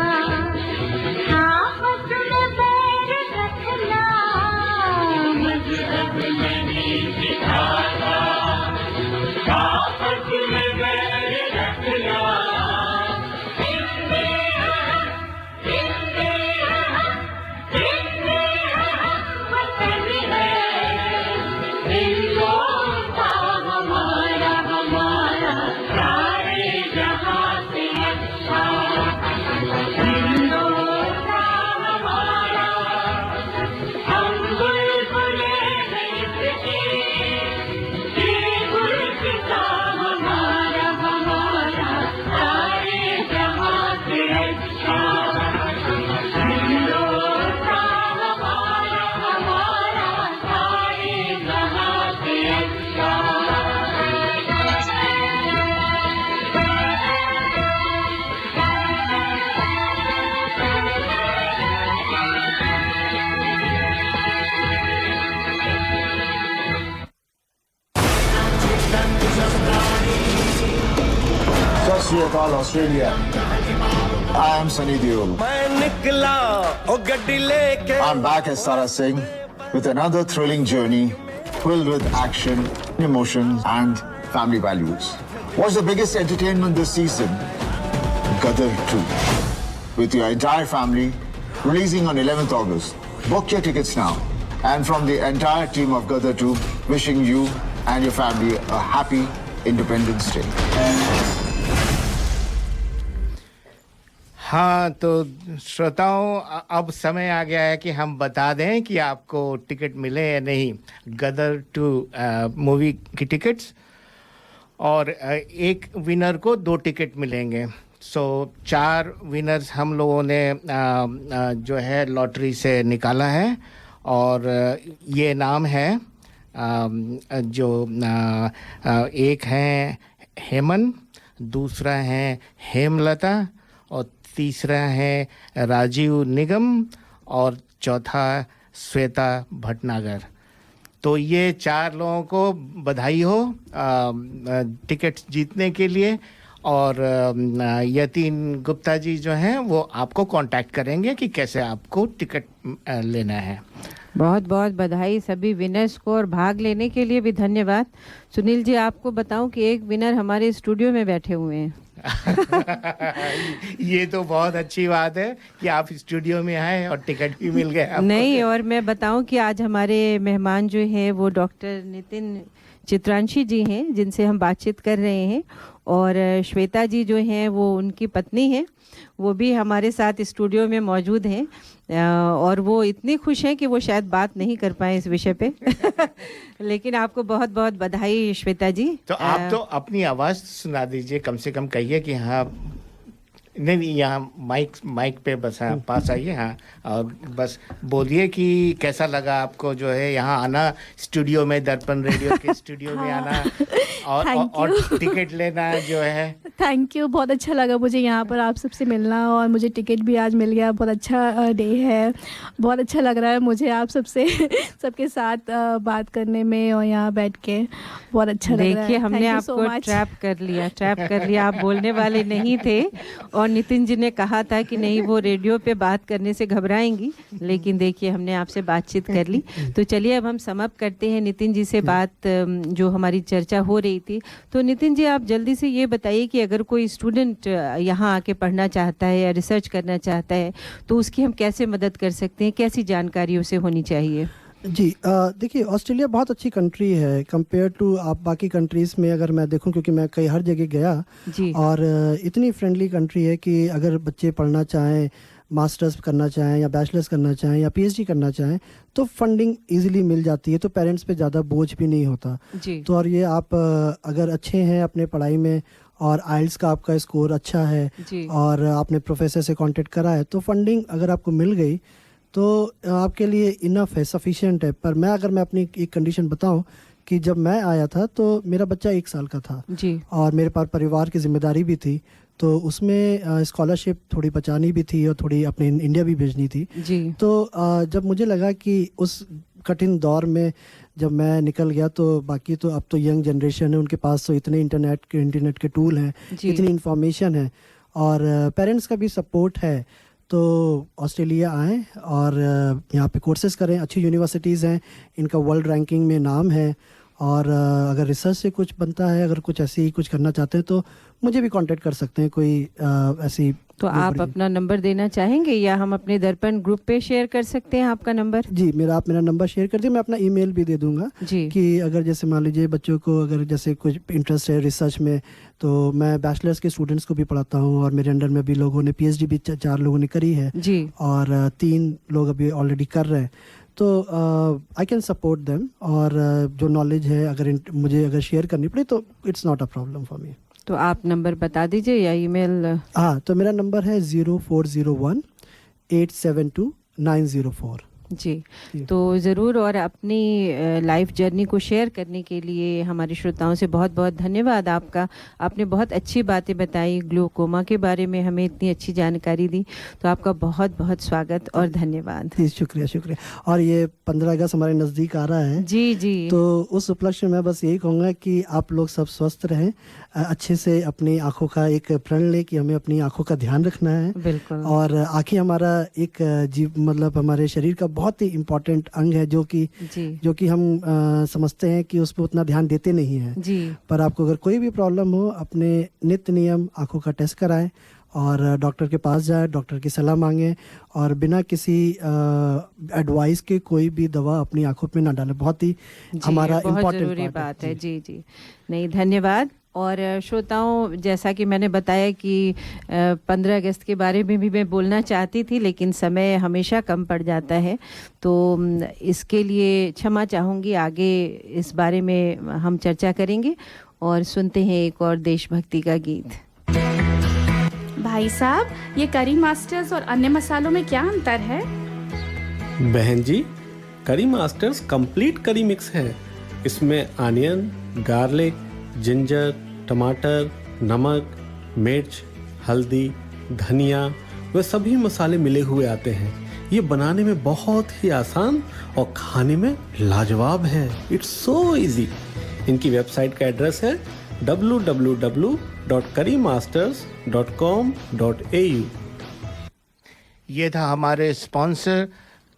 Australia. I am Sunny Deol. I'm back as Sara Singh with another thrilling journey filled with action, emotions, and family values. What's the biggest entertainment this season? Gadar 2. With your entire family, releasing on 11th August. Book your tickets now. And from the entire team of Gadar 2, wishing you and your family a happy Independence Day. हाँ, तो श्रोताओं, अब समय आ गया है कि हम बता दें कि आपको टिकट मिले या नहीं। गदर 2 मूवी की टिकट्स, और एक विनर को 2 टिकट मिलेंगे। सो 4 विनर्स हम लोगों ने जो है लॉटरी से निकाला है, और ये नाम है जो एक है हेमन, दूसरा है हेमलता, और तीसरा है राजीव निगम, और चौथा श्वेता भटनागर। तो ये 4 लोगों को बधाई हो टिकट्स जीतने के लिए। और यतीन गुप्ता जी जो हैं वो आपको कांटेक्ट करेंगे कि कैसे आपको टिकट लेना है। बहुत बहुत बधाई सभी विनर्स को, और भाग लेने के लिए भी धन्यवाद। सुनील जी, आपको बताऊं कि एक विनर हमारे स्टूडियो में बैठे हुए हैं। ये तो बहुत अच्छी बात है कि आप स्टूडियो में आए और टिकट भी मिल गए आपको। नहीं, और मैं बताऊं कि आज हमारे मेहमान जो हैं वो डॉक्टर नितिन चित्रांशी जी हैं, जिनसे हम बातचीत कर रहे हैं, और श्वेता जी जो हैं वो उनकी पत्नी हैं, वो भी हमारे साथ स्टूडियो में मौजूद हैं, और वो इतनी खुश हैं कि वो शायद बात नहीं कर पाए इस विषय पे। लेकिन आपको बहुत बहुत बधाई श्वेता जी। तो आप तो अपनी आवाज़ सुना दीजिए, कम से कम कहिए कि हाँ। नहीं, यहाँ माइक पे बस हाँ पास आइए, हाँ, और बस बोलिए कि कैसा लगा आपको जो है यहाँ आना, स्टूडियो में, दर्पण रेडियो के स्टूडियो में आना, और टिकट लेना जो है। थैंक यू, बहुत अच्छा लगा मुझे यहाँ पर आप सबसे मिलना, और मुझे टिकट भी आज मिल गया। बहुत अच्छा डे है, बहुत अच्छा लग रहा है मुझे आप सबके साथ बात करने में, और यहाँ बैठ के बहुत अच्छा लग रहा है। देखिए, हमने आपको ट्रैप कर लिया। आप बोलने वाले नहीं थे, और नितिन जी ने कहा था कि नहीं, वो रेडियो पे बात करने से घबराएंगी, लेकिन देखिए हमने आपसे बातचीत कर ली। तो चलिए अब हम समाप्त करते हैं नितिन जी से बात, जो हमारी चर्चा हो रही थी। तो नितिन जी, आप जल्दी से ये बताइए कि अगर कोई स्टूडेंट यहाँ आके पढ़ना चाहता है या रिसर्च करना चाहता है, तो उसकी हम कैसे मदद कर सकते हैं, कैसी जानकारी उसे होनी चाहिए? जी, देखिए, ऑस्ट्रेलिया बहुत अच्छी कंट्री है कंपेयर टू आप बाकी कंट्रीज़ में। अगर मैं देखूं, क्योंकि मैं कई हर जगह गया जी, और इतनी फ्रेंडली कंट्री है कि अगर बच्चे पढ़ना चाहें, मास्टर्स करना चाहें या बैचलर्स करना चाहें या पीएचडी करना चाहें, तो फंडिंग इजीली मिल जाती है, तो पेरेंट्स पे ज़्यादा बोझ भी नहीं होता जी। तो और ये आप अगर अच्छे हैं अपने पढ़ाई में, और आइल्स का आपका स्कोर अच्छा है, और आपने प्रोफेसर से कांटेक्ट करा है, तो फंडिंग अगर आपको मिल गई तो आपके लिए इनफ है, सफिशिएंट है। पर मैं अपनी एक कंडीशन बताऊं कि जब मैं आया था तो मेरा बच्चा 1 साल का था जी, और मेरे पास परिवार की जिम्मेदारी भी थी, तो उसमें स्कॉलरशिप थोड़ी बचानी भी थी और थोड़ी अपने इंडिया भी भेजनी थी जी। तो जब मुझे लगा कि उस कठिन दौर में जब मैं निकल गया, तो बाकी तो अब तो यंग जनरेशन है, उनके पास तो इतने इंटरनेट के टूल हैं, इतनी इंफॉर्मेशन है, और पेरेंट्स का भी सपोर्ट है। तो ऑस्ट्रेलिया आएँ और यहाँ पे कोर्सेज करें, अच्छी यूनिवर्सिटीज़ हैं, इनका वर्ल्ड रैंकिंग में नाम है, और अगर रिसर्च से कुछ बनता है, अगर कुछ ऐसे ही कुछ करना चाहते हैं तो मुझे भी कांटेक्ट कर सकते हैं। कोई ऐसी तो आप अपना नंबर देना चाहेंगे या हम अपने दर्पण ग्रुप पे शेयर कर सकते हैं आपका नंबर? जी, आप मेरा नंबर शेयर कर दीजिए, मैं अपना ईमेल भी दे दूंगा जी। कि अगर जैसे मान लीजिए बच्चों को अगर जैसे कुछ इंटरेस्ट है रिसर्च में, तो मैं बैचलर्स के स्टूडेंट्स को भी पढ़ाता हूँ और मेरे अंडर में भी लोगों ने PhD भी 4 लोगों ने करी है जी, और 3 लोग अभी ऑलरेडी कर रहे हैं। तो आई कैन सपोर्ट देम, और जो नॉलेज है अगर मुझे अगर शेयर करनी पड़े तो it's not a problem for me. तो आप नंबर बता दीजिए या ईमेल? हाँ, तो मेरा नंबर है 0401 872 904। जी, तो ज़रूर, और अपनी लाइफ जर्नी को शेयर करने के लिए हमारे श्रोताओं से बहुत बहुत धन्यवाद आपका। आपने बहुत अच्छी बातें बताई, ग्लूकोमा के बारे में हमें इतनी अच्छी जानकारी दी, तो आपका बहुत बहुत स्वागत और धन्यवाद। जी, शुक्रिया। और ये 15 अगस्त हमारे नज़दीक आ रहा है। जी जी, तो उस उपलक्ष्य में मैं बस यही कहूँगा कि आप लोग सब स्वस्थ रहें, अच्छे से अपनी आँखों का एक प्रण लें कि हमें अपनी आँखों का ध्यान रखना है। बिल्कुल। और आँखें हमारा एक मतलब हमारे शरीर का बहुत ही इम्पोर्टेंट अंग है, जो कि हम समझते हैं कि उस पर उतना ध्यान देते नहीं हैं जी। पर आपको अगर कोई भी प्रॉब्लम हो, अपने नित्य नियम आँखों का टेस्ट कराएं और डॉक्टर के पास जाए, डॉक्टर की सलाह मांगे और बिना किसी एडवाइस के कोई भी दवा अपनी आंखों पे ना डालें। बहुत ही हमारा बहुत जरूरी बात है। जी जी, नहीं, धन्यवाद। और श्रोताओं, जैसा कि मैंने बताया कि 15 अगस्त के बारे में भी मैं बोलना चाहती थी, लेकिन समय हमेशा कम पड़ जाता है, तो इसके लिए क्षमा चाहूँगी। आगे इस बारे में हम चर्चा करेंगे और सुनते हैं एक और देशभक्ति का गीत। भाई साहब, ये करी मास्टर्स और अन्य मसालों में क्या अंतर है? बहन जी, करी मास्टर्स कंप्लीट करी मिक्स है। इसमें आनियन, गार्लिक, जिंजर, टमाटर, नमक, मिर्च, हल्दी, धनिया वे सभी मसाले मिले हुए आते हैं। ये बनाने में बहुत ही आसान और खाने में लाजवाब है। It's so easy. इनकी वेबसाइट का एड्रेस है www.currymasters.com.au। ये था हमारे स्पॉन्सर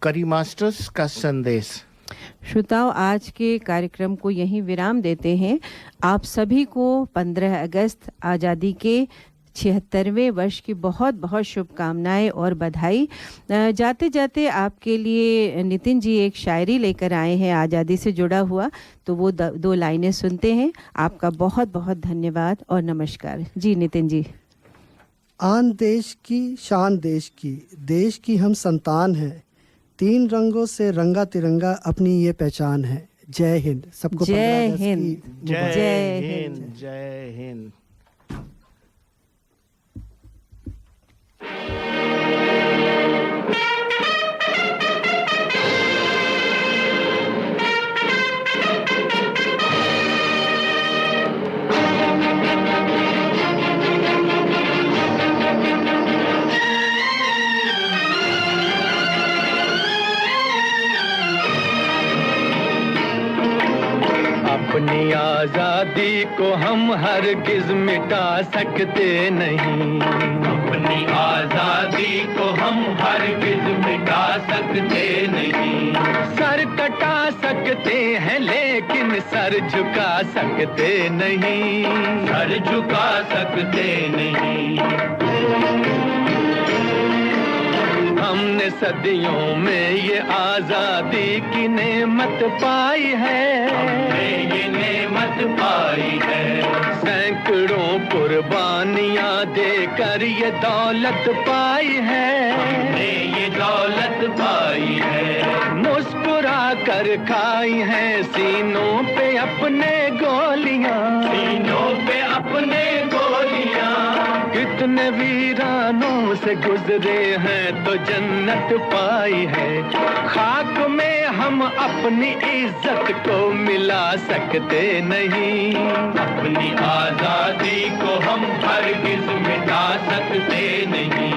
करी मास्टर्स का संदेश। श्रोताओं, आज के कार्यक्रम को यहीं विराम देते हैं। आप सभी को 15 अगस्त आज़ादी के 76वें वर्ष की बहुत बहुत शुभकामनाएं और बधाई। जाते जाते आपके लिए नितिन जी एक शायरी लेकर आए हैं आज़ादी से जुड़ा हुआ, तो वो 2 लाइनें सुनते हैं। आपका बहुत बहुत धन्यवाद और नमस्कार। जी नितिन जी। आन देश की शान देश की हम संतान हैं, 3 रंगों से रंगा तिरंगा अपनी ये पहचान है। जय हिंद। सबको जय हिंद। जय हिंद। जय हिंद। अपनी आजादी को हम हरगिज मिटा सकते नहीं। अपनी आजादी को हम हरगिज मिटा सकते नहीं। सर कटा सकते हैं लेकिन सर झुका सकते नहीं। सर झुका सकते नहीं। हमने सदियों में ये आजादी की नेमत पाई है। हमने ये नेमत पाई है। सैकड़ों कुर्बानियां देकर ये दौलत पाई है। हमने ये दौलत पाई है। मुस्कुरा कर खाई है सीनों पे अपने गोलियां। सीनों पे अपने गोलियां। कितने वीरानों से गुजरे हैं तो जन्नत पाई है। खाक में हम अपनी इज्जत को मिला सकते नहीं। अपनी आजादी को हम हरगिज मिटा सकते नहीं।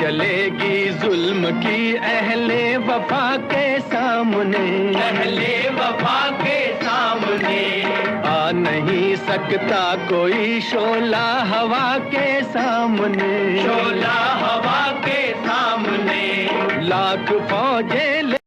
चलेगी जुल्म की अहले वफा के सामने। अहले वफा के सामने आ नहीं नहीं सकता कोई शोला हवा के सामने, शोला हवा के सामने। लाख फौजें